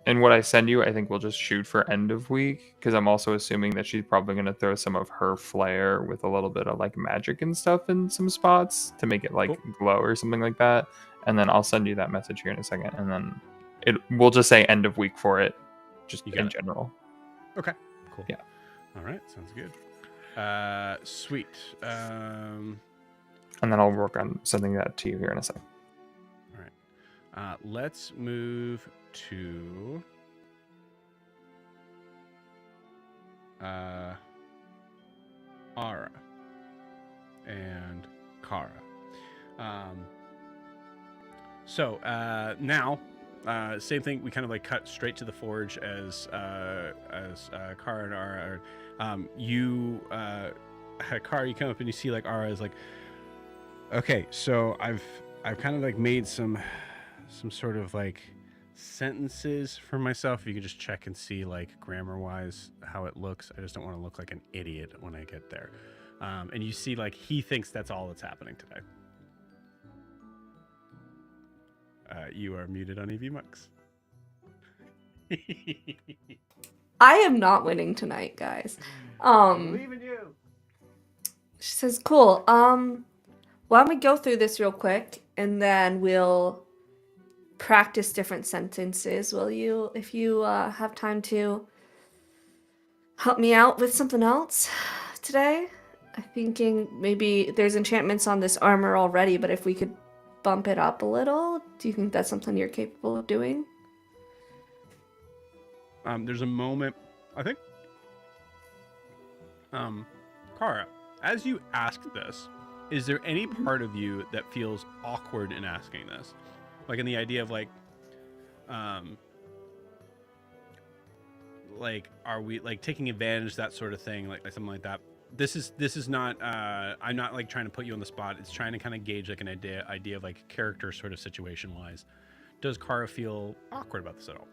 in what I send you, I think we'll just shoot for end of week, because I'm also assuming that she's probably going to throw some of her flair with a little bit of like magic and stuff in some spots to make it like Cool. glow or something like that. And then I'll send you that message here in a second, and then we'll just say end of week for it, just You got in it. general. Okay, cool. Yeah. All right, sounds good. Sweet. And then I'll work on sending that to you here in a second. All right. Let's move to Ara and Kara. So now, same thing. We kind of like cut straight to the forge as Kara and Ara are. Kara, you come up and you see like Ara is like, okay, so I've kind of like made some sort of like sentences for myself. If you could just check and see like grammar wise how it looks. I just don't want to look like an idiot when I get there. And you see like he thinks that's all that's happening today. You are muted on EV Mux. I am not winning tonight, guys. Believe in you. She says, cool. Why don't we go through this real quick and then we'll practice different sentences. Will you, if you have time to help me out with something else today? I'm thinking maybe there's enchantments on this armor already, but if we could bump it up a little, do you think that's something you're capable of doing? There's a moment, I think. Kara, as you ask this, is there any part of you that feels awkward in asking this? Like in the idea of like are we like taking advantage, that sort of thing, like something like that? this is not. I'm not like trying to put you on the spot. It's trying to kind of gauge like an idea of like character sort of situation wise. Does Kara feel awkward about this at all?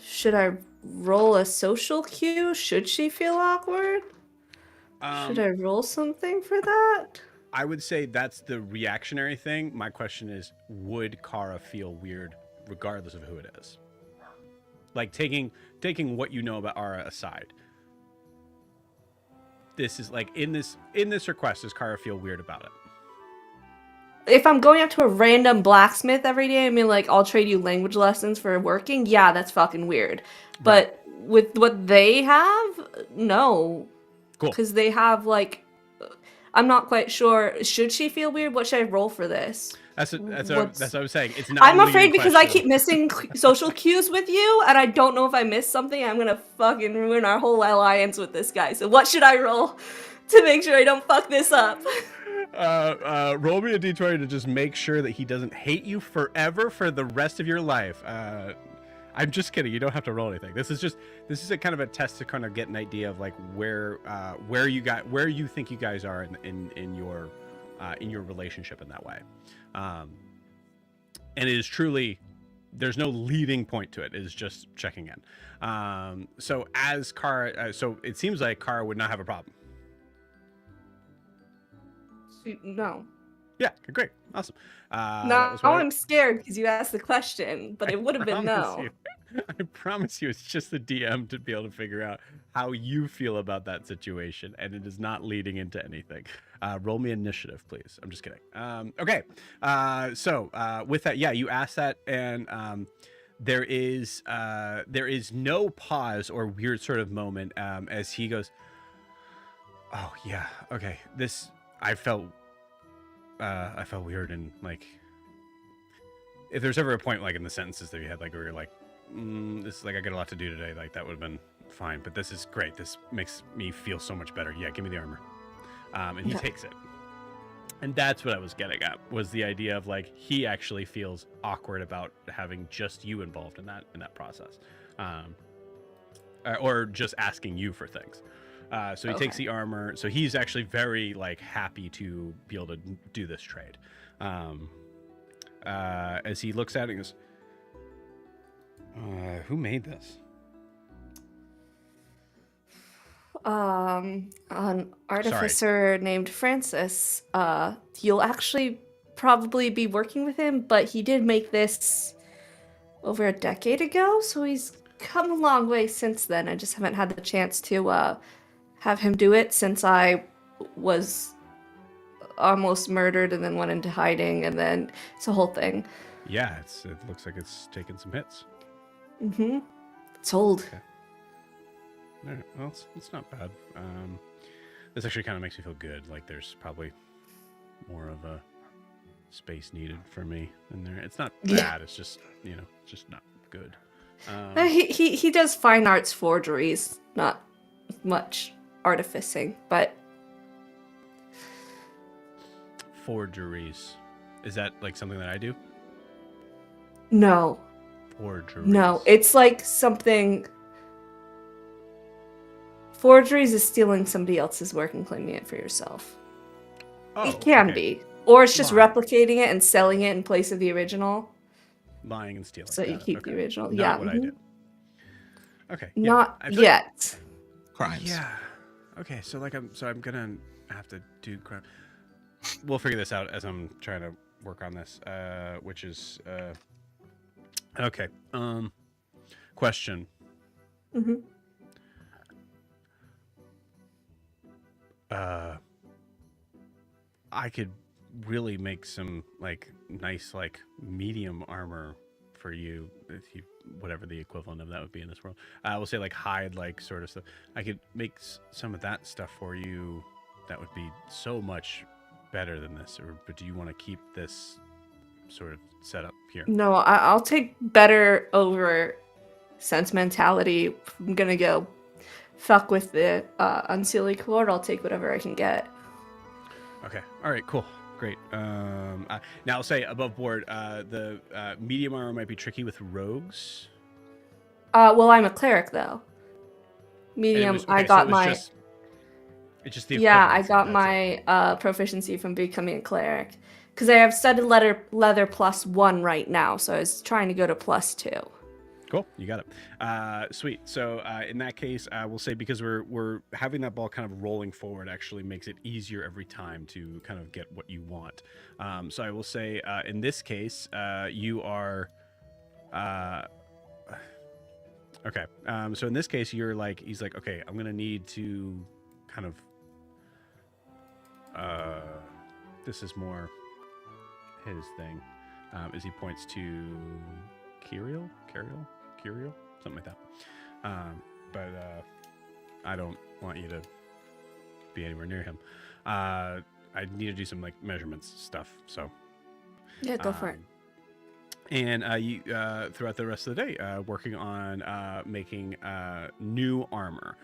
Should I roll a social cue? Should she feel awkward? Should I roll something for that? I would say that's the reactionary thing. My question is, would Kara feel weird regardless of who it is? Like taking what you know about Ara aside. This is like in this request, does Kara feel weird about it? If I'm going up to a random blacksmith every day, I mean, like, I'll trade you language lessons for working, yeah, that's fucking weird. But with what they have, no. Cool. Because they have, like, I'm not quite sure. Should she feel weird? What should I roll for this? That's what I was saying. It's not. I'm afraid because I question. keep missing social cues with you, and I don't know if I missed something. I'm gonna fucking ruin our whole alliance with this guy. So what should I roll to make sure I don't fuck this up? Roll me a d20 to just make sure that he doesn't hate you forever for the rest of your life. I'm just kidding. You don't have to roll anything. This is a kind of a test to kind of get an idea of like where you think you guys are in your relationship in that way. And it is truly, there's no leading point to it. It is just checking in. So as Kara, so it seems like Kara would not have a problem. No. Yeah, great, awesome. Now I'm scared because you asked the question, but it would have been no. I promise you, it's just the DM to be able to figure out how you feel about that situation, and it is not leading into anything. Roll me initiative, please. I'm just kidding. Okay, so with that, yeah, you asked that, and there is no pause or weird sort of moment as he goes, "Oh yeah, okay, this I felt weird, and like if there's ever a point like in the sentences that you had like where you're like, this is like I got a lot to do today, like that would have been fine, but this is great, this makes me feel so much better. Yeah, give me the armor." And he takes it, and that's what I was getting at, was the idea of like he actually feels awkward about having just you involved in that process, or just asking you for things. So he takes the armor. So he's actually very like happy to be able to do this trade. As he looks at it and goes, who made this? An artificer named Francis. You'll actually probably be working with him, but he did make this over a decade ago, so he's come a long way since then. I just haven't had the chance to have him do it since I was almost murdered and then went into hiding, and then it's a whole thing. Yeah, it looks like it's taken some hits. Mm-hmm. It's old. Okay. All right, well, it's not bad. This actually kind of makes me feel good. Like there's probably more of a space needed for me in there. It's not bad. Yeah. It's just, it's just not good. He does fine arts forgeries, not much artificing, but forgeries. Is that like something that I do? no. Forgeries. No, it's like something. Forgeries is stealing somebody else's work and claiming it for yourself. Oh, It can okay. be. Or it's just Lying. replicating it and selling it in place of the original. Lying and stealing. So you Got it. keep the Okay. original. Not yeah. what I mhm. did. Okay. yeah. Not I feel like- yet. Crimes. Yeah. Okay. So I'm gonna have to do crime. We'll figure this out as I'm trying to work on this. Which is okay. Question. hmm I could really make some like nice like medium armor for you, if you whatever the equivalent of that would be in this world. We'll say like hide like sort of stuff. I could make some of that stuff for you. That would be so much better than this. But do you want to keep this sort of setup here? No, I'll take better over sentimentality. I'm gonna go fuck with the unseelie cord. I'll take whatever I can get. Okay. All right. Cool. Great. Now I'll say above board. The medium armor might be tricky with rogues. Well, I'm a cleric though. medium. was, I okay, so got it was my just it's just the yeah. I equivalency, got that's it. my proficiency from becoming a cleric because I have studded leather +1 right now. So I was trying to go to +2. Cool, you got it. Sweet. So in that case, we'll say because we're having that ball kind of rolling forward actually makes it easier every time to kind of get what you want. So I will say in this case, you are. Okay. So in this case, you're like he's like, okay, I'm gonna need to kind of. This is more his thing. As he points to Kiriel, something like that. But I don't want you to be anywhere near him. I need to do some like measurements stuff. So Yeah, go for it. And you throughout the rest of the day, working on making new armor.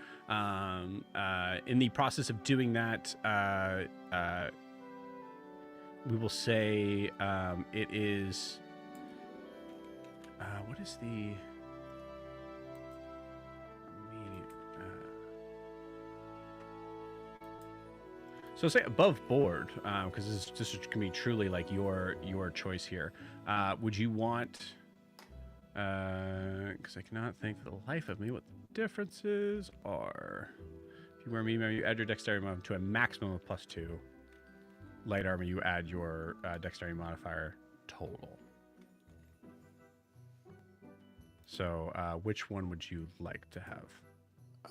In the process of doing that, we will say it is. What is the? So say above board, because this is gonna be truly like your choice here. Would you want? Because I cannot think for the life of me what the differences are. If you wear medium, you add your dexterity modifier to a maximum of +2. Light armor, you add your dexterity modifier total. So, which one would you like to have?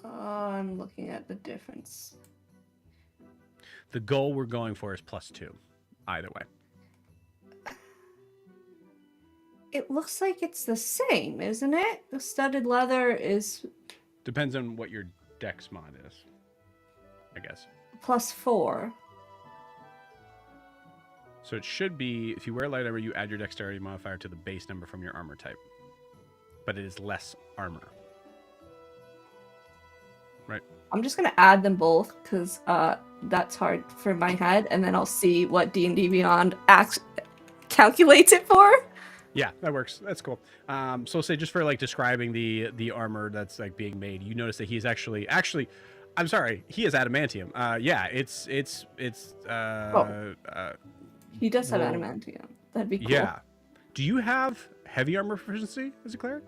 I'm looking at the difference. The goal we're going for is +2, either way. It looks like it's the same, isn't it? The studded leather is Depends on what your dex mod is, I guess. +4. So it should be, if you wear light armor, you add your dexterity modifier to the base number from your armor type. But it is less armor. Right? I'm just going to add them both because that's hard for my head, and then I'll see what D&D Beyond calculates it for. Yeah, that works. That's cool. So say just for like describing the armor that's like being made, you notice that he's actually I'm sorry, he has adamantium. Yeah, it's he does have well, adamantium. That'd be cool. Yeah. Do you have heavy armor proficiency as a cleric?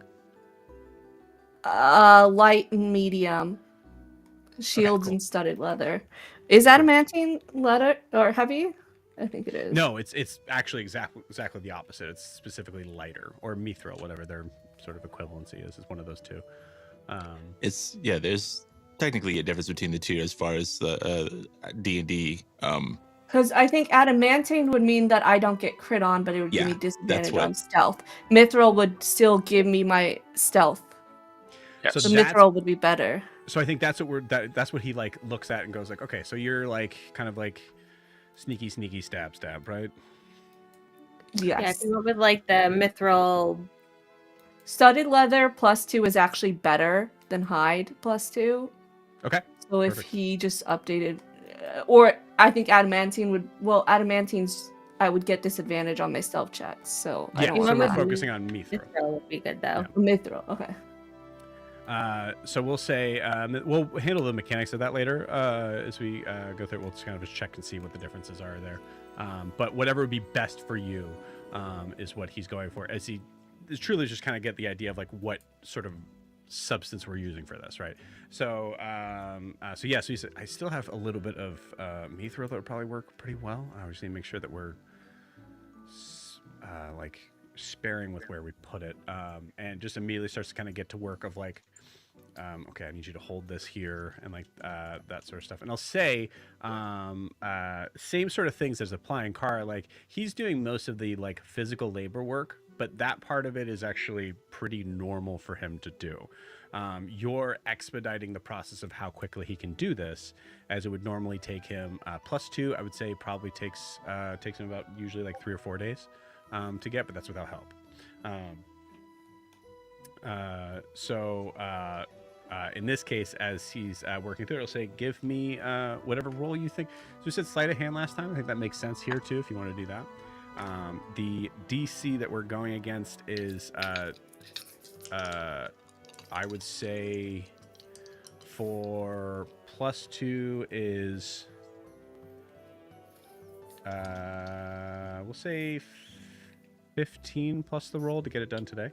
Light and medium. Shields cool. and studded leather. Is adamantine leather or heavy? I think it is. No, it's actually exactly the opposite. It's specifically lighter or mithril, whatever their sort of equivalency is. It's one of those two. It's there's technically a difference between the two as far as the D&D. Because I think adamantine would mean that I don't get crit on, but it would give me disadvantage on stealth. Mithril would still give me my stealth. Yes. So the mithril would be better. So I think that's what that's what he like looks at and goes like, okay, so you're like kind of like sneaky stab, right? Yes. Yeah, I went with like the mithril. Studded leather +2 is actually better than hide +2. Okay. So if Perfect. he just updated, or I think adamantine would. Well, adamantine's I would get disadvantage on my stealth checks. So Yeah, I don't so want we're to. focusing on mithril. Mithril would be good though. Yeah. Mithril, okay. So we'll say we'll handle the mechanics of that later as we go through it. We'll just kind of just check and see what the differences are there. But whatever would be best for you is what he's going for. As he is truly just kind of get the idea of like what sort of substance we're using for this, right? So so he said I still have a little bit of mithril that would probably work pretty well. I just need to make sure that we're like sparing with where we put it, and just immediately starts to kind of get to work of like, okay, I need you to hold this here and like that sort of stuff. And I'll say same sort of things as applying car. Like he's doing most of the like physical labor work, but that part of it is actually pretty normal for him to do. You're expediting the process of how quickly he can do this, as it would normally take him +2. I would say probably takes him about usually like 3 or 4 days to get, but that's without help. In this case, as he's working through it, it'll say, give me whatever roll you think. So we said sleight of hand last time. I think that makes sense here too, if you want to do that. The DC that we're going against is, I would say for +2 is we'll say 15 plus the roll to get it done today.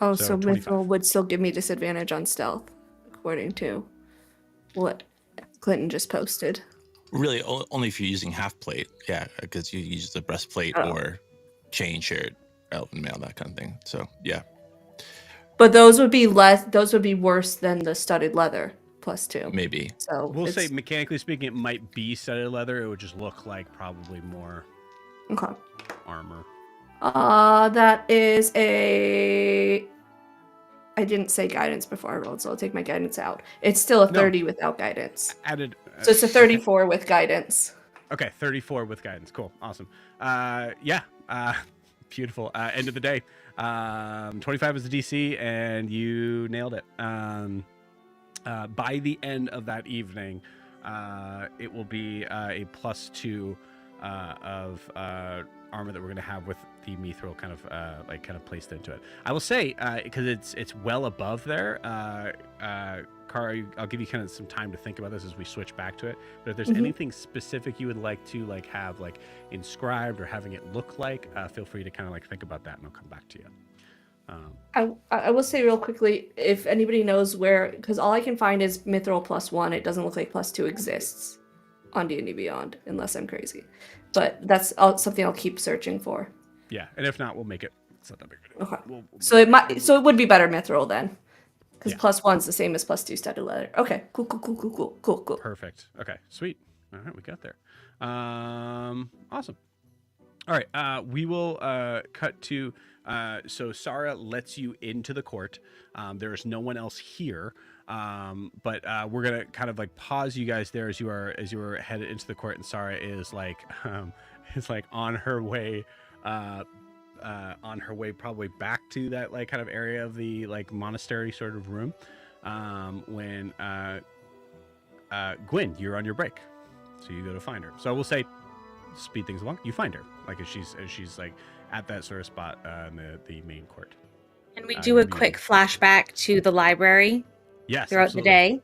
Oh, So so 25. Mithril would still give me disadvantage on stealth, according to what Clinton just posted. Really, only if you're using half plate. Yeah, because you use the breastplate Oh. or chain shirt, elven mail, that kind of thing. So yeah, But those would be less. Those would be worse than the studded leather +2. maybe. So We'll say it's- mechanically speaking, it might be studded leather. It would just look like probably more okay. armor. That is a. I didn't say guidance before I rolled, so I'll take my guidance out. It's still a No. 30 without guidance. Added. So it's a 34 with guidance. Okay, 34 with guidance. Cool, awesome. Yeah, beautiful. End of the day. 25 is the DC, and you nailed it. By the end of that evening, it will be a +2 of armor that we're going to have with the mithril kind of placed into it. I will say, because it's well above there, Kara, I'll give you kind of some time to think about this as we switch back to it. But if there's anything specific you would like to have inscribed or having it look like, feel free to kind of think about that, and I'll come back to you. I will say real quickly, if anybody knows where, because all I can find is mithril +1. It doesn't look like +2 exists on D&D Beyond, unless I'm crazy. But that's something I'll keep searching for. Yeah, and if not, we'll make it. It's not that big of a deal. Okay. We'll So it might. So it would be better mithril then, because Yeah. +1's the same as +2 studded leather. Okay. Cool. Perfect. Okay, sweet. All right, we got there. Awesome. All right, we will cut to. So Sarah lets you into the court. There is no one else here, but we're gonna kind of pause you guys there as you are headed into the court, and Sarah is on her way. On her way probably back to that kind of area of the monastery sort of room, when Gwyn, you're on your break, so you go to find her. So we'll say, speed things along, you find her as she's at that sort of spot in the main court. Can we do a quick flashback to the library Yes, throughout absolutely. the day?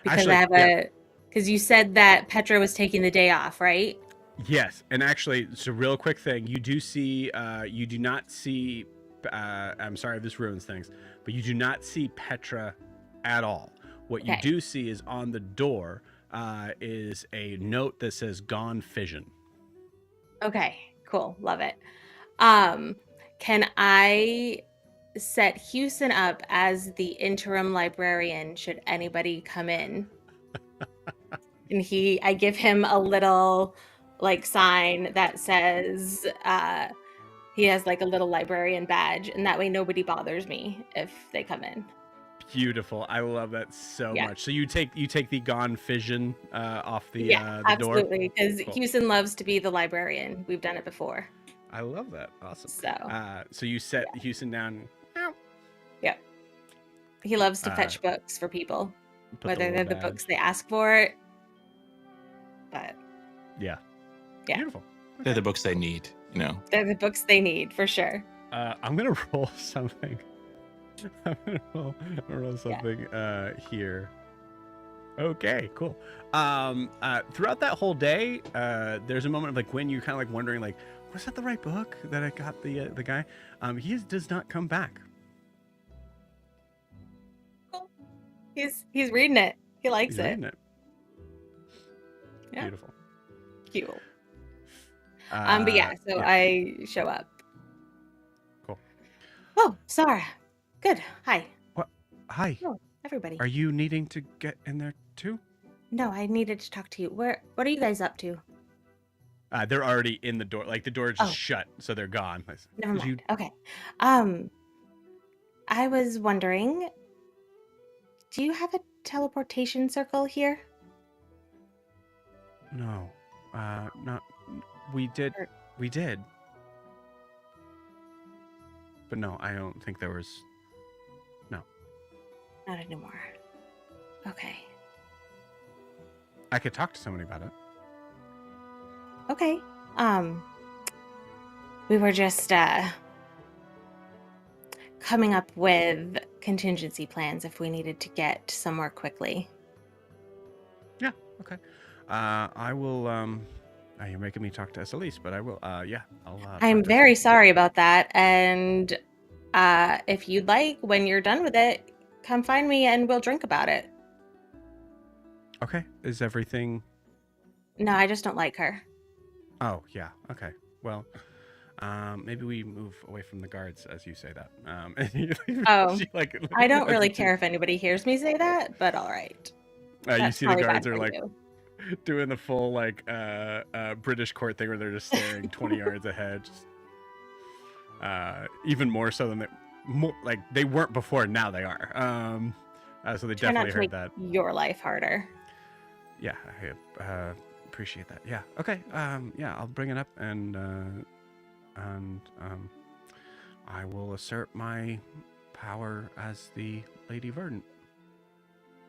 Because Actually, I have yeah. because you said that Petra was taking the day off, right? Yes, and actually, it's a real quick thing. You do see, you do not see. I'm sorry if this ruins things, but you do not see Petra at all. What you Okay. do see is on the door is a note that says "Gone Fission." Okay, cool. Love it. Can I set Houston up as the interim librarian should anybody come in? And I give him a little sign that says he has a little librarian badge, and that way nobody bothers me if they come in. Beautiful. I love that so Yeah. much. So you take the "Gone Fission" off the Yeah, the door. absolutely. Because Cool. Houston loves to be the librarian. We've done it before. I love that. Awesome. So So you set Houston down. yeah, he loves to fetch books for people, Put the whether little they're the badge. books they ask for. But Yeah. Yeah. Beautiful. They're the books they need. they're the books they need for sure. I'm gonna roll something. I'm gonna roll something here. Okay, cool. Throughout that whole day, there's a moment of when you're kind of wondering was that the right book that I got the guy? He does not come back. Cool. He's reading it. He likes He's it. reading it. Yeah. Beautiful. Cute. But yeah, so I show up. Cool. Oh, Sarah. Good. Hi. Hi. Oh, everybody. Are you needing to get in there too? No, I needed to talk to you. What are you guys up to? They're already in the door. The door just Oh. shut, so they're gone. Never Did mind. Okay. I was wondering, do you have a teleportation circle here? No. Not. We did. Or- We did. But no, I don't think there was. Not anymore. Okay. I could talk to somebody about it. Okay. We were just coming up with contingency plans if we needed to get somewhere quickly. Yeah. Okay. I will. You're making me talk to Esalise, but I will. Yeah. I'll. I'm talk to very Esalise. sorry about that. And if you'd like, when you're done with it, come find me and we'll drink about it. Okay. Is everything? No, I just don't like her. Oh yeah. Okay. Well, maybe we move away from the guards as you say that. Oh, she, like, I don't as really you- care if anybody hears me say that, but all right. You That's see the probably bad guards are for like you. doing the full like British court thing where they're just staring 20 yards ahead. Just, even more so than like they weren't before. Now they are. So they Try not definitely to heard make that. your life harder. Yeah, I appreciate that. Yeah. Okay. Yeah, I'll bring it up and I will assert my power as the Lady Verdant.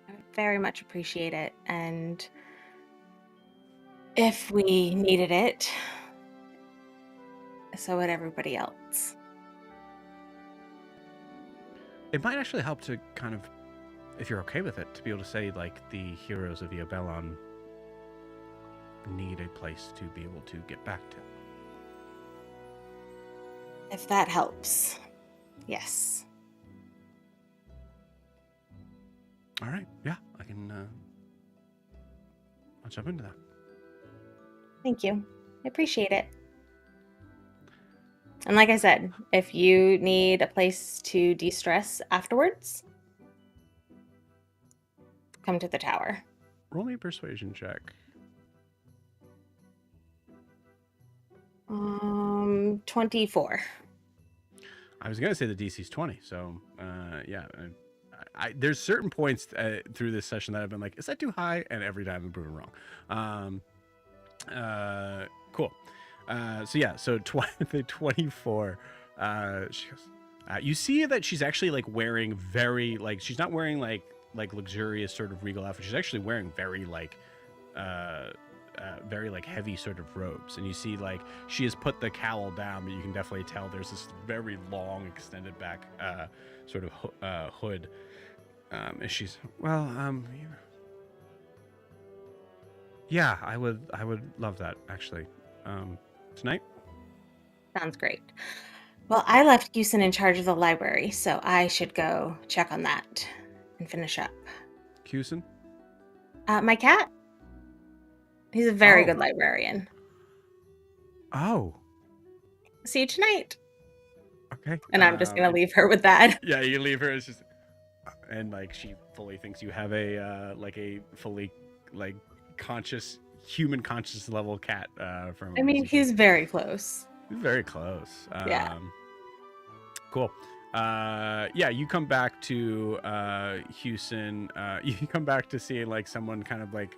I very much appreciate it. And if we needed it, so would everybody else. It might actually help to kind of, if you're okay with it, to be able to say like the heroes of Iabellon need a place to be able to get back to. If that helps. Yes. All right. Yeah, I can. I'll jump into that. Thank you. I appreciate it. And like I said, if you need a place to de-stress afterwards, come to the tower. Roll me a persuasion check. 24. I was gonna say the DC's 20, so yeah. There's certain points through this session that I've been like, is that too high? And every time I'm proven wrong. Cool. So yeah, so the 24. She goes. You see that she's actually like wearing very like she's not wearing like luxurious sort of regal outfit. She's actually wearing very like heavy sort of robes, and you see like she has put the cowl down, but you can definitely tell there's this very long extended back sort of hood. And she's yeah, I would love that actually. Tonight. Sounds great. Well, I left Houston in charge of the library, so I should go check on that and finish up. Houston? My cat. He's a very good librarian. Oh. See you tonight. Okay. And I'm just gonna leave her with that. Yeah, you leave her. It's just, and like she fully thinks you have a fully like human conscious level cat. From. I mean, he's very close. He's very close. Yeah. Cool. Yeah, you come back to Houston. You come back to seeing like someone kind of like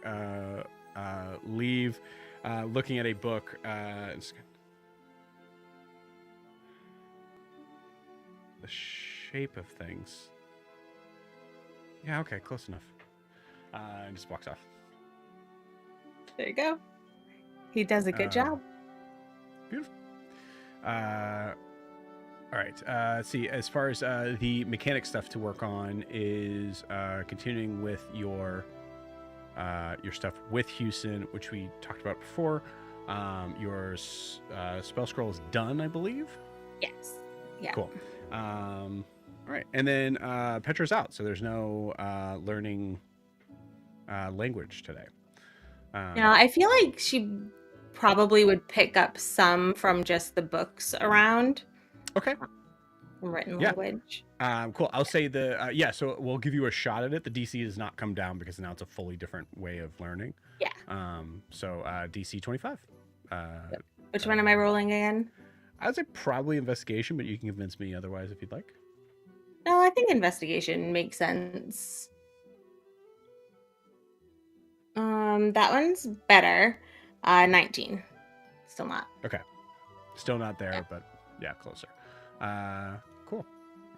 leave, looking at a book. The shape of things. Yeah, okay, close enough. And just walks off. There you go. He does a good job. Beautiful. All right. See, as far as the mechanic stuff to work on is continuing with your stuff with Houston, which we talked about before. Your spell scroll is done, I believe. Yes. Yeah. Cool. All right, and then Petra's out, so there's no learning language today. Yeah, I feel like she probably would pick up some from just the books around. Okay. From written Yeah. language. Cool. I'll say so we'll give you a shot at it. The DC does not come down because now it's a fully different way of learning. Yeah. So DC 25. Which one am I rolling again? I would say probably investigation, but you can convince me otherwise if you'd like. No, I think investigation makes sense. That one's better. 19. Still not. Okay. Still not there, Yeah. but yeah, closer. Cool.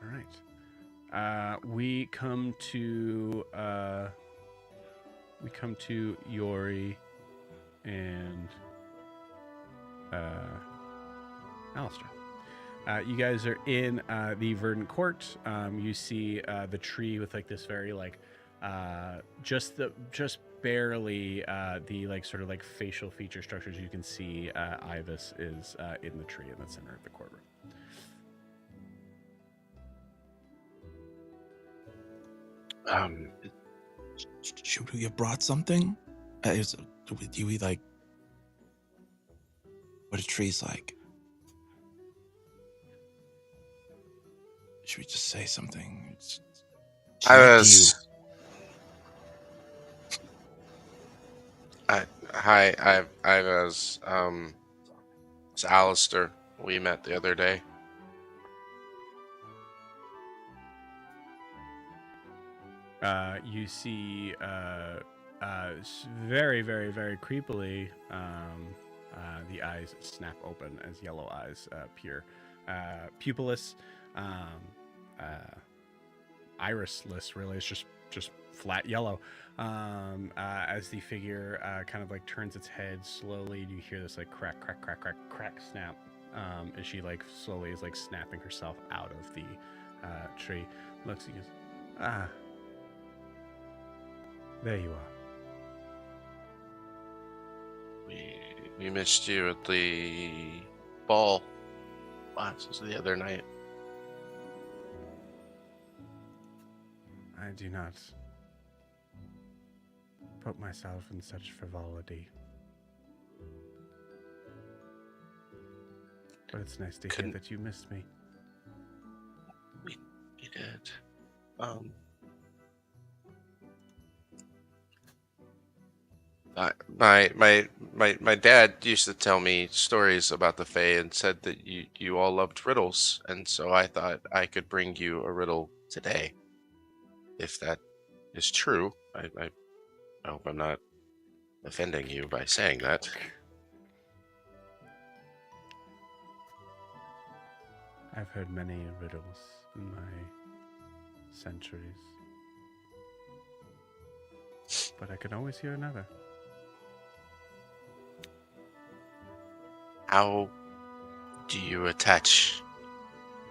All right. We come to Yori and Alistair. You guys are in the verdant court. You see the tree with like this very like just barely the like sort of like facial feature structures. You can see Ibis is in the tree in the center of the courtroom. Should we have brought something? Do we like what a tree's like? Should we just say something? I was. I was. It's Alistair. We met the other day. You see very, very, very creepily the eyes snap open as yellow eyes appear. Pupilless, irisless, really. It's just flat yellow. As the figure kind of like turns its head slowly, you hear this like crack, crack, crack, crack, crack, snap. As she like slowly is like snapping herself out of the tree. Looks and goes, there you are. We missed you at the ball. This was the other night. I do not put myself in such frivolity. But it's nice to hear that you missed me. We did. My dad used to tell me stories about the Fae and said that you all loved riddles, and so I thought I could bring you a riddle today. If that is true, I hope I'm not offending you by saying that. I've heard many riddles in my centuries, but I can always hear another. How do you attach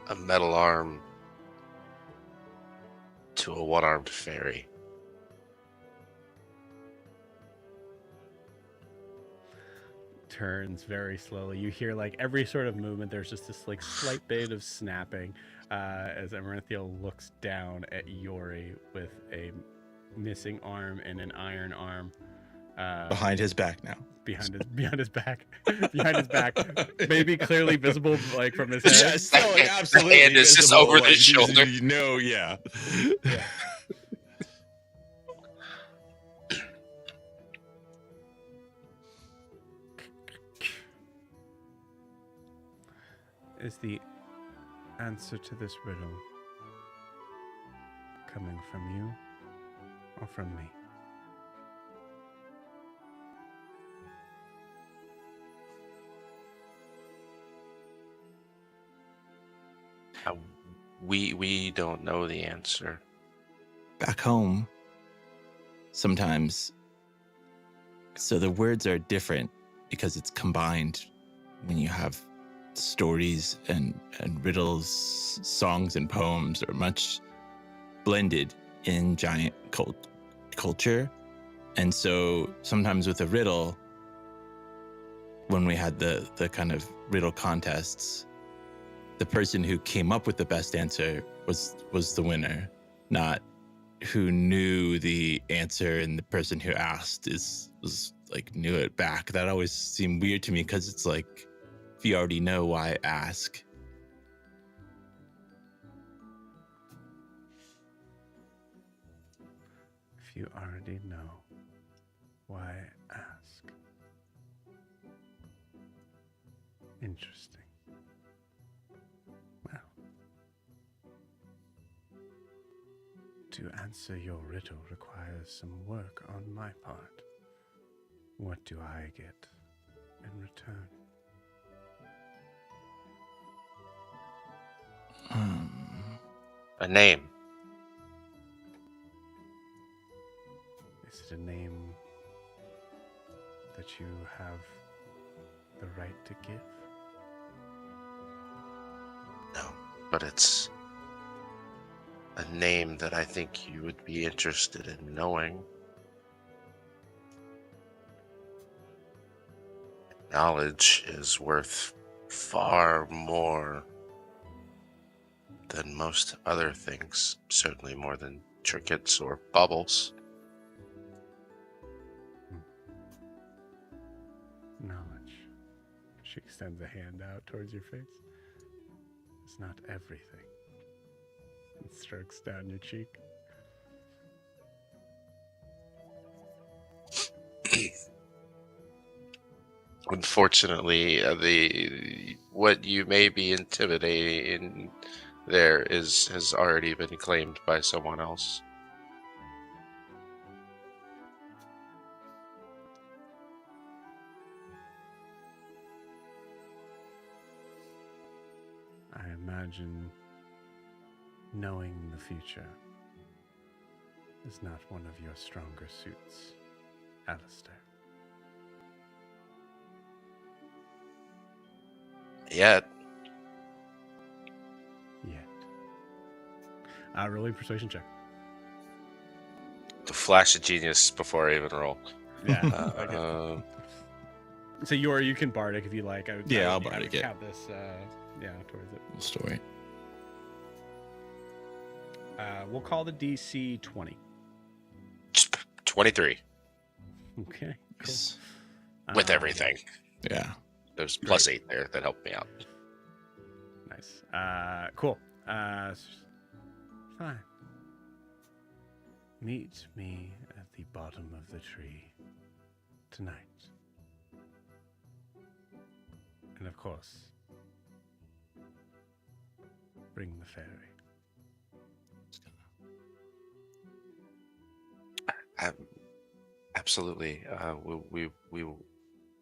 a metal arm to a one-armed fairy? Turns very slowly. You hear like every sort of movement. There's just this like slight bit of snapping as Amaranthiel looks down at Yori with a missing arm and an iron arm. Behind his back now. Behind his back. Behind his back. Maybe clearly visible like from his head. Yeah, still like, absolutely. The hand is just visible, over like, the shoulder. No, yeah. Yeah. Is the answer to this riddle coming from you or from me? We don't know the answer. Back home, sometimes, so the words are different because it's combined when you have stories and riddles, songs and poems are much blended in giant culture. And so sometimes with a riddle, when we had the kind of riddle contests, the person who came up with the best answer was the winner, not who knew the answer and the person who asked was like knew it back. That always seemed weird to me because it's like, if you already know, why ask? If you already know, why ask? Interesting. Well, to answer your riddle requires some work on my part. What do I get in return? A name. Is it a name that you have the right to give? but it's a name that I think you would be interested in knowing. Knowledge is worth far more than most other things, certainly more than trinkets or baubles. Knowledge. She extends a hand out towards your face. It's not everything. It strokes down your cheek. Unfortunately, the what you may be intimidating there has already been claimed by someone else. I imagine knowing the future is not one of your stronger suits, Alistair. Yet, Rolling persuasion check. the flash of genius before I even roll. Yeah. Uh, So you can bardic if you like. I'll bardic it. Count this, towards it. Story. We'll call the DC 20. 23 Okay. Cool. Yes. with everything. Yeah. There's plus 8 there that helped me out. Nice. Cool. Fine. Meet me at the bottom of the tree tonight. And of course, bring the fairy. Absolutely. We will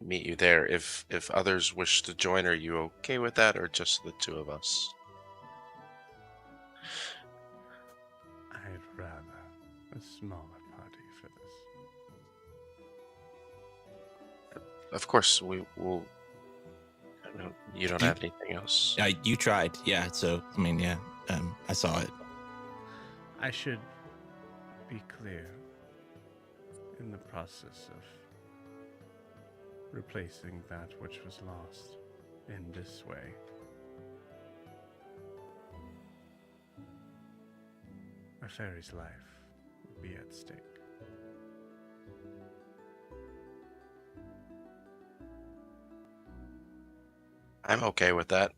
meet you there. If others wish to join, are you okay with that, or just the two of us? I'd rather a smaller party for this. Of course, we will. You don't have anything else. You tried. Yeah. So, I mean, yeah. I saw it. I should be clear. In the process of replacing that which was lost in this way, a fairy's life would be at stake. I'm okay with that.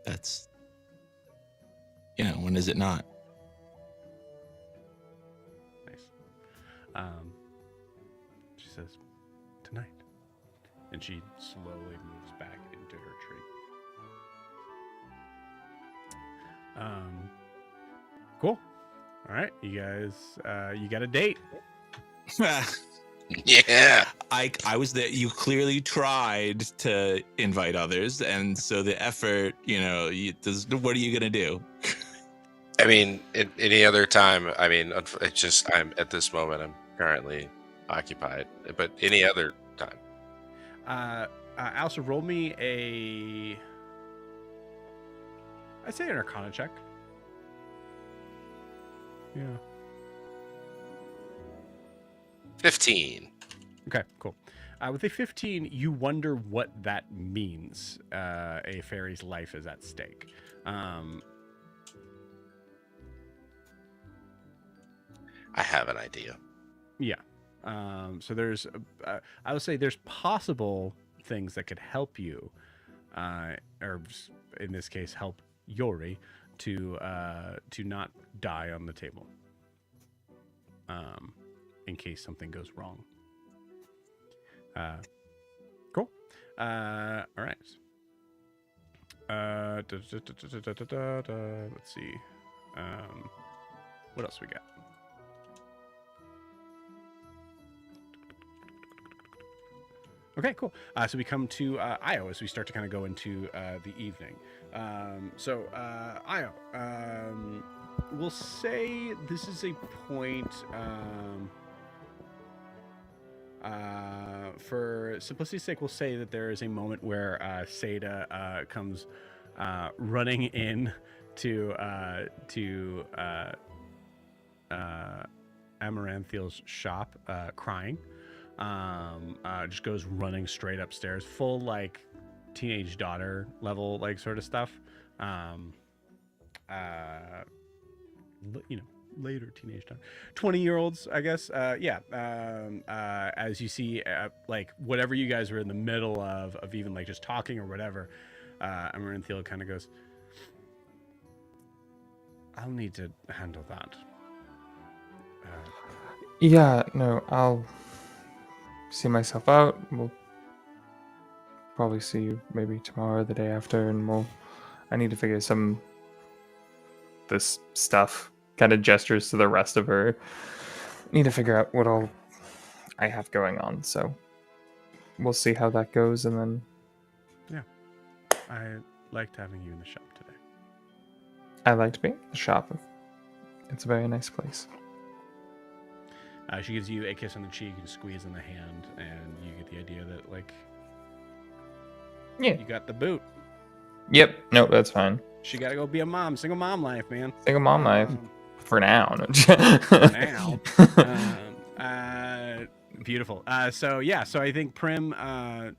That's. Yeah. When is it not? Nice. She says, tonight. And she slowly moves back into her tree. Cool. All right, you guys, you got a date. Yeah. I was there. You clearly tried to invite others, and so the effort, what are you gonna do? I mean, any other time, I mean, it's just, I'm at this moment, I'm currently occupied, but any other time. Also, roll me I'd say an Arcana check. Yeah. 15. Okay, cool. With a 15, you wonder what that means. A fairy's life is at stake. I have an idea. Yeah. So there's, I would say there's possible things that could help you, or in this case, help Yori to not die on the table. In case something goes wrong. Cool. All right. Let's see. What else we got? Okay, cool. So we come to Io as we start to kind of go into the evening. Io, we'll say this is a point for simplicity's sake, we'll say that there is a moment where Seda comes running in to Amaranthiel's shop, crying. Just goes running straight upstairs, full like teenage daughter level, like sort of stuff. Later teenage daughter, 20-year-olds, I guess. As you see, like whatever you guys were in the middle of even like just talking or whatever, Amaranthiel kind of goes, "I'll need to handle that." Yeah, no, I'll see myself out. We'll probably see you maybe tomorrow or the day after, and I need to figure this stuff. Kind of gestures to the rest of her. Need to figure out what all I have going on, so we'll see how that goes, and then... Yeah. I liked having you in the shop today. I liked being in the shop. It's a very nice place. She gives you a kiss on the cheek and a squeeze on the hand, and you get the idea that, like, yeah, you got the boot. Yep. No, that's fine. She got to go be a mom. Single mom life, man. Single mom life. For now. For now. Beautiful. So I think Prim,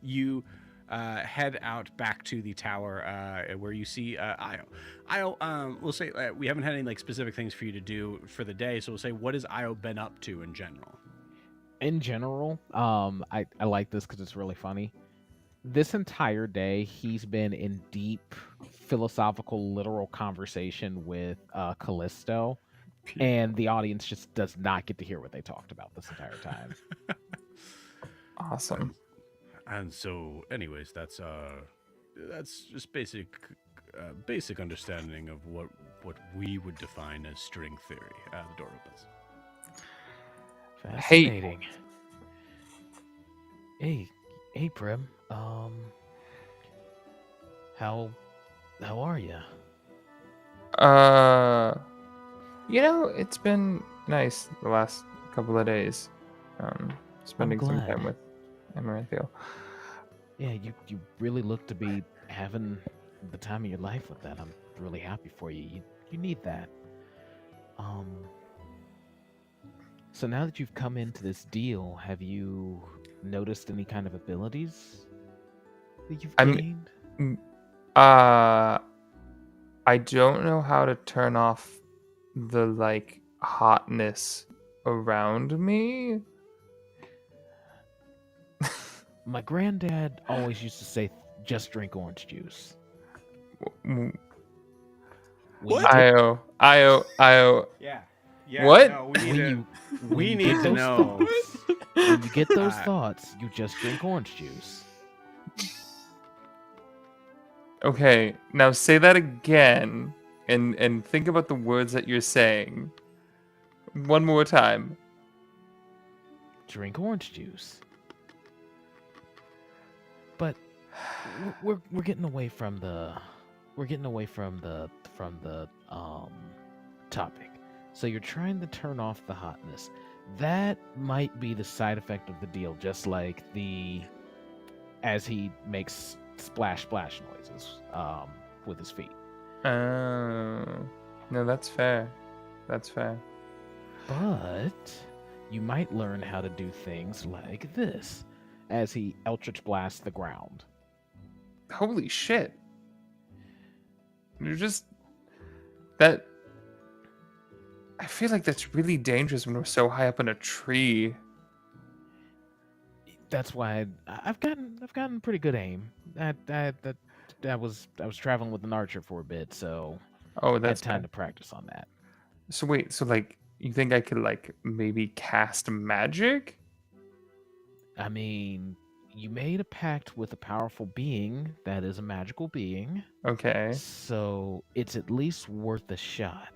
you head out back to the tower where you see Io. Io, we'll say we haven't had any like specific things for you to do for the day, so we'll say, what has Io been up to in general? In general, I like this because it's really funny. This entire day, he's been in deep philosophical, literal conversation with Callisto, and the audience just does not get to hear what they talked about this entire time. Awesome. And so, anyways, that's just basic understanding of what we would define as string theory. The door opens. Fascinating. Hey, Prim. How are you? It's been nice the last couple of days. Spending some time with Amaranthiel. Yeah, you really look to be having the time of your life with that. I'm really happy for you. You need that. So now that you've come into this deal, have you noticed any kind of abilities that you've gained? I don't know how to turn off the like hotness around me. My granddad always used to say, "Just drink orange juice." What? Io. Yeah. What? No, we need to know. When you get those thoughts, you just drink orange juice. Okay, now say that again, and think about the words that you're saying. One more time. Drink orange juice. But we're getting away from the topic. So you're trying to turn off the hotness. That might be the side effect of the deal, just like as he makes splash noises with his feet. No, that's fair. But you might learn how to do things like this as he Eldritch blasts the ground. Holy shit. You're just... That... I feel like that's really dangerous when we're so high up in a tree. That's why I've gotten pretty good aim. I was traveling with an archer for a bit, so that's time to practice on that. So wait, like you think I could like maybe cast magic? I mean, you made a pact with a powerful being that is a magical being. Okay. So it's at least worth a shot.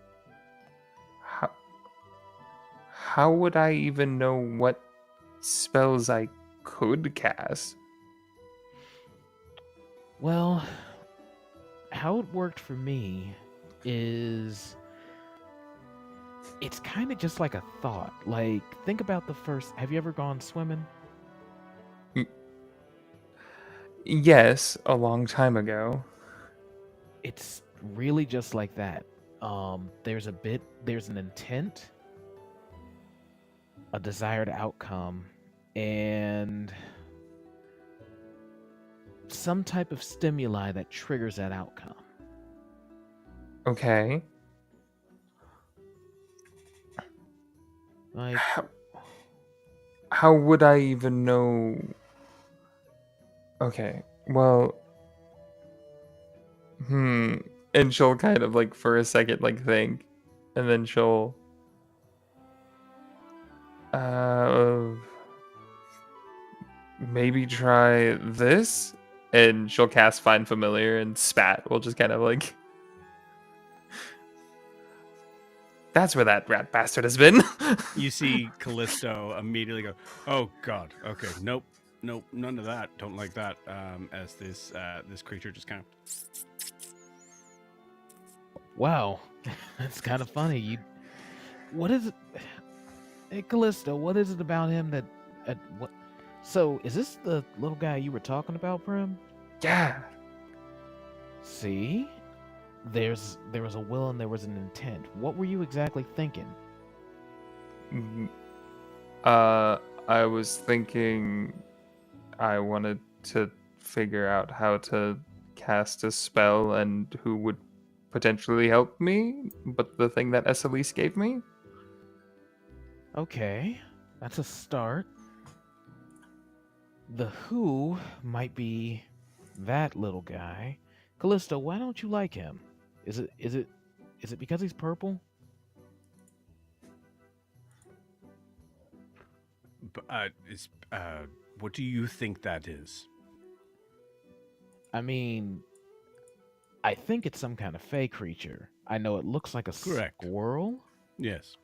How would I even know what spells I could cast? Well, how it worked for me is it's kind of just like a thought. Like, think about have you ever gone swimming? Yes, a long time ago. It's really just like that. There's an intent, a desired outcome, and some type of stimuli that triggers that outcome. Okay. Like, How would I even know? Okay, well, and she'll kind of like for a second like think, and then she'll uh maybe try this, and she'll cast Find Familiar, and Spat will just kind of like, that's where that rat bastard has been. You see Callisto immediately go, "Oh God, okay, nope, none of that. Don't like that." As this creature just kind of, wow, that's kind of funny. What is it? Hey, Callisto, what is it about him that, what? So, is this the little guy you were talking about, Prim? Yeah. See, there was a will and there was an intent. What were you exactly thinking? Mm, I was thinking I wanted to figure out how to cast a spell and who would potentially help me, but the thing that Esselise gave me? Okay, that's a start. The who might be that little guy. Callisto, why don't you like him? Is it because he's purple? what do you think that is? I mean, I think it's some kind of fey creature. I know it looks like a Correct. squirrel. Yes,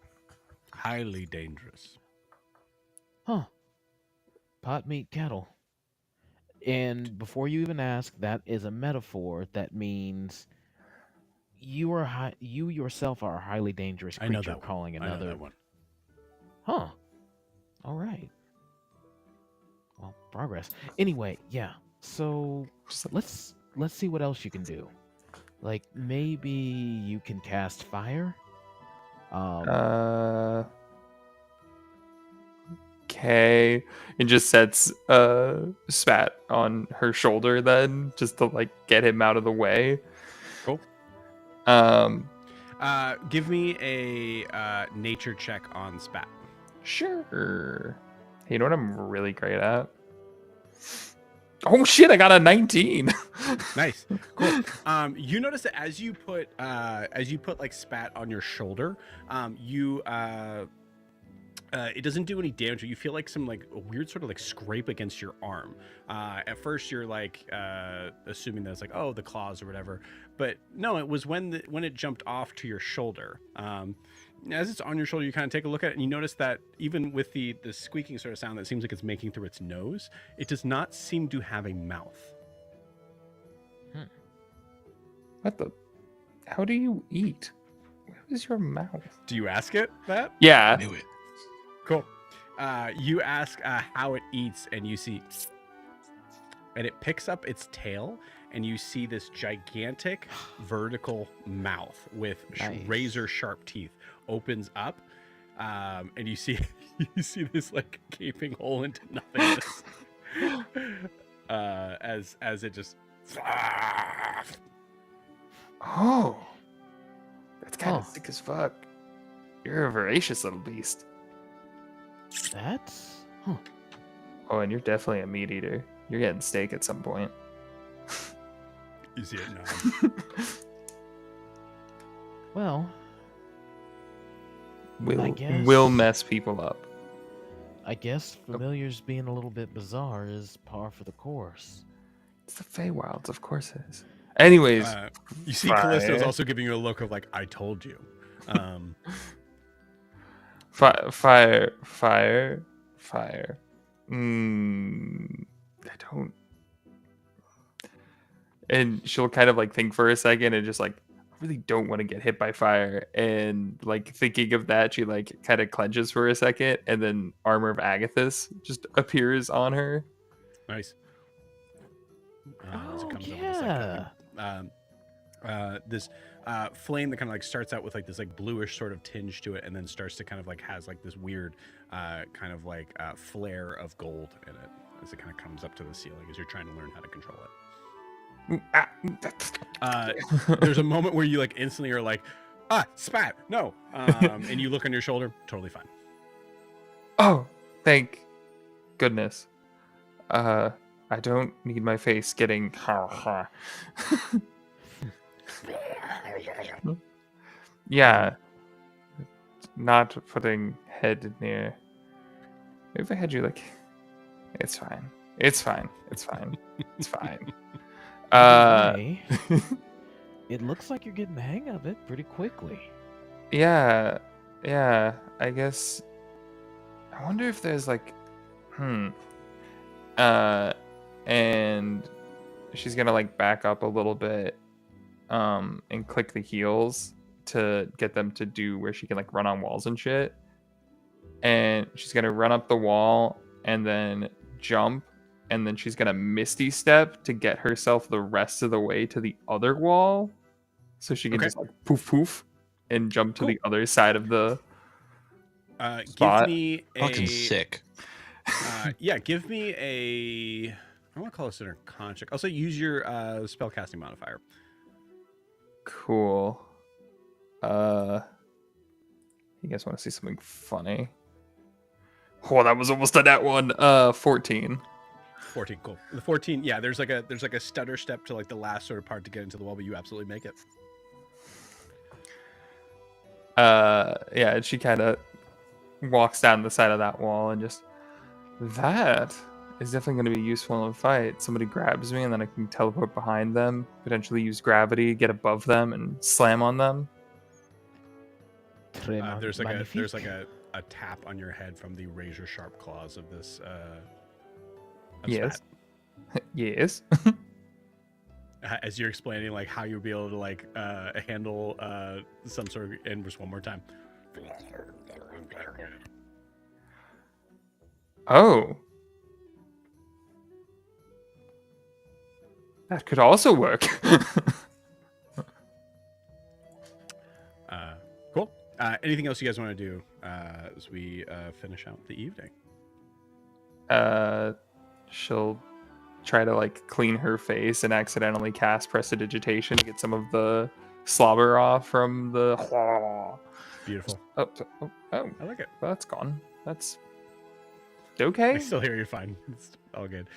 highly dangerous. Huh. Pot meat kettle. And before you even ask, that is a metaphor that means you yourself are a highly dangerous I know creature that one. calling I know another. that one. Huh. All right. Well, progress. Anyway, yeah. So let's see what else you can do. Like maybe you can cast fire. Okay. And just sets Spat on her shoulder then, just to like get him out of the way. Cool. Um Give me a nature check on Spat. Sure. You know what I'm really great at? Oh shit, I got a 19. Nice, cool. You notice that as you put like Spat on your shoulder, it doesn't do any damage. You feel like some like a weird sort of like scrape against your arm. At first, you're like assuming that it's like, oh, the claws or whatever, but no, it was when it jumped off to your shoulder. As it's on your shoulder, you kind of take a look at it, and you notice that even with the squeaking sort of sound that seems like it's making through its nose, it does not seem to have a mouth. What the? How do you eat? Where is your mouth? Do you ask it that? Yeah. I knew it. Cool. You ask how it eats, and you see, and it picks up its tail, and you see this gigantic vertical mouth with Nice. razor sharp teeth opens up, and you see this like gaping hole into nothingness. As it just. Oh. That's kind of Huh. sick as fuck. You're a voracious little beast. That's huh. Oh, and you're definitely a meat eater. You're getting steak at some point. You see it now. Well, guess- Will mess people up. I guess familiars being a little bit bizarre is par for the course. It's the Feywilds, of course it is. Anyways, You see, fire. Callisto's also giving you a look of like, I told you. Fire. I don't. And she'll kind of like think for a second and just like, I really don't want to get hit by fire. And like thinking of that, she like kind of clenches for a second, and then Armor of Agathis just appears on her. Nice. as it Oh comes over yeah. this flame that kind of like starts out with like this like bluish sort of tinge to it, and then starts to kind of like has like this weird kind of like flare of gold in it as it kind of comes up to the ceiling as you're trying to learn how to control it. There's a moment where you like instantly are like, spat, no, and you look on your shoulder, totally fine. Oh, thank goodness. I don't need my face getting Yeah, not putting head near. Maybe if I had you like, it's fine. It's fine. It's fine. It's fine. Anyway, it looks like you're getting the hang of it pretty quickly. Yeah, I guess. I wonder if there's like, and she's gonna like back up a little bit, and click the heels to get them to do where she can like run on walls and shit. And she's gonna run up the wall and then jump, and then she's gonna misty step to get herself the rest of the way to the other wall, so she can just like poof poof and jump to the other side of the spot. Give me Fucking a sick. yeah, give me a. I want to call this an con check. Also, use your spellcasting modifier. Cool. You guys want to see something funny? Oh, that was almost a net one. 14. 14, cool. The 14, yeah. There's like a stutter step to like the last sort of part to get into the wall, but you absolutely make it. Yeah, and she kind of walks down the side of that wall and just, that is definitely going to be useful in a fight. Somebody grabs me and then I can teleport behind them, potentially use gravity, get above them, and slam on them. There's like a tap on your head from the razor sharp claws of this. Yes. Yes. As you're explaining like how you'll be able to like handle some sort of, and just one more time. Oh. That could also work. Cool. Anything else you guys want to do as we finish out the evening? She'll try to like clean her face and accidentally cast prestidigitation to get some of the slobber off from the. Beautiful. Oh, I like it. Well, that's gone. That's okay. I still hear you fine. It's all good.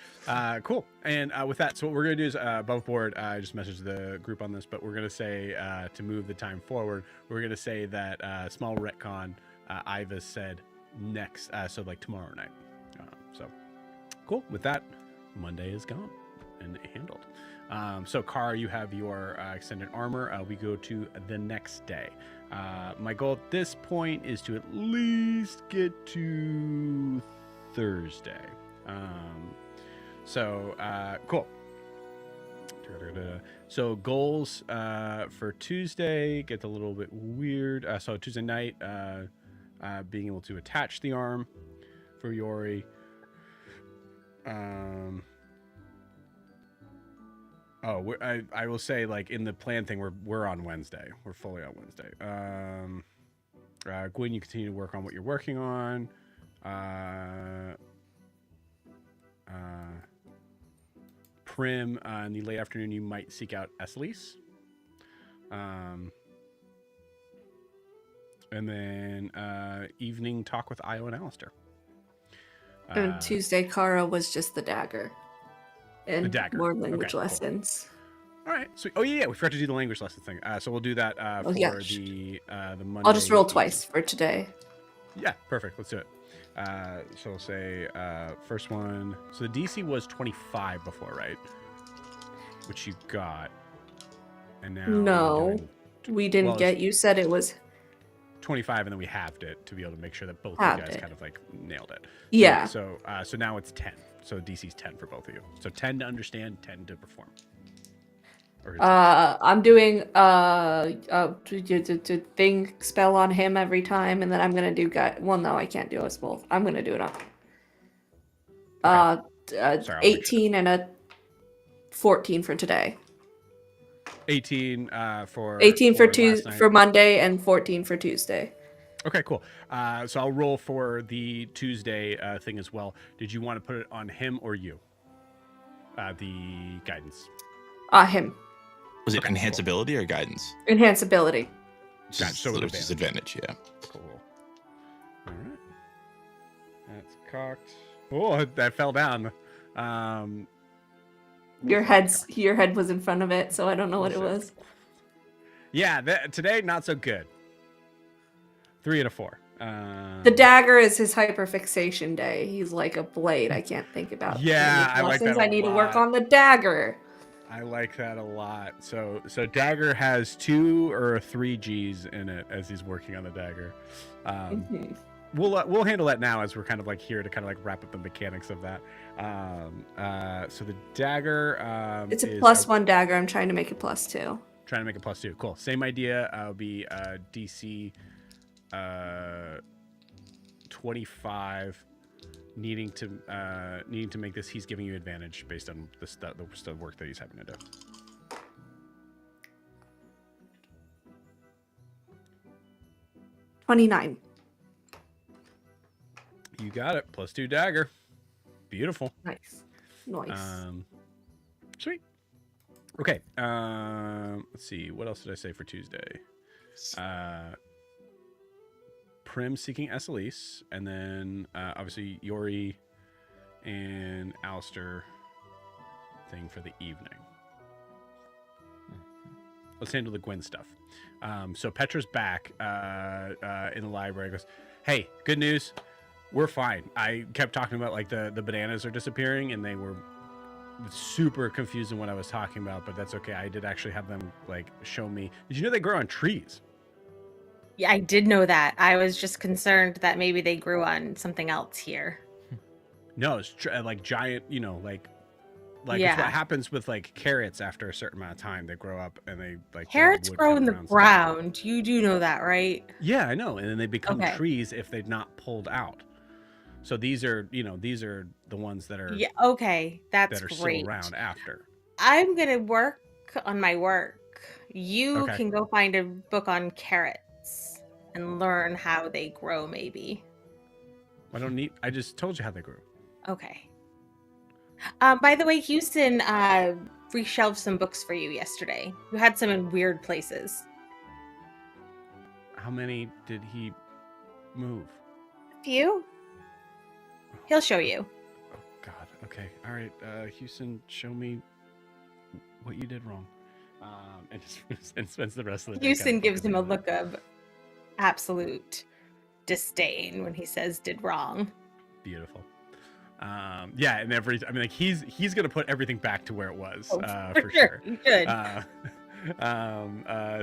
Cool. And with that, so what we're going to do is above board, I just messaged the group on this, but we're going to say to move the time forward, we're going to say that small retcon, Iva said next, so like tomorrow night. So cool. With that, Monday is gone and handled. So Kara, you have your extended armor. We go to the next day. My goal at this point is to at least get to Thursday. Cool. So goals for Tuesday gets a little bit weird. So Tuesday night, being able to attach the arm for Yori. I will say, like in the plan thing, we're on Wednesday. We're fully on Wednesday. Gwen, you continue to work on what you're working on. Prim, in the late afternoon, you might seek out Eslise. And then evening talk with Io and Alistair. And Tuesday, Kara was just the dagger. And the dagger. more language Cool. lessons. All right. So, yeah, we forgot to do the language lesson thing. So we'll do that for the Monday. I'll just roll twice for today. Yeah, perfect. Let's do it. So we'll say first one. So the DC was 25 before, right? Which you got. And now No, we didn't get. You said it was 25, and then we halved it to be able to make sure that both halved of you guys it. kind of like nailed it. Yeah. So now it's 10. So DC's 10 for both of you. So 10 to understand, 10 to perform. I'm doing thing spell on him every time, and then I'm gonna do well, no, I can't do us both. I'm gonna do it on 18 and a 14 for today. 18 for 18 for last night. for Monday and 14 for Tuesday. Okay, cool. So I'll roll for the Tuesday thing as well. Did you want to put it on him or you? The guidance. Him. Was it Okay, enhance cool. ability or guidance? Enhance ability. Gotcha, so with which is advantage, yeah. Cool. All right. That's cocked. Oh, that fell down. Your head was in front of it, so I don't know what it was. Yeah, today not so good. 3 and a 4. The dagger is his hyperfixation day. He's like a blade. I can't think about. Yeah, I like that a I need to work lot. on the dagger. I like that a lot. So dagger has 2 or 3 G's in it as he's working on the dagger. We'll handle that now as we're kind of like here to kind of like wrap up the mechanics of that. So the dagger. It's a +1 dagger. I'm trying to make it +2. Trying to make it +2. Cool. Same idea. It'll be DC 25. Needing to make this, he's giving you advantage based on the work that he's having to do. $29. You got it. +2 dagger. Beautiful. Nice. Sweet. Okay. Let's see. What else did I say for Tuesday? Prim seeking Esalise, and then obviously Yori and Alistair thing for the evening. Let's handle the Gwen stuff. So Petra's back in the library. Goes, hey, good news. We're fine. I kept talking about like the bananas are disappearing, and they were super confused in what I was talking about, but that's okay. I did actually have them like show me. Did you know they grow on trees? Yeah, I did know that. I was just concerned that maybe they grew on something else here. No, it's like giant, like Yeah. It's what happens with like carrots after a certain amount of time. They grow up and they like Carrots wood grow kind in of the stuff. ground. You do know that, right? Yeah, I know. And then they become Okay. trees if they're not pulled out. So these are the ones that are Yeah, okay. That's that are great. still around after. I'm going to work on my work. You Okay. can go find a book on carrots and learn how they grow, maybe. I don't need. I just told you how they grew. Okay. By the way, Houston reshelved some books for you yesterday. You had some in weird places. How many did he move? A few? He'll show you. Oh God. Okay. All right. Houston, show me what you did wrong. And spends the rest of the day. Houston kind of gives him a focusing on look of absolute disdain when he says did wrong. it. Beautiful. Yeah, and like he's gonna put everything back to where it was for sure. You should.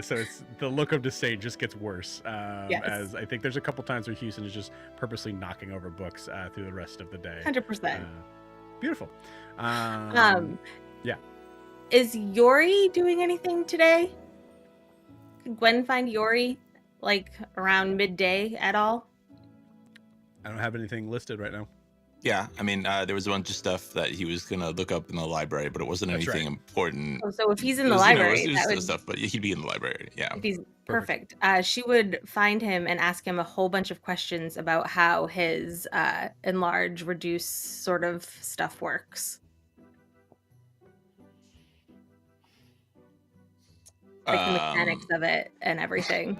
So it's the look of disdain just gets worse. Yes. As I think there's a couple times where Houston is just purposely knocking over books through the rest of the day. 100%. Beautiful. Yeah. Is Yori doing anything today? Could Gwen find Yori like around midday at all? I don't have anything listed right now. Yeah, I mean, there was a bunch of stuff that he was gonna look up in the library, but it wasn't That's anything right. important. Oh, so if he's in It the was, library, it was that still would stuff, but he'd be in the library. Yeah. if he's perfect. She would find him and ask him a whole bunch of questions about how his enlarge, reduce sort of stuff works. Like the mechanics of it and everything.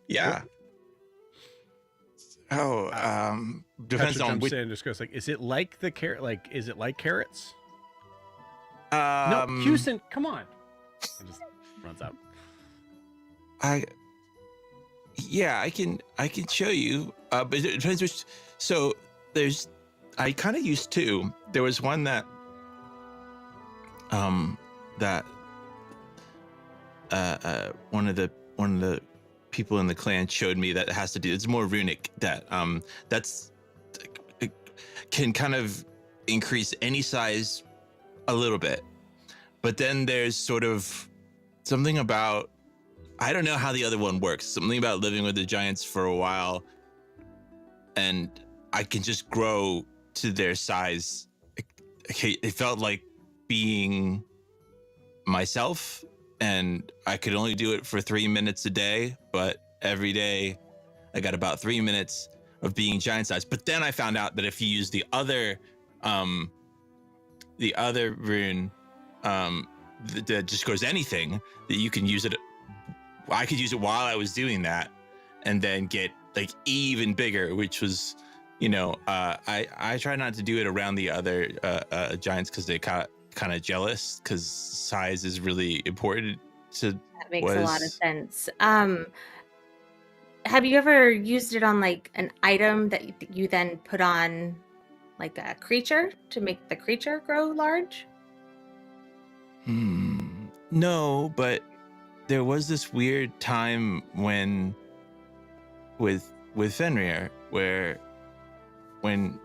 Yeah. Oh, depends Petra on jumps which. in and just goes like, "Is it like the carrot? Like, is it like carrots?" No, No, Houston, come on. And just runs out. Yeah, I can show you. But it depends which. So I kind of used two. There was one that one of the people in the clan showed me that has to do. It's more runic that's it can kind of increase any size a little bit, but then there's sort of something about, I don't know how the other one works. Something about living with the giants for a while, and I can just grow to their size. It felt like being myself, and I could only do it for 3 minutes a day, but every day I got about 3 minutes of being giant size. But then I found out that if you use the other rune that just goes anything, that you can use it. I could use it while I was doing that and then get like even bigger, which was, I try not to do it around the other giants because they kind of jealous, because size is really important to That makes a lot of sense. Have you ever used it on like an item that you then put on like a creature to make the creature grow large? No, but there was this weird time when with Fenrir, where when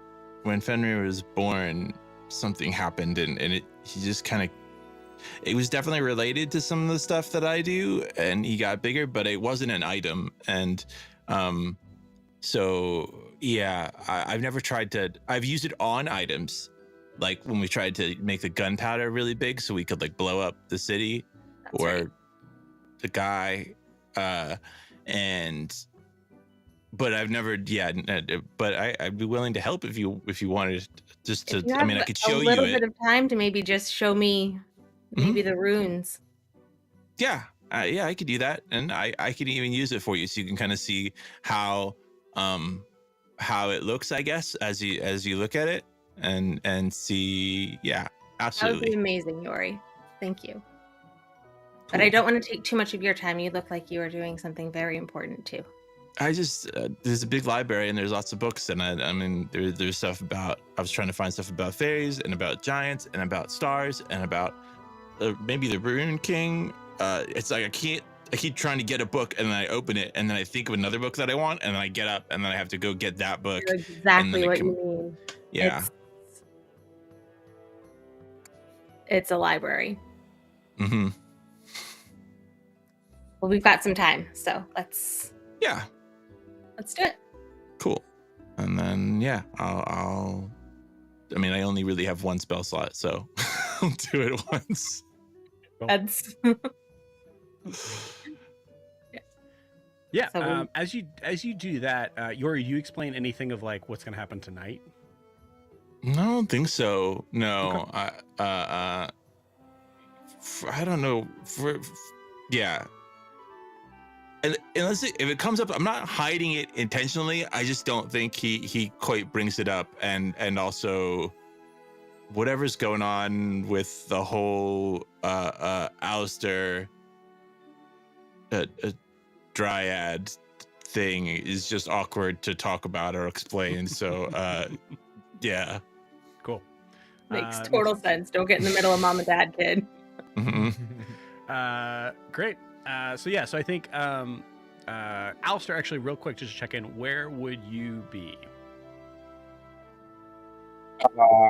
Fenrir was born, something happened, and he just kind of, it was definitely related to some of the stuff that I do, and he got bigger, but it wasn't an item. And so yeah, I've never tried to, I've used it on items, like when we tried to make the gunpowder really big so we could like blow up the city. That's or right. The guy, but I've never, but I'd be willing to help if you wanted just to, I mean, I could show you a little bit of time to maybe just show me maybe the runes. Yeah, I could do that, and I could even use it for you, so you can kind of see how it looks, I guess, as you look at it and see. Yeah, absolutely. That would be amazing, Yori. Thank you. Cool. But I don't want to take too much of your time. You look like you are doing something very important too. I just there's a big library and there's lots of books, and I mean there's stuff about, I was trying to find stuff about fairies and about giants and about stars and about maybe the Rune King. It's like I keep trying to get a book, and then I open it, and then I think of another book that I want, and then I get up, and then I have to go get that book. You're exactly what you mean. Yeah. It's a library. Mm-hmm. Well, we've got some time, so let's do it. Cool. And then I mean, I only really have one spell slot, so I'll do it once. That's yeah. So as you do that, Yori, you explain anything of like what's gonna happen tonight? No, I don't think so. No. Okay. I don't know. Yeah. And unless if it comes up, I'm not hiding it intentionally. I just don't think he quite brings it up, and also whatever's going on with the whole Alistair dryad thing is just awkward to talk about or explain. So yeah. Cool. Makes total sense. Don't get in the middle of mom and dad, kid. Great. So I think Alistair, actually real quick, just to check in, where would you be?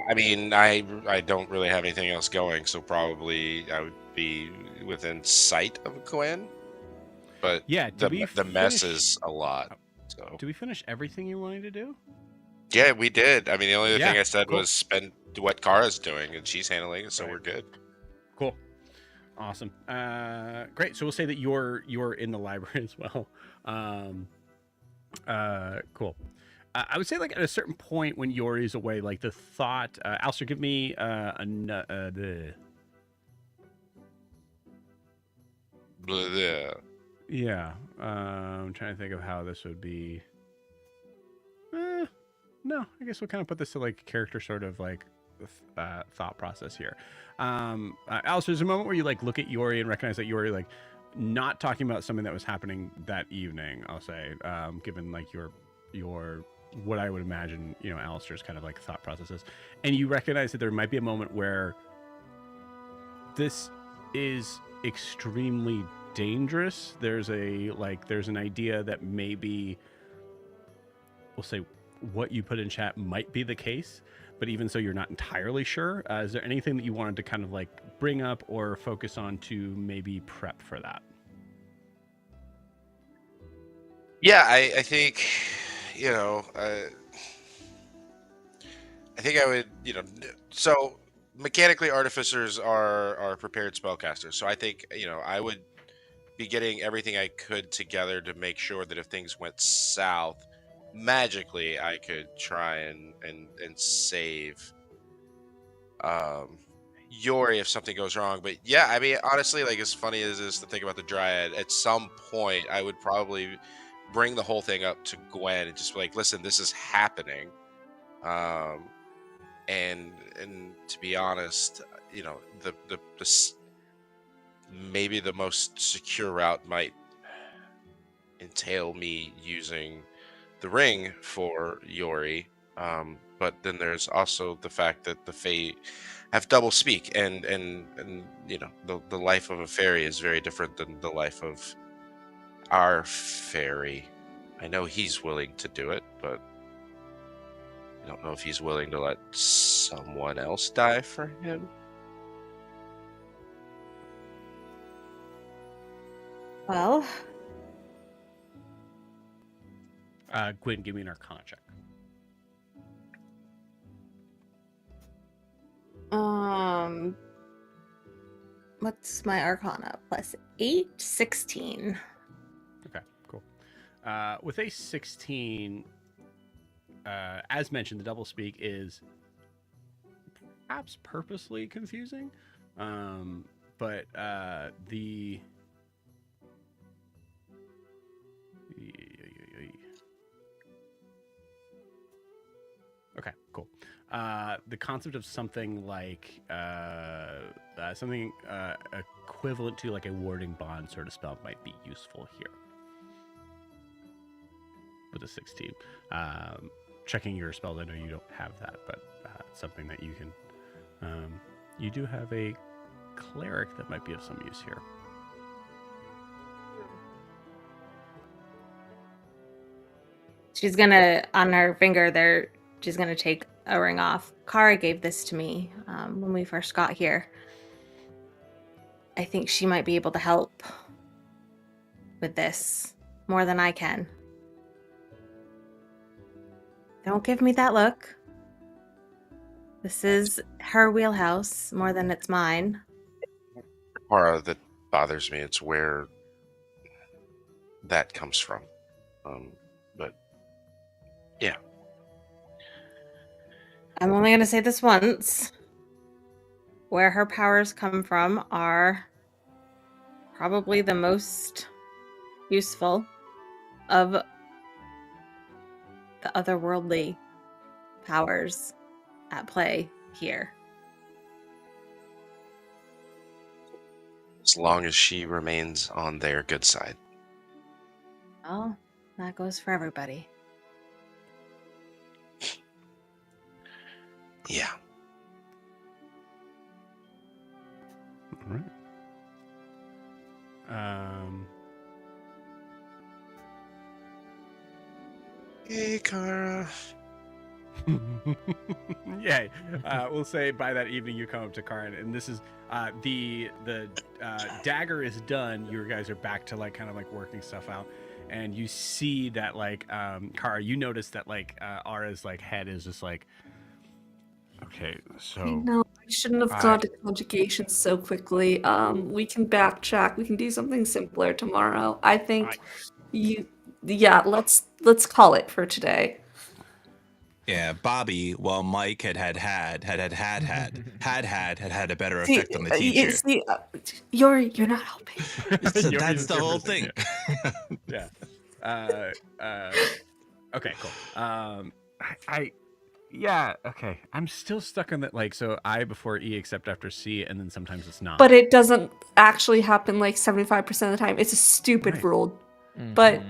I mean, I don't really have anything else going, so probably I would be within sight of Gwen. But yeah, the mess is a lot. So do we finish everything you wanted to do? Yeah, we did. I mean, the only thing I said was spend what Kara's doing, and she's handling it, so we're good. Cool. Awesome. Great. So we'll say that you're in the library as well. Cool. I would say like at a certain point when Yori's away, like the thought, Alistair, give me the. Yeah. I'm trying to think of how this would be. No, I guess we'll kind of put this to like character sort of like thought process here. Alistair, there's a moment where you like look at Yori and recognize that Yori like not talking about something that was happening that evening, I'll say, given like your what I would imagine, Alistair's kind of like thought processes. And you recognize that there might be a moment where this is extremely dangerous. There's an idea that maybe, we'll say, what you put in chat might be the case, but even so, you're not entirely sure. Is there anything that you wanted to kind of like bring up or focus on to maybe prep for that? Yeah, I think, I think I would, so mechanically, artificers are prepared spellcasters. So I think I would be getting everything I could together to make sure that if things went south, magically I could try and save Yori if something goes wrong. But yeah, I mean, honestly, like as funny as it is to think about the Dryad, at some point I would probably bring the whole thing up to Gwen and just be like, listen, this is happening. Um, and to be honest, maybe the most secure route might entail me using the ring for Yori. But then there's also the fact that the Fae have double speak, and the life of a fairy is very different than the life of our fairy. I know he's willing to do it, but I don't know if he's willing to let someone else die for him. Well, Gwen, give me an Arcana check. what's my Arcana? Plus 8, 16. Okay, cool. With a 16, as mentioned, the double speak is perhaps purposely confusing, but the okay, cool. The concept of something like something equivalent to like a warding bond sort of spell might be useful here with a 16. Checking your spells, I know you don't have that, but something that you can. You do have a cleric that might be of some use here. She's gonna, on her finger there, she's gonna take a ring off. Kara gave this to me when we first got here. I think she might be able to help with this more than I can. Don't give me that look. This is her wheelhouse more than it's mine. Horror that bothers me. It's where that comes from. But yeah. I'm only going to say this once. Where her powers come from are probably the most useful of the otherworldly powers at play here. As long as she remains on their good side. Well, that goes for everybody. Yeah. All right. Hey, Kara. Yeah, we'll say by that evening you come up to Karin, and this is the dagger is done. You guys are back to like kind of like working stuff out, and you see that like Kara, you notice that like Ara's like head is just like, okay, so No, I shouldn't have gone to conjugation so quickly. We can backtrack. We can do something simpler tomorrow. I think yeah, let's call it for today. Yeah, Bobby, while Mike had a better See, effect on the teacher. You're not helping. So You're that's just the whole referencing, thing. Yeah. Okay, cool. Yeah, okay. I'm still stuck on that, like, so I before E except after C, and then sometimes it's not. But it doesn't actually happen like 75% of the time. It's a stupid Right. rule. But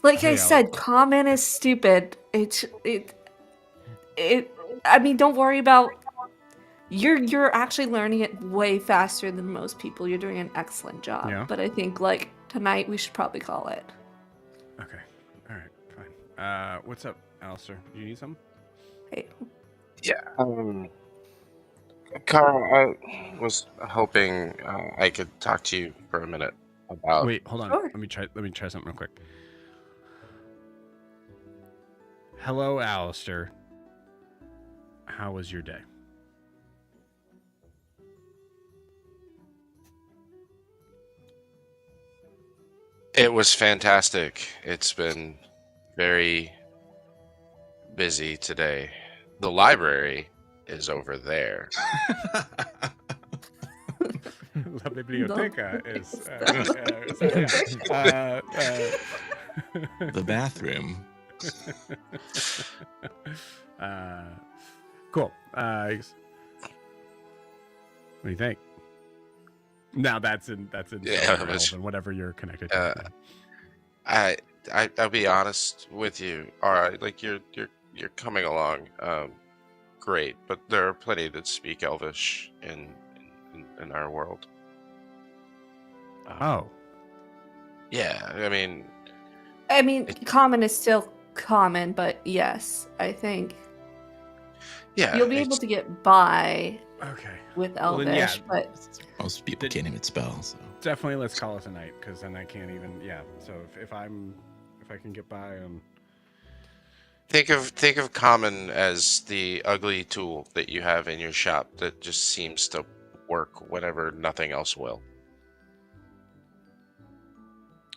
like I said, common is stupid. I mean, don't worry about. You're actually learning it way faster than most people. You're doing an excellent job. Yeah. But I think like tonight we should probably call it. Okay. All right. Fine. What's up, Alistair? Do you need something? Hey. Yeah. Kara, I was hoping I could talk to you for a minute about. Wait, hold on. Sure. Let me try something real quick. Hello, Alistair. how was your day? It was fantastic. It's been very busy today. The library is over there. La biblioteca is. The bathroom. Cool. What do you think? Now that's in Yeah, realm that's- and whatever you're connected to. I'll be honest with you. All right, like you're coming along, great. But there are plenty that speak Elvish in our world. Oh, Yeah, I mean, Common is still common, but yes, I think yeah, you'll be able to get by okay. with Well, Elvish, then, yeah. but Most people can't even spell. So Definitely, let's call it a night because then I can't even. Yeah. So if I can get by on. think of common as the ugly tool that you have in your shop that just seems to work whenever nothing else will.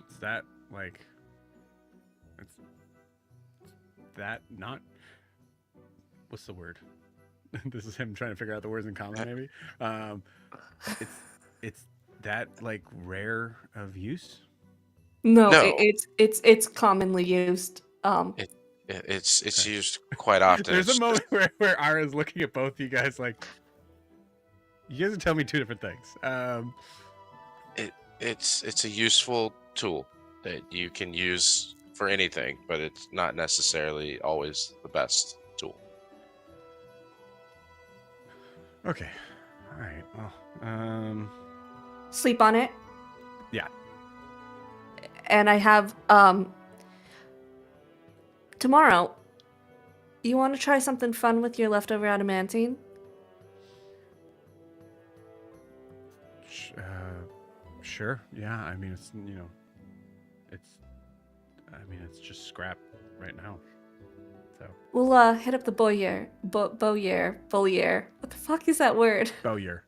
It's that like. It's that not. What's the word? This is him trying to figure out the words in common, maybe. It's that like rare of use. no, No. it's commonly used. It's Okay. used quite often. There's It's a moment where Ara's looking at both you guys like. You guys are telling me two different things. it's a useful tool that you can use for anything, but it's not necessarily always the best tool. Okay. All right. Well. Sleep on it. Yeah. And I have tomorrow. You want to try something fun with your leftover adamantine? Sure. Yeah. I mean, it's it's just scrap right now. So We'll hit up the Bowyer. What the fuck is that word? Bowyer.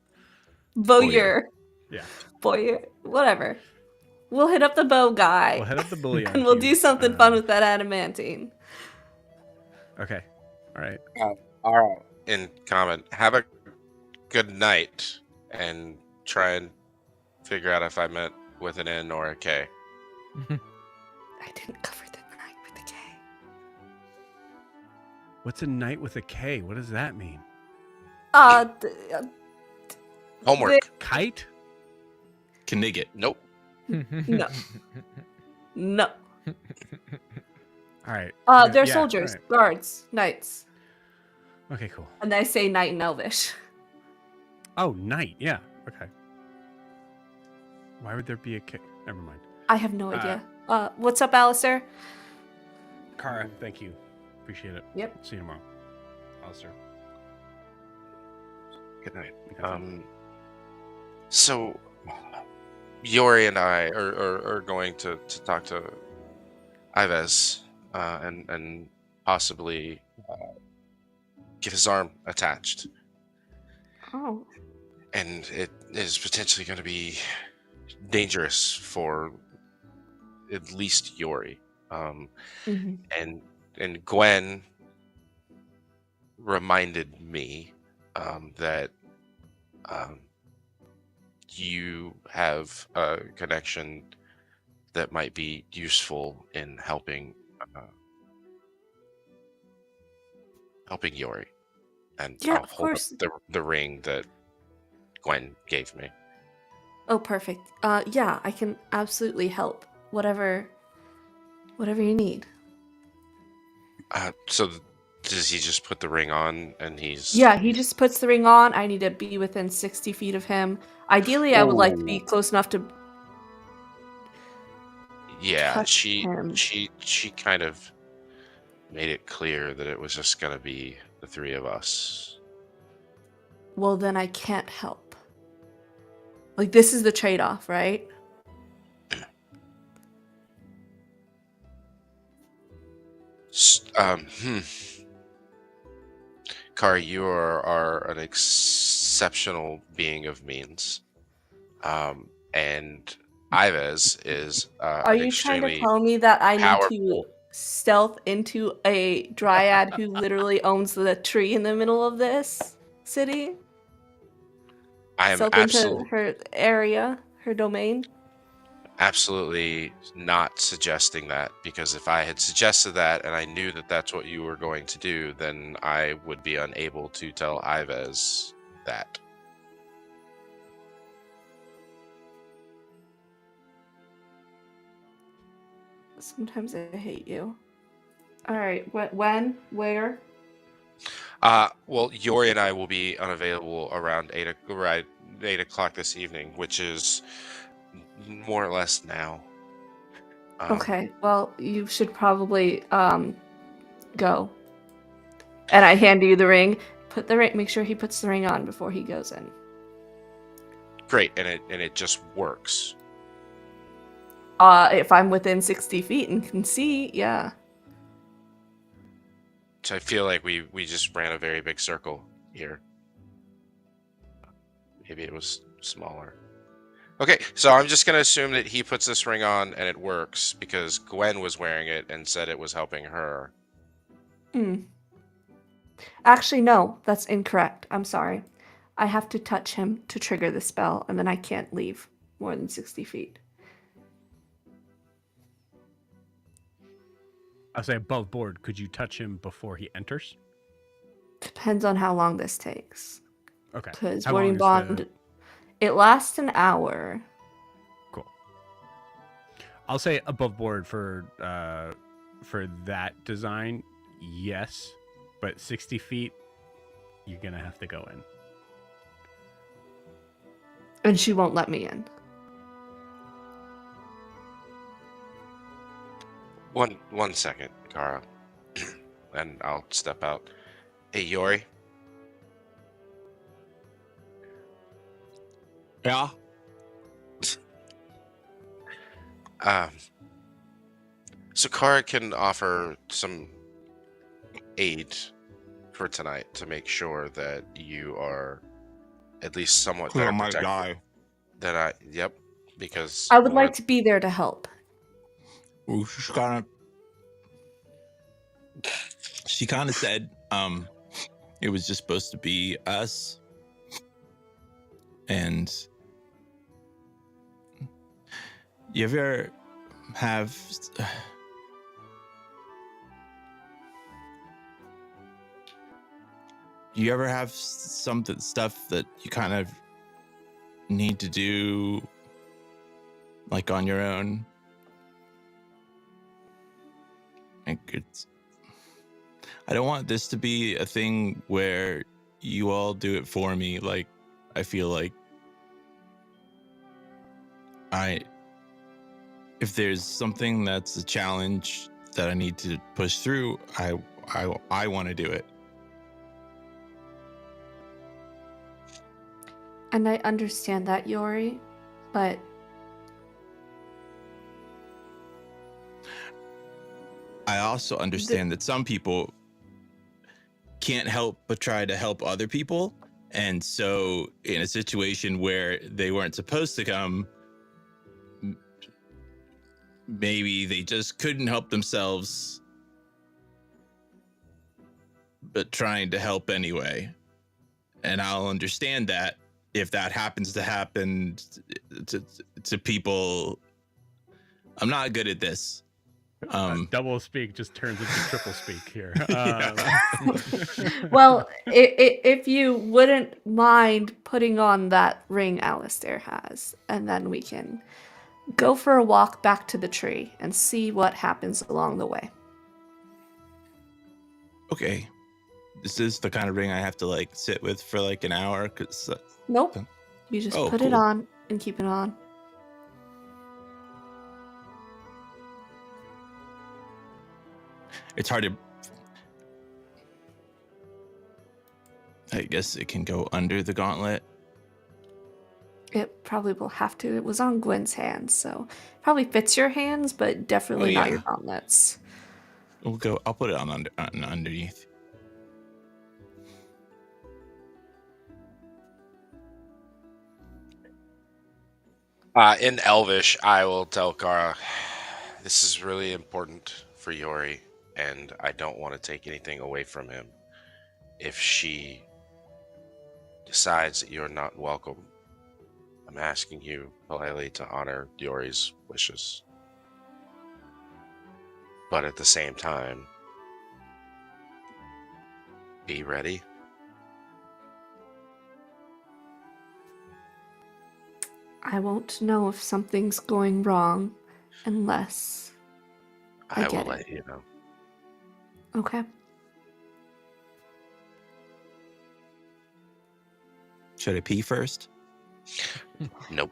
Bowyer. Yeah. Bowyer. Whatever. We'll hit up the bow guy. We'll head up the bully. and we'll do something fun with that adamantine. Okay. All right. All right. In common, have a good night, and try and figure out if I meant with an N or a K. I didn't cover the night with the K. What's a knight with a K? What does that mean? Homework. Kite? Knigget. Nope. No. No. All right. They're Yeah, soldiers, all right. guards, knights. Okay, cool. And I say knight in Elvish. Oh, knight. Yeah. Okay. Why would there be a K? Never mind. I have no idea. What's up, Alistair? Kara, thank you. Appreciate it. Yep. See you tomorrow. Alistair. Good night. Have fun. So Yori and I are going to talk to Ives and possibly get his arm attached. Oh. And it is potentially going to be dangerous for at least Yori. Mhm. And Gwen reminded me that you have a connection that might be useful in helping Yori. And Yeah, I'll of hold course. up the ring that Gwen gave me. Oh, perfect. Yeah, I can absolutely help. Whatever you need. So does he just put the ring on and he's... Yeah, he just puts the ring on. I need to be within 60 feet of him. Ideally, I would like to be close enough to Yeah, touch she him. kind of made it clear that it was just gonna be the three of us. Well, then I can't help. Like, this is the trade-off, right? Kari, you are an exceptional being of means, and Ives is Are an you trying to extremely tell me that I need to powerful. stealth into a dryad who literally owns the tree in the middle of this city? I am Stealth into her area, her domain? absolutely not suggesting that, because if I had suggested that and I knew that that's what you were going to do, then I would be unable to tell Ives that. Sometimes I hate you. All right, when, where? Well, Yori and I will be unavailable around 8 o'clock this evening, which is more or less now. Okay, well, you should probably go. And I hand you the ring. Put the ring. Make sure he puts the ring on before he goes in. Great, and it just works. If I'm within 60 feet and can see, yeah. So I feel like we just ran a very big circle here. Maybe it was smaller. Okay, so I'm just going to assume that he puts this ring on and it works because Gwen was wearing it and said it was helping her. Actually, no, that's incorrect. I'm sorry. I have to touch him to trigger the spell, and then I can't leave more than 60 feet. I'll say above board. Could you touch him before he enters? Depends on how long this takes. Okay. Because How long Warding is Bond, it lasts an hour. Cool. I'll say above board for that design, yes, but 60 feet, you're gonna have to go in. And she won't let me in. One second, Kara, and I'll step out. Hey, Yori. Yeah. So Kara can offer some aid for tonight to make sure that you are at least somewhat I better might protected die. than yep, because I would like to be there to help. Ooh, She kind of said it was just supposed to be us. And you ever have something stuff that you kind of need to do like on your own? Like I don't want this to be a thing where you all do it for me. Like, I feel like if there's something that's a challenge that I need to push through, I want to do it. And I understand that, Yori, but I also understand that some people can't help but try to help other people. And so in a situation where they weren't supposed to come, maybe they just couldn't help themselves, but trying to help anyway. And I'll understand that if that happens to happen to people. I'm not good at this. Double speak just turns into triple speak here. well, if you wouldn't mind putting on that ring Alistair has, and then we can go for a walk back to the tree and see what happens along the way. Okay. This is the kind of ring I have to like sit with for like an hour. Nope. You just put it cool. on and keep it on. It's hard to. I guess it can go under the gauntlet. It probably will have to. It was on Gwen's hands, so it probably fits your hands, but definitely not your gauntlets. I'll put it on underneath. In Elvish, I will tell Kara, this is really important for Yori, and I don't want to take anything away from him. If she decides that you're not welcome, I'm asking you politely to honor Yori's wishes. But at the same time, be ready. I won't know if something's going wrong unless I I will get let it. you know. Okay. Should I pee first? Nope.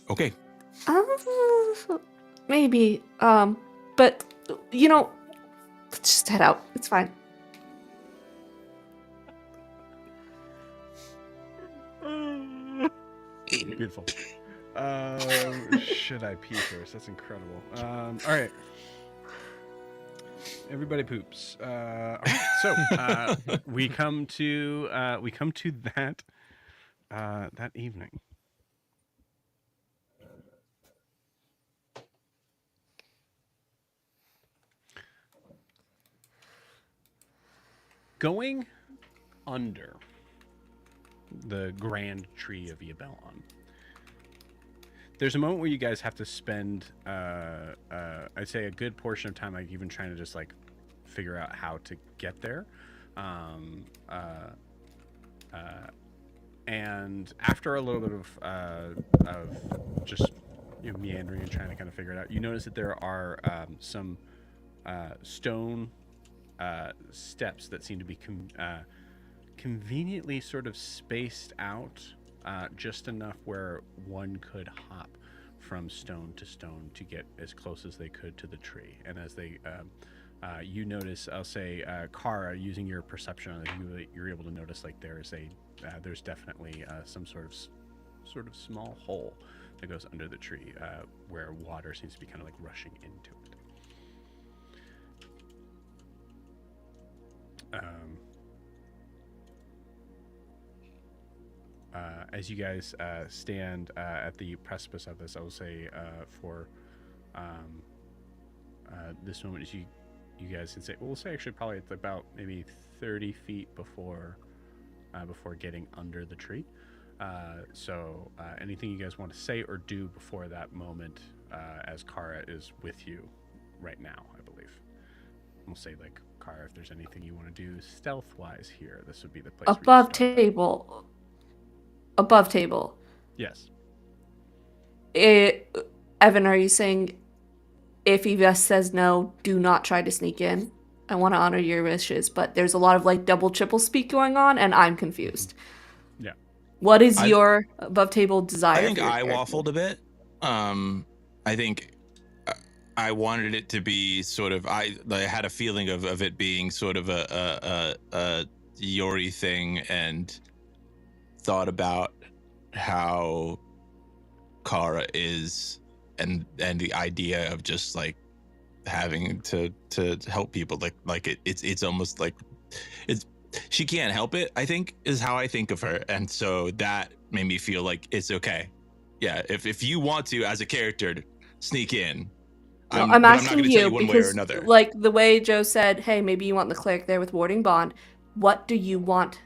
Okay. Maybe. But let's just head out. It's fine. Beautiful. Should I pee first? That's incredible. All right. Everybody poops. All right. So we come to that evening. Going under the grand tree of Yabellon, there's a moment where you guys have to spend, I'd say, a good portion of time, like even trying to just like figure out how to get there. And after a little bit of just meandering and trying to kind of figure it out, you notice that there are some stone steps that seem to be conveniently sort of spaced out, just enough where one could hop from stone to stone to get as close as they could to the tree. And as they, you notice, I'll say, Kara, using your perception on it, you're able to notice like there's definitely some sort of small hole that goes under the tree, where water seems to be kind of like rushing into it. As you guys stand at the precipice of this, I will say for this moment, as you guys can say, we'll say actually probably it's about maybe 30 feet before getting under the tree. So anything you guys want to say or do before that moment, as Kara is with you right now, I believe. We'll say like, Kara, if there's anything you want to do stealth-wise here, this would be the place. Above table. Above table. Yes. Evan, are you saying if Eva says no, do not try to sneak in? I want to honor your wishes, but there's a lot of like double triple speak going on, and I'm confused. Yeah. What is your above table desire? I think I waffled a bit. I think I wanted it to be sort of. I had a feeling of it being sort of a Yori thing, and thought about how Kara is, and the idea of just like having to help people, like it's almost like she can't help it, I think, is how I think of her. And so that made me feel like it's okay. Yeah, if you want to, as a character, sneak in. No, I'm asking you one because, way or another. like the way Joe said, hey, maybe you want the cleric there with warding bond. What do you want?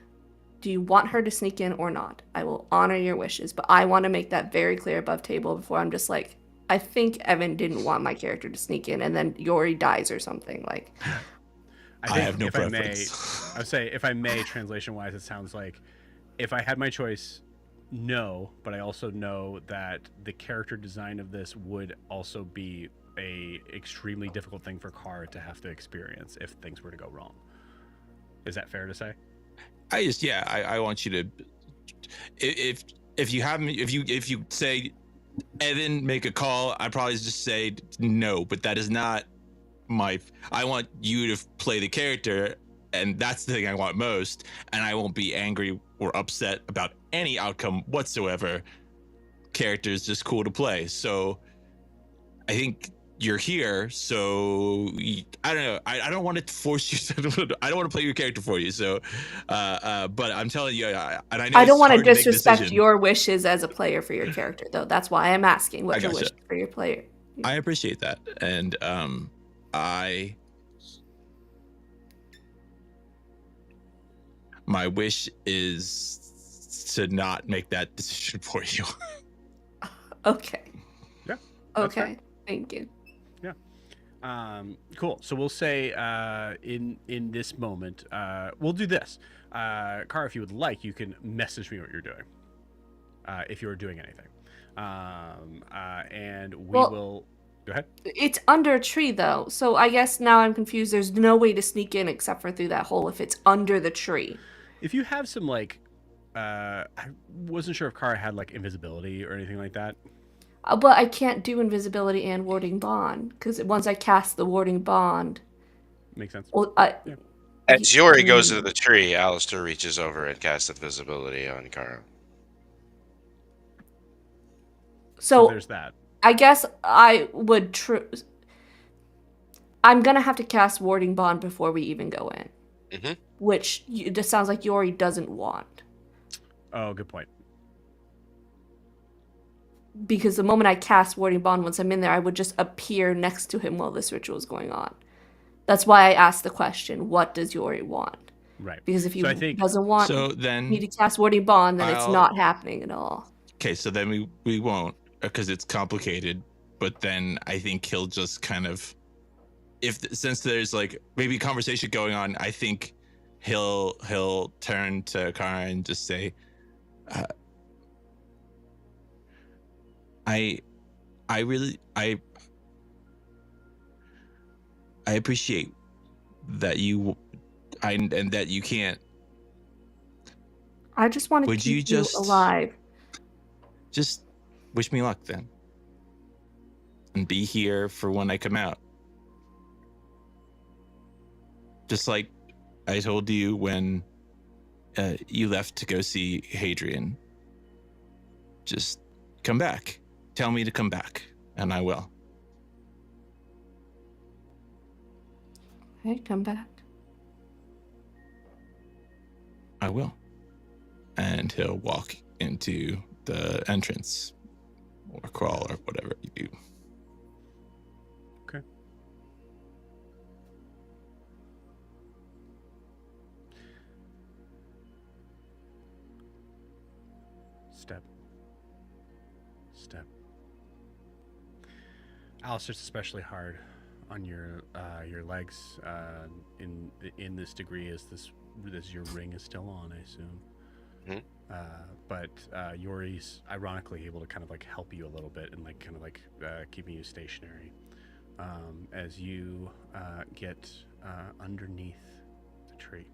Do you want her to sneak in or not? I will honor your wishes, but I want to make that very clear above table before I'm just like, I think Evan didn't want my character to sneak in, and then Yori dies or something. Like, I have no preference. I would say, if I may, translation-wise, it sounds like if I had my choice, no, but I also know that the character design of this would also be a extremely difficult thing for Kara to have to experience if things were to go wrong. Is that fair to say? I want you to, if you say, Evan, make a call, I'd probably just say no, but that is not I want you to play the character, and that's the thing I want most, and I won't be angry or upset about any outcome whatsoever. Character is just cool to play. So I think you're here, so I don't know. I don't want to force you. I don't want to play your character for you. So, but I'm telling you, and I know I it's don't want to hard to make disrespect decision. your wishes as a player for your character, though. That's why I'm asking what I your gotcha. wishes for your player. I appreciate that, and my wish is to not make that decision for you. Okay. Yeah. That's fair. Okay. Thank you. Cool. So we'll say in this moment, we'll do this. Kara, if you would like, you can message me what you're doing. If you're doing anything. And we will go ahead. It's under a tree though. So I guess now I'm confused. There's no way to sneak in except for through that hole if it's under the tree. If you have some like I wasn't sure if Kara had like invisibility or anything like that. But I can't do invisibility and warding bond because once I cast the warding bond, Makes sense. well, As Yori goes into the tree, Alistair reaches over and casts invisibility on Kara. So there's that. I guess I would. I'm gonna have to cast warding bond before we even go in, Mm-hmm. which it sounds like Yori doesn't want. Oh, good point. Because the moment I cast warding bond, once I'm in there, I would just appear next to him while this ritual is going on. That's why I asked the question: what does Yori want? Right. Because if he doesn't want me to cast warding bond, then it's not happening at all. Okay, so then we won't, because it's complicated. But then I think he'll just kind of, since there's like maybe conversation going on, I think he'll turn to Kara and just say, I appreciate that and that you can't. I just want to keep you alive. Just wish me luck then. And be here for when I come out. Just like I told you when you left to go see Hadrian. Just come back. Tell me to come back, and I will. Hey, come back. I will. And he'll walk into the entrance or crawl or whatever you do. Okay. Step. Alistair's especially hard on your legs in this degree as your ring is still on, I assume. Mm-hmm. But Yori's ironically able to kind of like help you a little bit and like kind of like keeping you stationary as you get underneath the tree.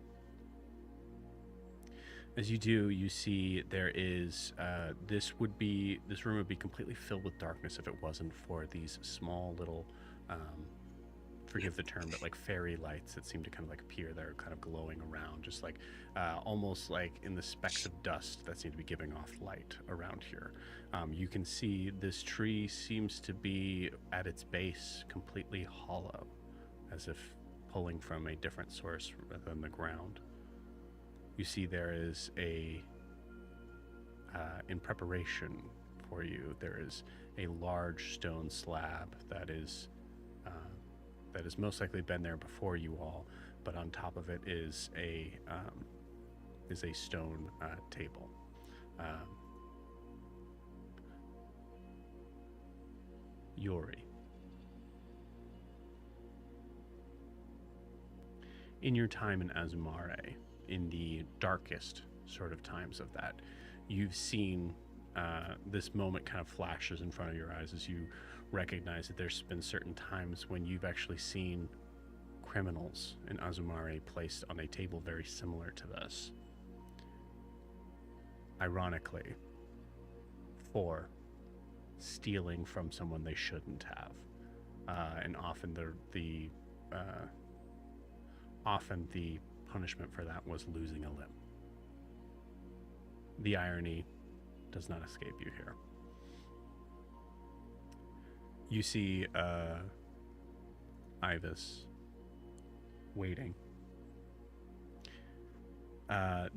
As you do, you see there is this room would be completely filled with darkness if it wasn't for these small little forgive the term, but like fairy lights that seem to kind of like appear there, kind of glowing around, just like almost like in the specks of dust that seem to be giving off light around here. You can see this tree seems to be at its base completely hollow, as if pulling from a different source than the ground. You see there is in preparation for you, there is a large stone slab that is most likely been there before you all, but on top of it is a stone table. Yori, in your time in Azumare, in the darkest sort of times of that, you've seen this moment kind of flashes in front of your eyes as you recognize that there's been certain times when you've actually seen criminals in Azumare placed on a table very similar to this. Ironically, for stealing from someone they shouldn't have, and often the punishment for that was losing a limb. The irony does not escape you here. you see Ibis waiting.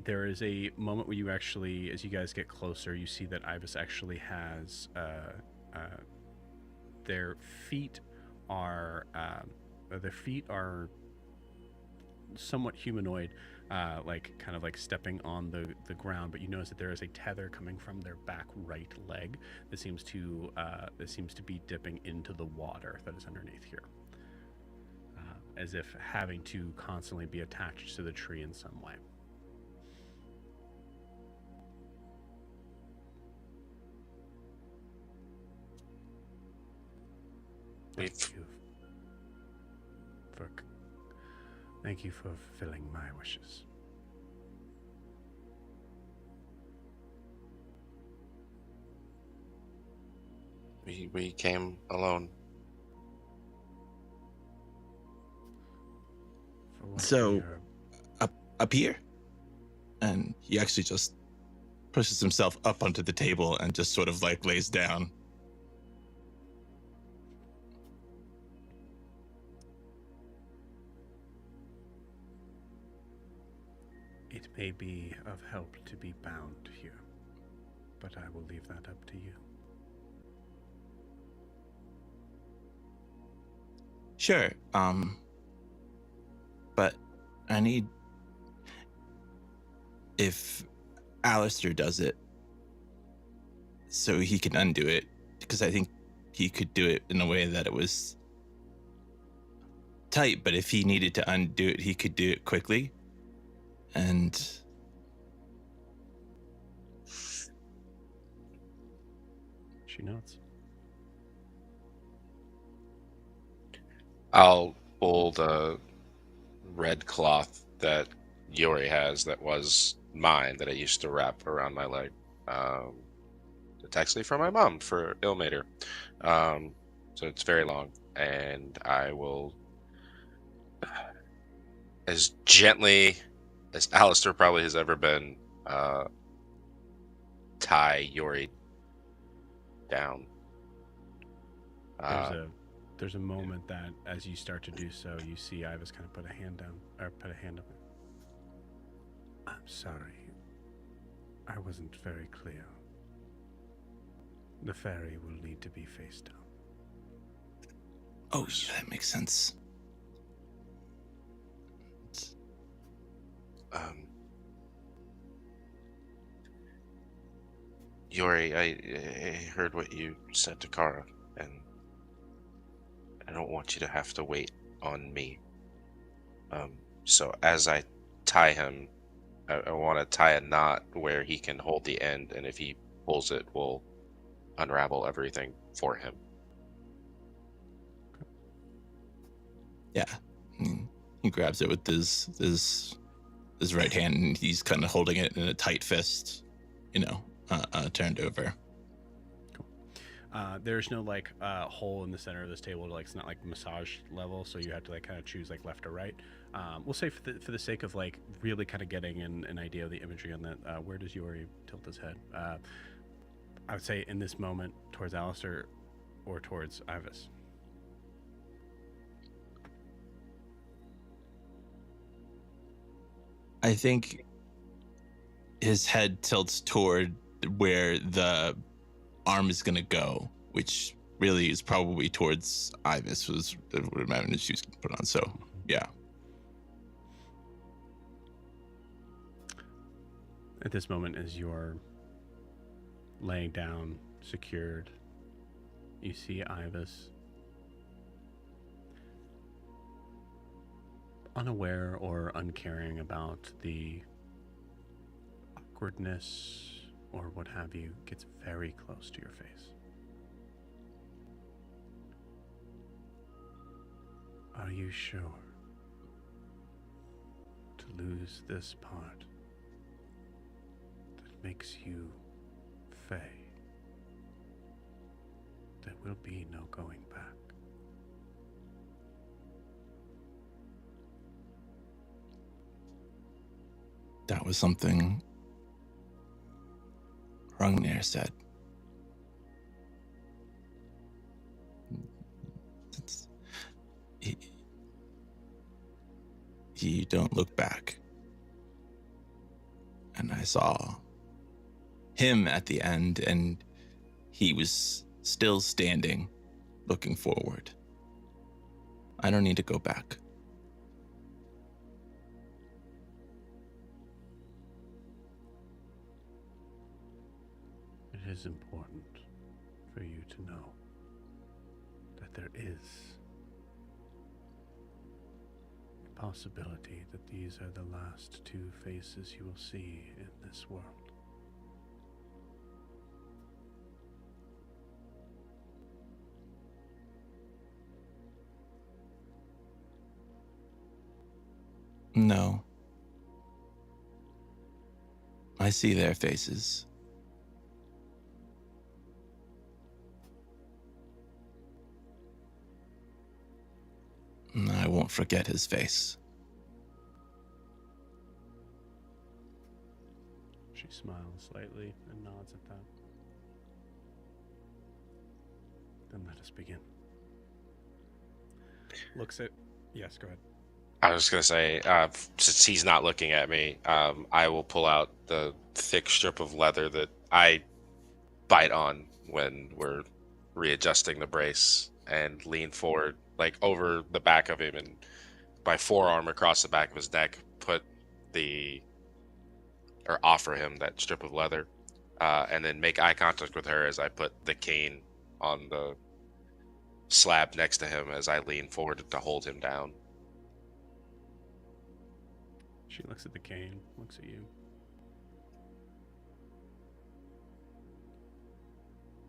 There is a moment where you actually, as you guys get closer, you see that Ibis actually has their feet are somewhat humanoid, like kind of like stepping on the ground. But you notice that there is a tether coming from their back right leg that seems to be dipping into the water that is underneath here, as if having to constantly be attached to the tree in some way. Thank you for fulfilling my wishes. We came alone. So, up here, and he actually just pushes himself up onto the table and just sort of like lays down. It may be of help to be bound here, but I will leave that up to you. Sure. But I need, if Alistair does it, so he can undo it, because I think he could do it in a way that it was tight, but if he needed to undo it, he could do it quickly. And she nods. I'll pull the red cloth that Yori has that was mine that I used to wrap around my leg. It's actually from my mom for Ilmater. So it's very long. And I will, as gently as Alistair probably has ever been, tie Yori down. There's a moment that, as you start to do so, you see Ibis kind of put a hand down, or put a hand up. I'm sorry. I wasn't very clear. The fairy will need to be face down. oh yeah, that makes sense. Yori, I heard what you said to Kara, and I don't want you to have to wait on me. So as I tie him, I want to tie a knot where he can hold the end, and if he pulls it, we'll unravel everything for him. Yeah. He grabs it with his right hand, and he's kind of holding it in a tight fist, turned over. There's no like hole in the center of this table. Like it's not like massage level, so you have to like kind of choose like left or right. We'll say for the sake of like really kind of getting an idea of the imagery on that. Where does Yori tilt his head? I would say in this moment towards Alistair or towards Ibis. I think his head tilts toward where the arm is going to go, which really is probably towards Ibis, was what I imagine she was going to put on. So, yeah. At this moment, as you're laying down, secured, you see Ibis, unaware or uncaring about the awkwardness or what have you, gets very close to your face. Are you sure to lose this part that makes you Fae? There will be no going back. That was something Hrungnir said. It's, you don't look back. And I saw him at the end, and he was still standing, looking forward. I don't need to go back. It is important for you to know that there is a possibility that these are the last two faces you will see in this world. No. I see their faces. I won't forget his face. She smiles slightly and nods at that. Then let us begin. Looks at... Yes, go ahead. I was going to say, since he's not looking at me, I will pull out the thick strip of leather that I bite on when we're readjusting the brace and lean forward, like over the back of him, and my forearm across the back of his neck, offer him that strip of leather, and then make eye contact with her as I put the cane on the slab next to him as I lean forward to hold him down. She looks at the cane, looks at you.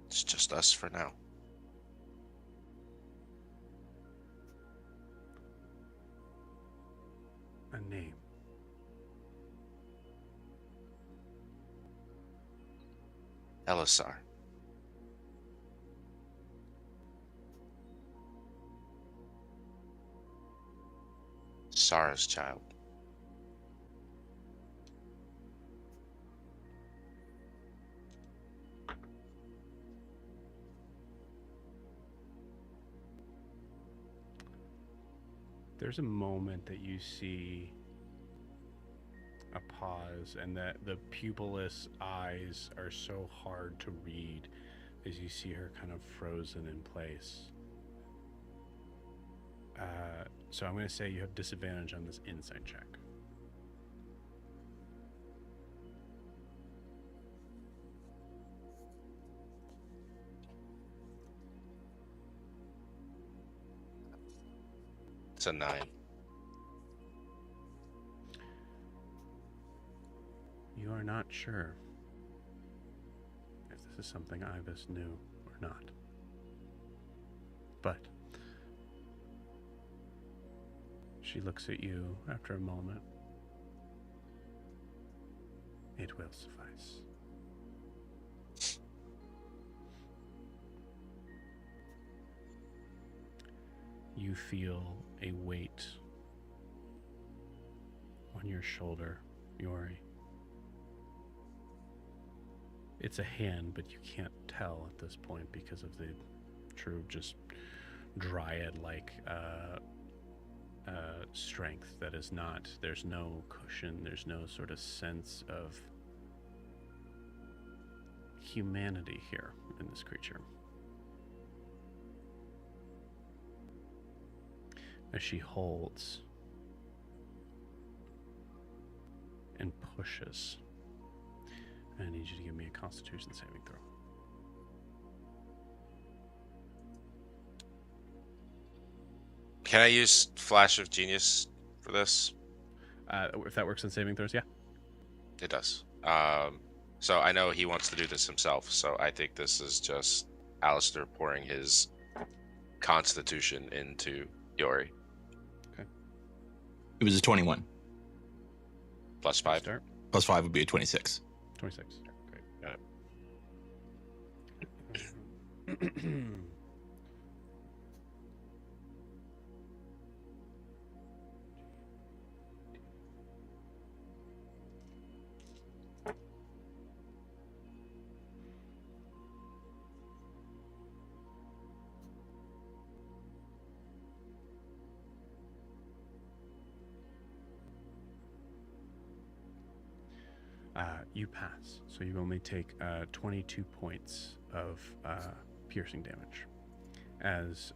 It's just us for now. A name. Elisar. Sara's child. There's a moment that you see a pause, and that the pupilless eyes are so hard to read as you see her kind of frozen in place. So I'm going to say you have disadvantage on this insight check. It's a 9. You are not sure if this is something Ibis knew or not. But she looks at you after a moment. It will suffice. You feel a weight on your shoulder, Yori. It's a hand, but you can't tell at this point because of the true just dryad-like strength that is not, there's no cushion, there's no sort of sense of humanity here in this creature. As she holds and pushes, I need you to give me a Constitution saving throw. Can I use Flash of Genius for this? If that works in saving throws, yeah. It does. So I know he wants to do this himself, so I think this is just Alistair pouring his Constitution into Yori. Okay. It was a 21. Plus 5. Start. Plus 5 would be a 26. 26. Great. Got it. You pass, so you only take 22 points of piercing damage as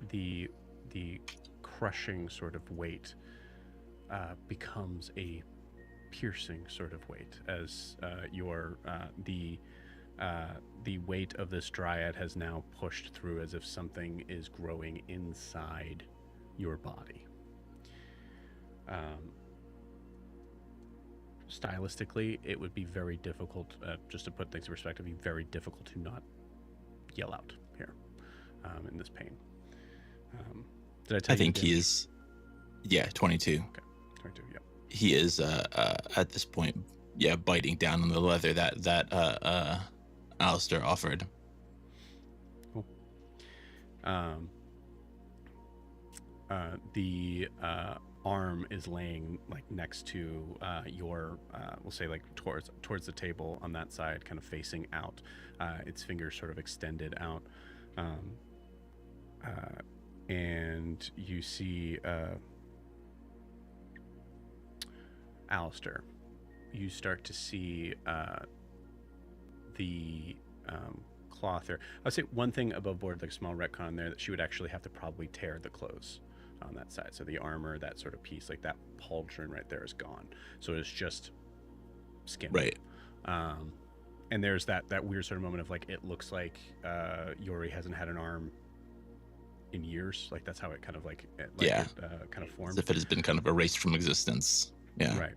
the crushing sort of weight becomes a piercing sort of weight as the weight of this dryad has now pushed through as if something is growing inside your body. Stylistically, it would be very difficult, just to put things in perspective, it'd be very difficult to not yell out here in this pain. Did I tell I you think the he damage? is, yeah, 22. Okay, 22, yeah. He is at this point, biting down on the leather that Alistair offered. Cool. The arm is laying like next to your, we'll say like towards the table on that side, kind of facing out. Its fingers sort of extended out, and you see Alistair. You start to see the cloth there. I would say one thing above board, like a small retcon there, that she would actually have to probably tear the clothes on that side. So the armor, that sort of piece, like that pauldron right there is gone. So it's just skin. Right. And there's that weird sort of moment of like, it looks like Yori hasn't had an arm in years. Like that's how it kind of like, kind of formed. As if it has been kind of erased from existence. Yeah. Right.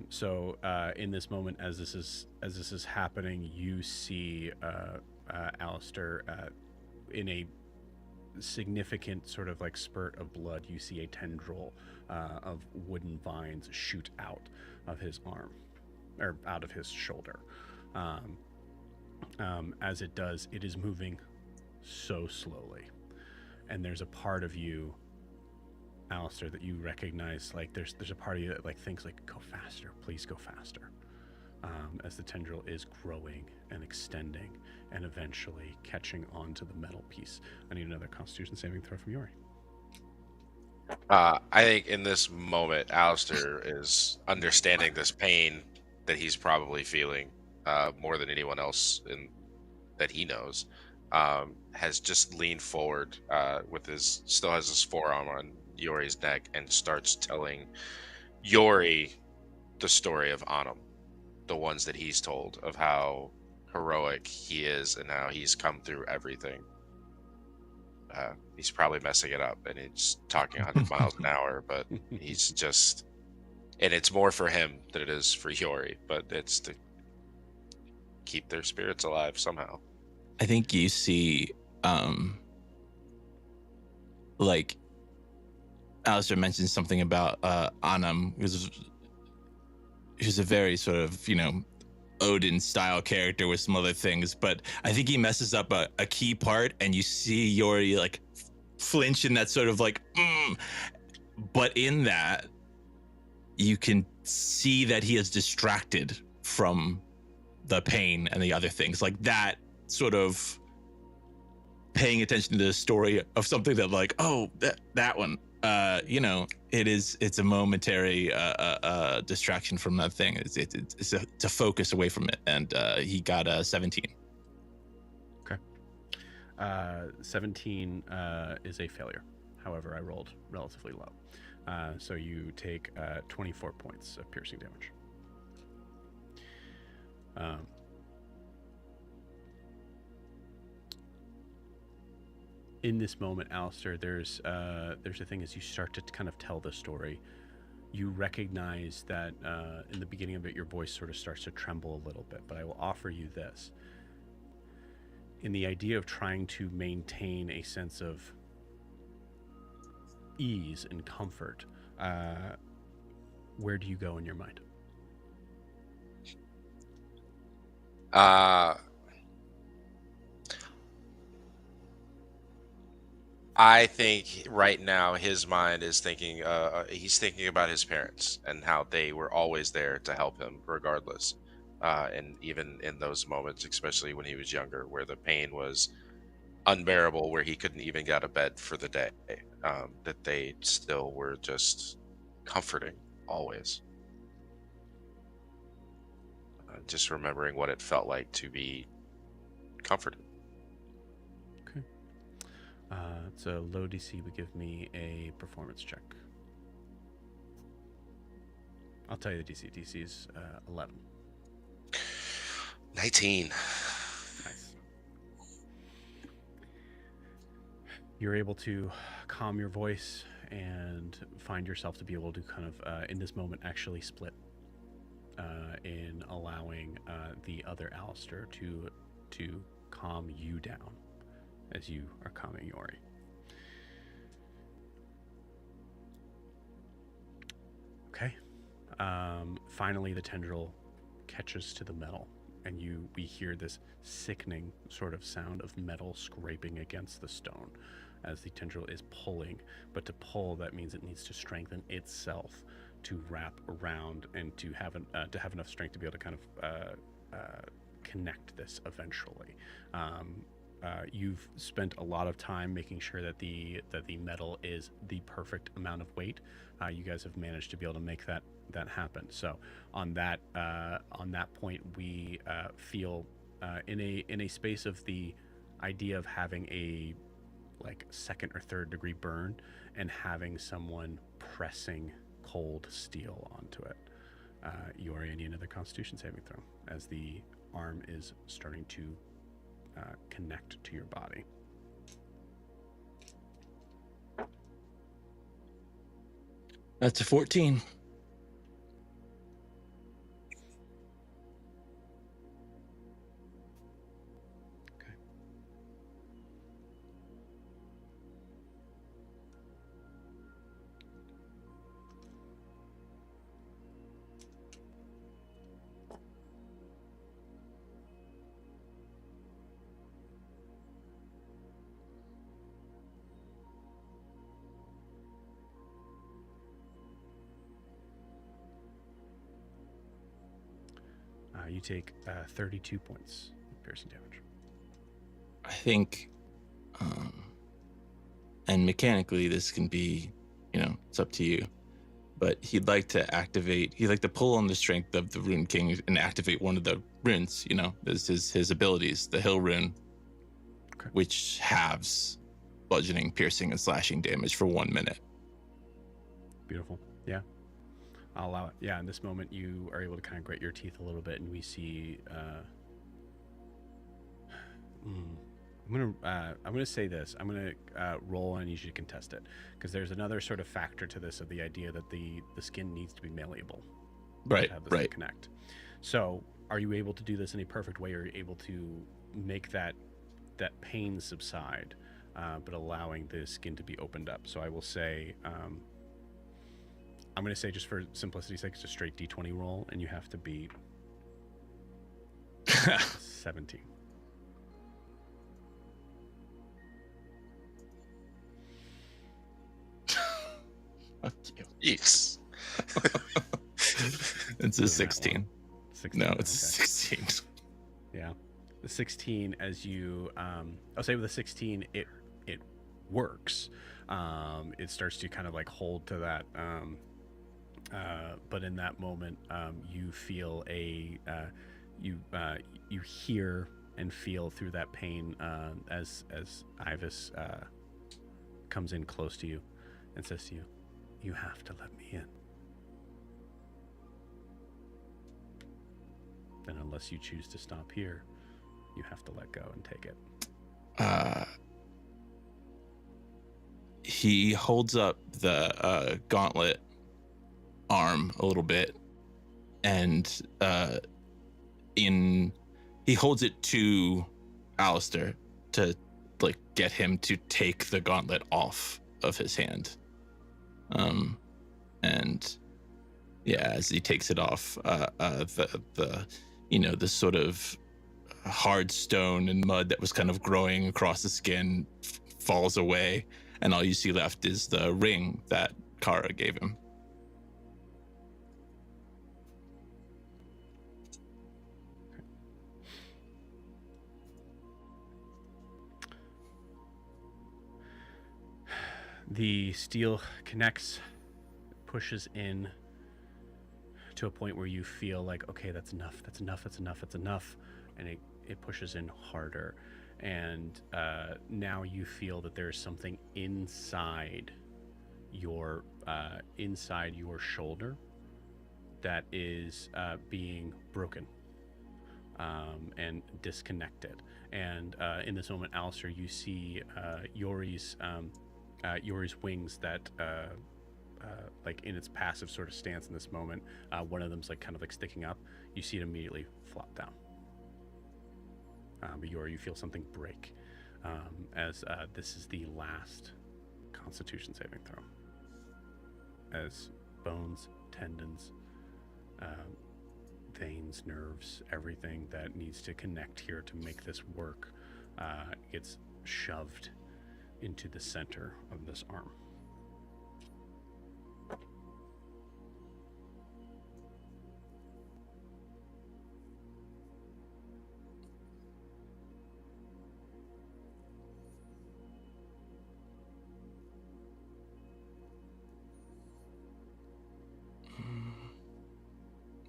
So in this moment, as this is happening, you see Alistair in a significant sort of like spurt of blood. You see a tendril of wooden vines shoot out of his arm, or out of his shoulder. As it does, it is moving so slowly, and there's a part of you, Alistair, that you recognize. Like there's a part of you that like thinks like, go faster, please go faster, as the tendril is growing and extending and eventually catching onto the metal piece. I need another Constitution saving throw from Yori. I think in this moment, Alistair is understanding this pain that he's probably feeling more than anyone else that he knows. Has just leaned forward still has his forearm on Yori's neck and starts telling Yori the story of Arcanum, the ones that he's told, of how heroic he is and how he's come through everything. He's probably messing it up and he's talking 100 miles an hour, but he's just, and it's more for him than it is for Yori, but it's to keep their spirits alive somehow. I think you see, like, Alistair mentioned something about Arcanum, who's a very sort of, Odin style character with some other things, but I think he messes up a key part, and you see Yori like flinch in that sort of like, but in that you can see that he is distracted from the pain and the other things, like that sort of paying attention to the story of something that like, oh, that one. It's a momentary distraction from that thing. It's a focus away from it, and he got a 17. Okay. 17 is a failure. However, I rolled relatively low. So you take 24 points of piercing damage. In this moment, Alistair, there's a thing as you start to kind of tell the story, you recognize that in the beginning of it, your voice sort of starts to tremble a little bit, but I will offer you this. In the idea of trying to maintain a sense of ease and comfort, where do you go in your mind? I think right now his mind is thinking, he's thinking about his parents and how they were always there to help him regardless. And even in those moments, especially when he was younger, where the pain was unbearable, where he couldn't even get out of bed for the day, that they still were just comforting always. just remembering what it felt like to be comforted. Okay. It's a low DC, but give me a performance check. I'll tell you the DC. DC is 11. 19. Nice. You're able to calm your voice and find yourself to be able to kind of, in this moment, actually split in allowing the other Alistair to calm you down as you are calming Yori. Okay. Finally, the tendril catches to the metal, and we hear this sickening sort of sound of metal scraping against the stone as the tendril is pulling. But to pull, that means it needs to strengthen itself to wrap around and to have enough strength to be able to kind of connect this eventually. You've spent a lot of time making sure that the metal is the perfect amount of weight. You guys have managed to be able to make that happen. So on that point, we feel in a space of the idea of having a like second or third degree burn and having someone pressing cold steel onto it. Yori, I need another Constitution saving throw as the arm is starting to connect to your body. That's a 14. You take 32 points of piercing damage. I think, and mechanically this can be, it's up to you, but he'd like to pull on the strength of the Rune King and activate one of the runes, this is his abilities, the Hill Rune, Okay. which halves bludgeoning, piercing, and slashing damage for 1 minute. Beautiful. Yeah. I'll allow it. Yeah, in this moment, you are able to kind of grit your teeth a little bit, and we see. I'm gonna say this. I'm gonna roll, and I need you to contest it because there's another sort of factor to this of the idea that the skin needs to be malleable. Right. To have this Right. connect. So, are you able to do this in a perfect way? Or are you able to make that pain subside, but allowing the skin to be opened up? So I will say. I'm going to say, just for simplicity's sake, it's a straight D20 roll, and you have to beat 17. Fuck you. Yes. It's a 16. 16. No, it's Okay. 16. Yeah. The 16, as you, I'll say with the 16, it works. It starts to kind of like hold to that, but in that moment, you feel you hear and feel through that pain as Ivis comes in close to you and says to you, "You have to let me in." Then, unless you choose to stop here, you have to let go and take it. He holds up the gauntlet arm a little bit, and he holds it to Alistair to like get him to take the gauntlet off of his hand. And yeah, as he takes it off, the sort of hard stone and mud that was kind of growing across the skin falls away, and all you see left is the ring that Kara gave him. The steel connects, pushes in to a point where you feel like, okay, that's enough, that's enough, that's enough, that's enough, and it pushes in harder, and now you feel that there's something inside your shoulder that is being broken and disconnected. And in this moment, Alistair, you see Yori's wings that like in its passive sort of stance in this moment, one of them's like kind of like sticking up. You see it immediately flop down. But Yori, you feel something break as this is the last Constitution saving throw. As bones, tendons, veins, nerves, everything that needs to connect here to make this work gets shoved into the center of this arm.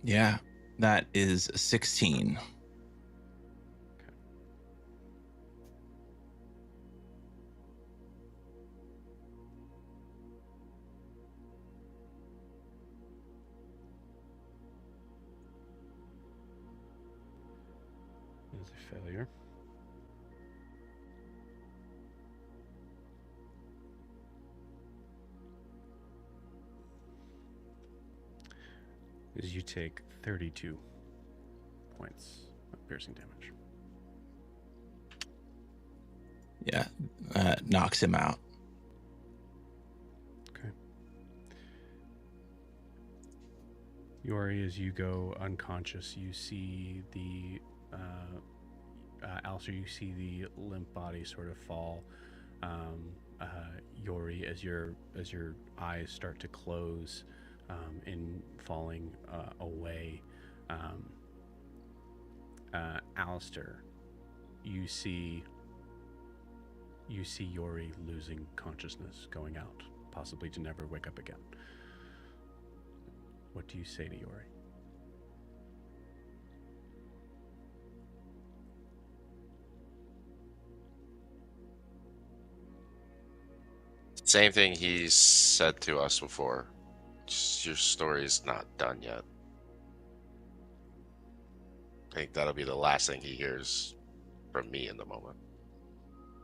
Yeah, that is a 16. Is a failure. As you take 32 points of piercing damage. Yeah, knocks him out. Okay. Yori, as you go unconscious, you see the Alistair, you see the limp body sort of fall. Yori, as your eyes start to close in falling away, Alistair, you see Yori losing consciousness, going out, possibly to never wake up again. What do you say to Yori? Same thing he's said to us before. Just, your story's not done yet. I think that'll be the last thing he hears from me in the moment.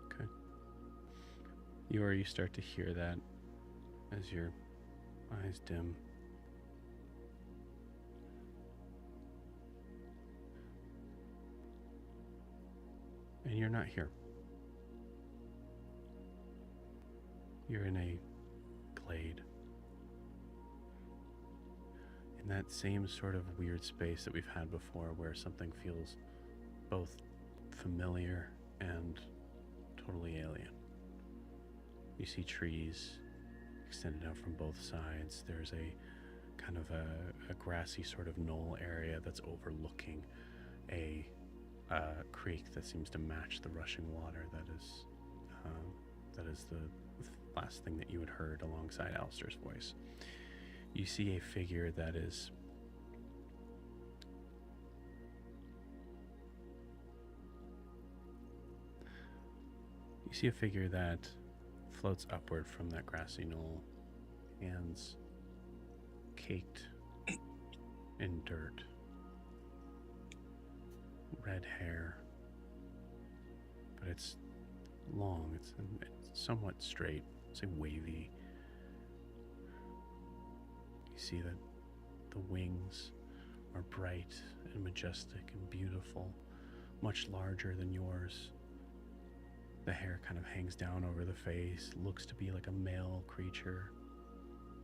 Okay. Yori, you start to hear that as your eyes dim. And you're not here. You're in a glade. In that same sort of weird space that we've had before, where something feels both familiar and totally alien. You see trees extended out from both sides. There's a kind of a grassy sort of knoll area that's overlooking a creek that seems to match the rushing water that is the last thing that you had heard alongside Alistair's voice. You see a figure that is floats upward from that grassy knoll, hands caked in dirt, red hair, but it's long, it's somewhat straight, say wavy. You see that the wings are bright and majestic and beautiful, much larger than yours. The hair kind of hangs down over the face, looks to be like a male creature,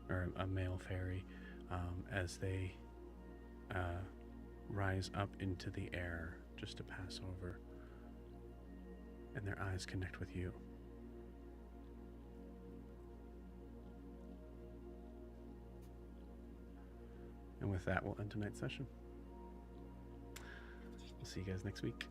or a male fairy, as they rise up into the air just to pass over, and their eyes connect with you. And with that, we'll end tonight's session. We'll see you guys next week.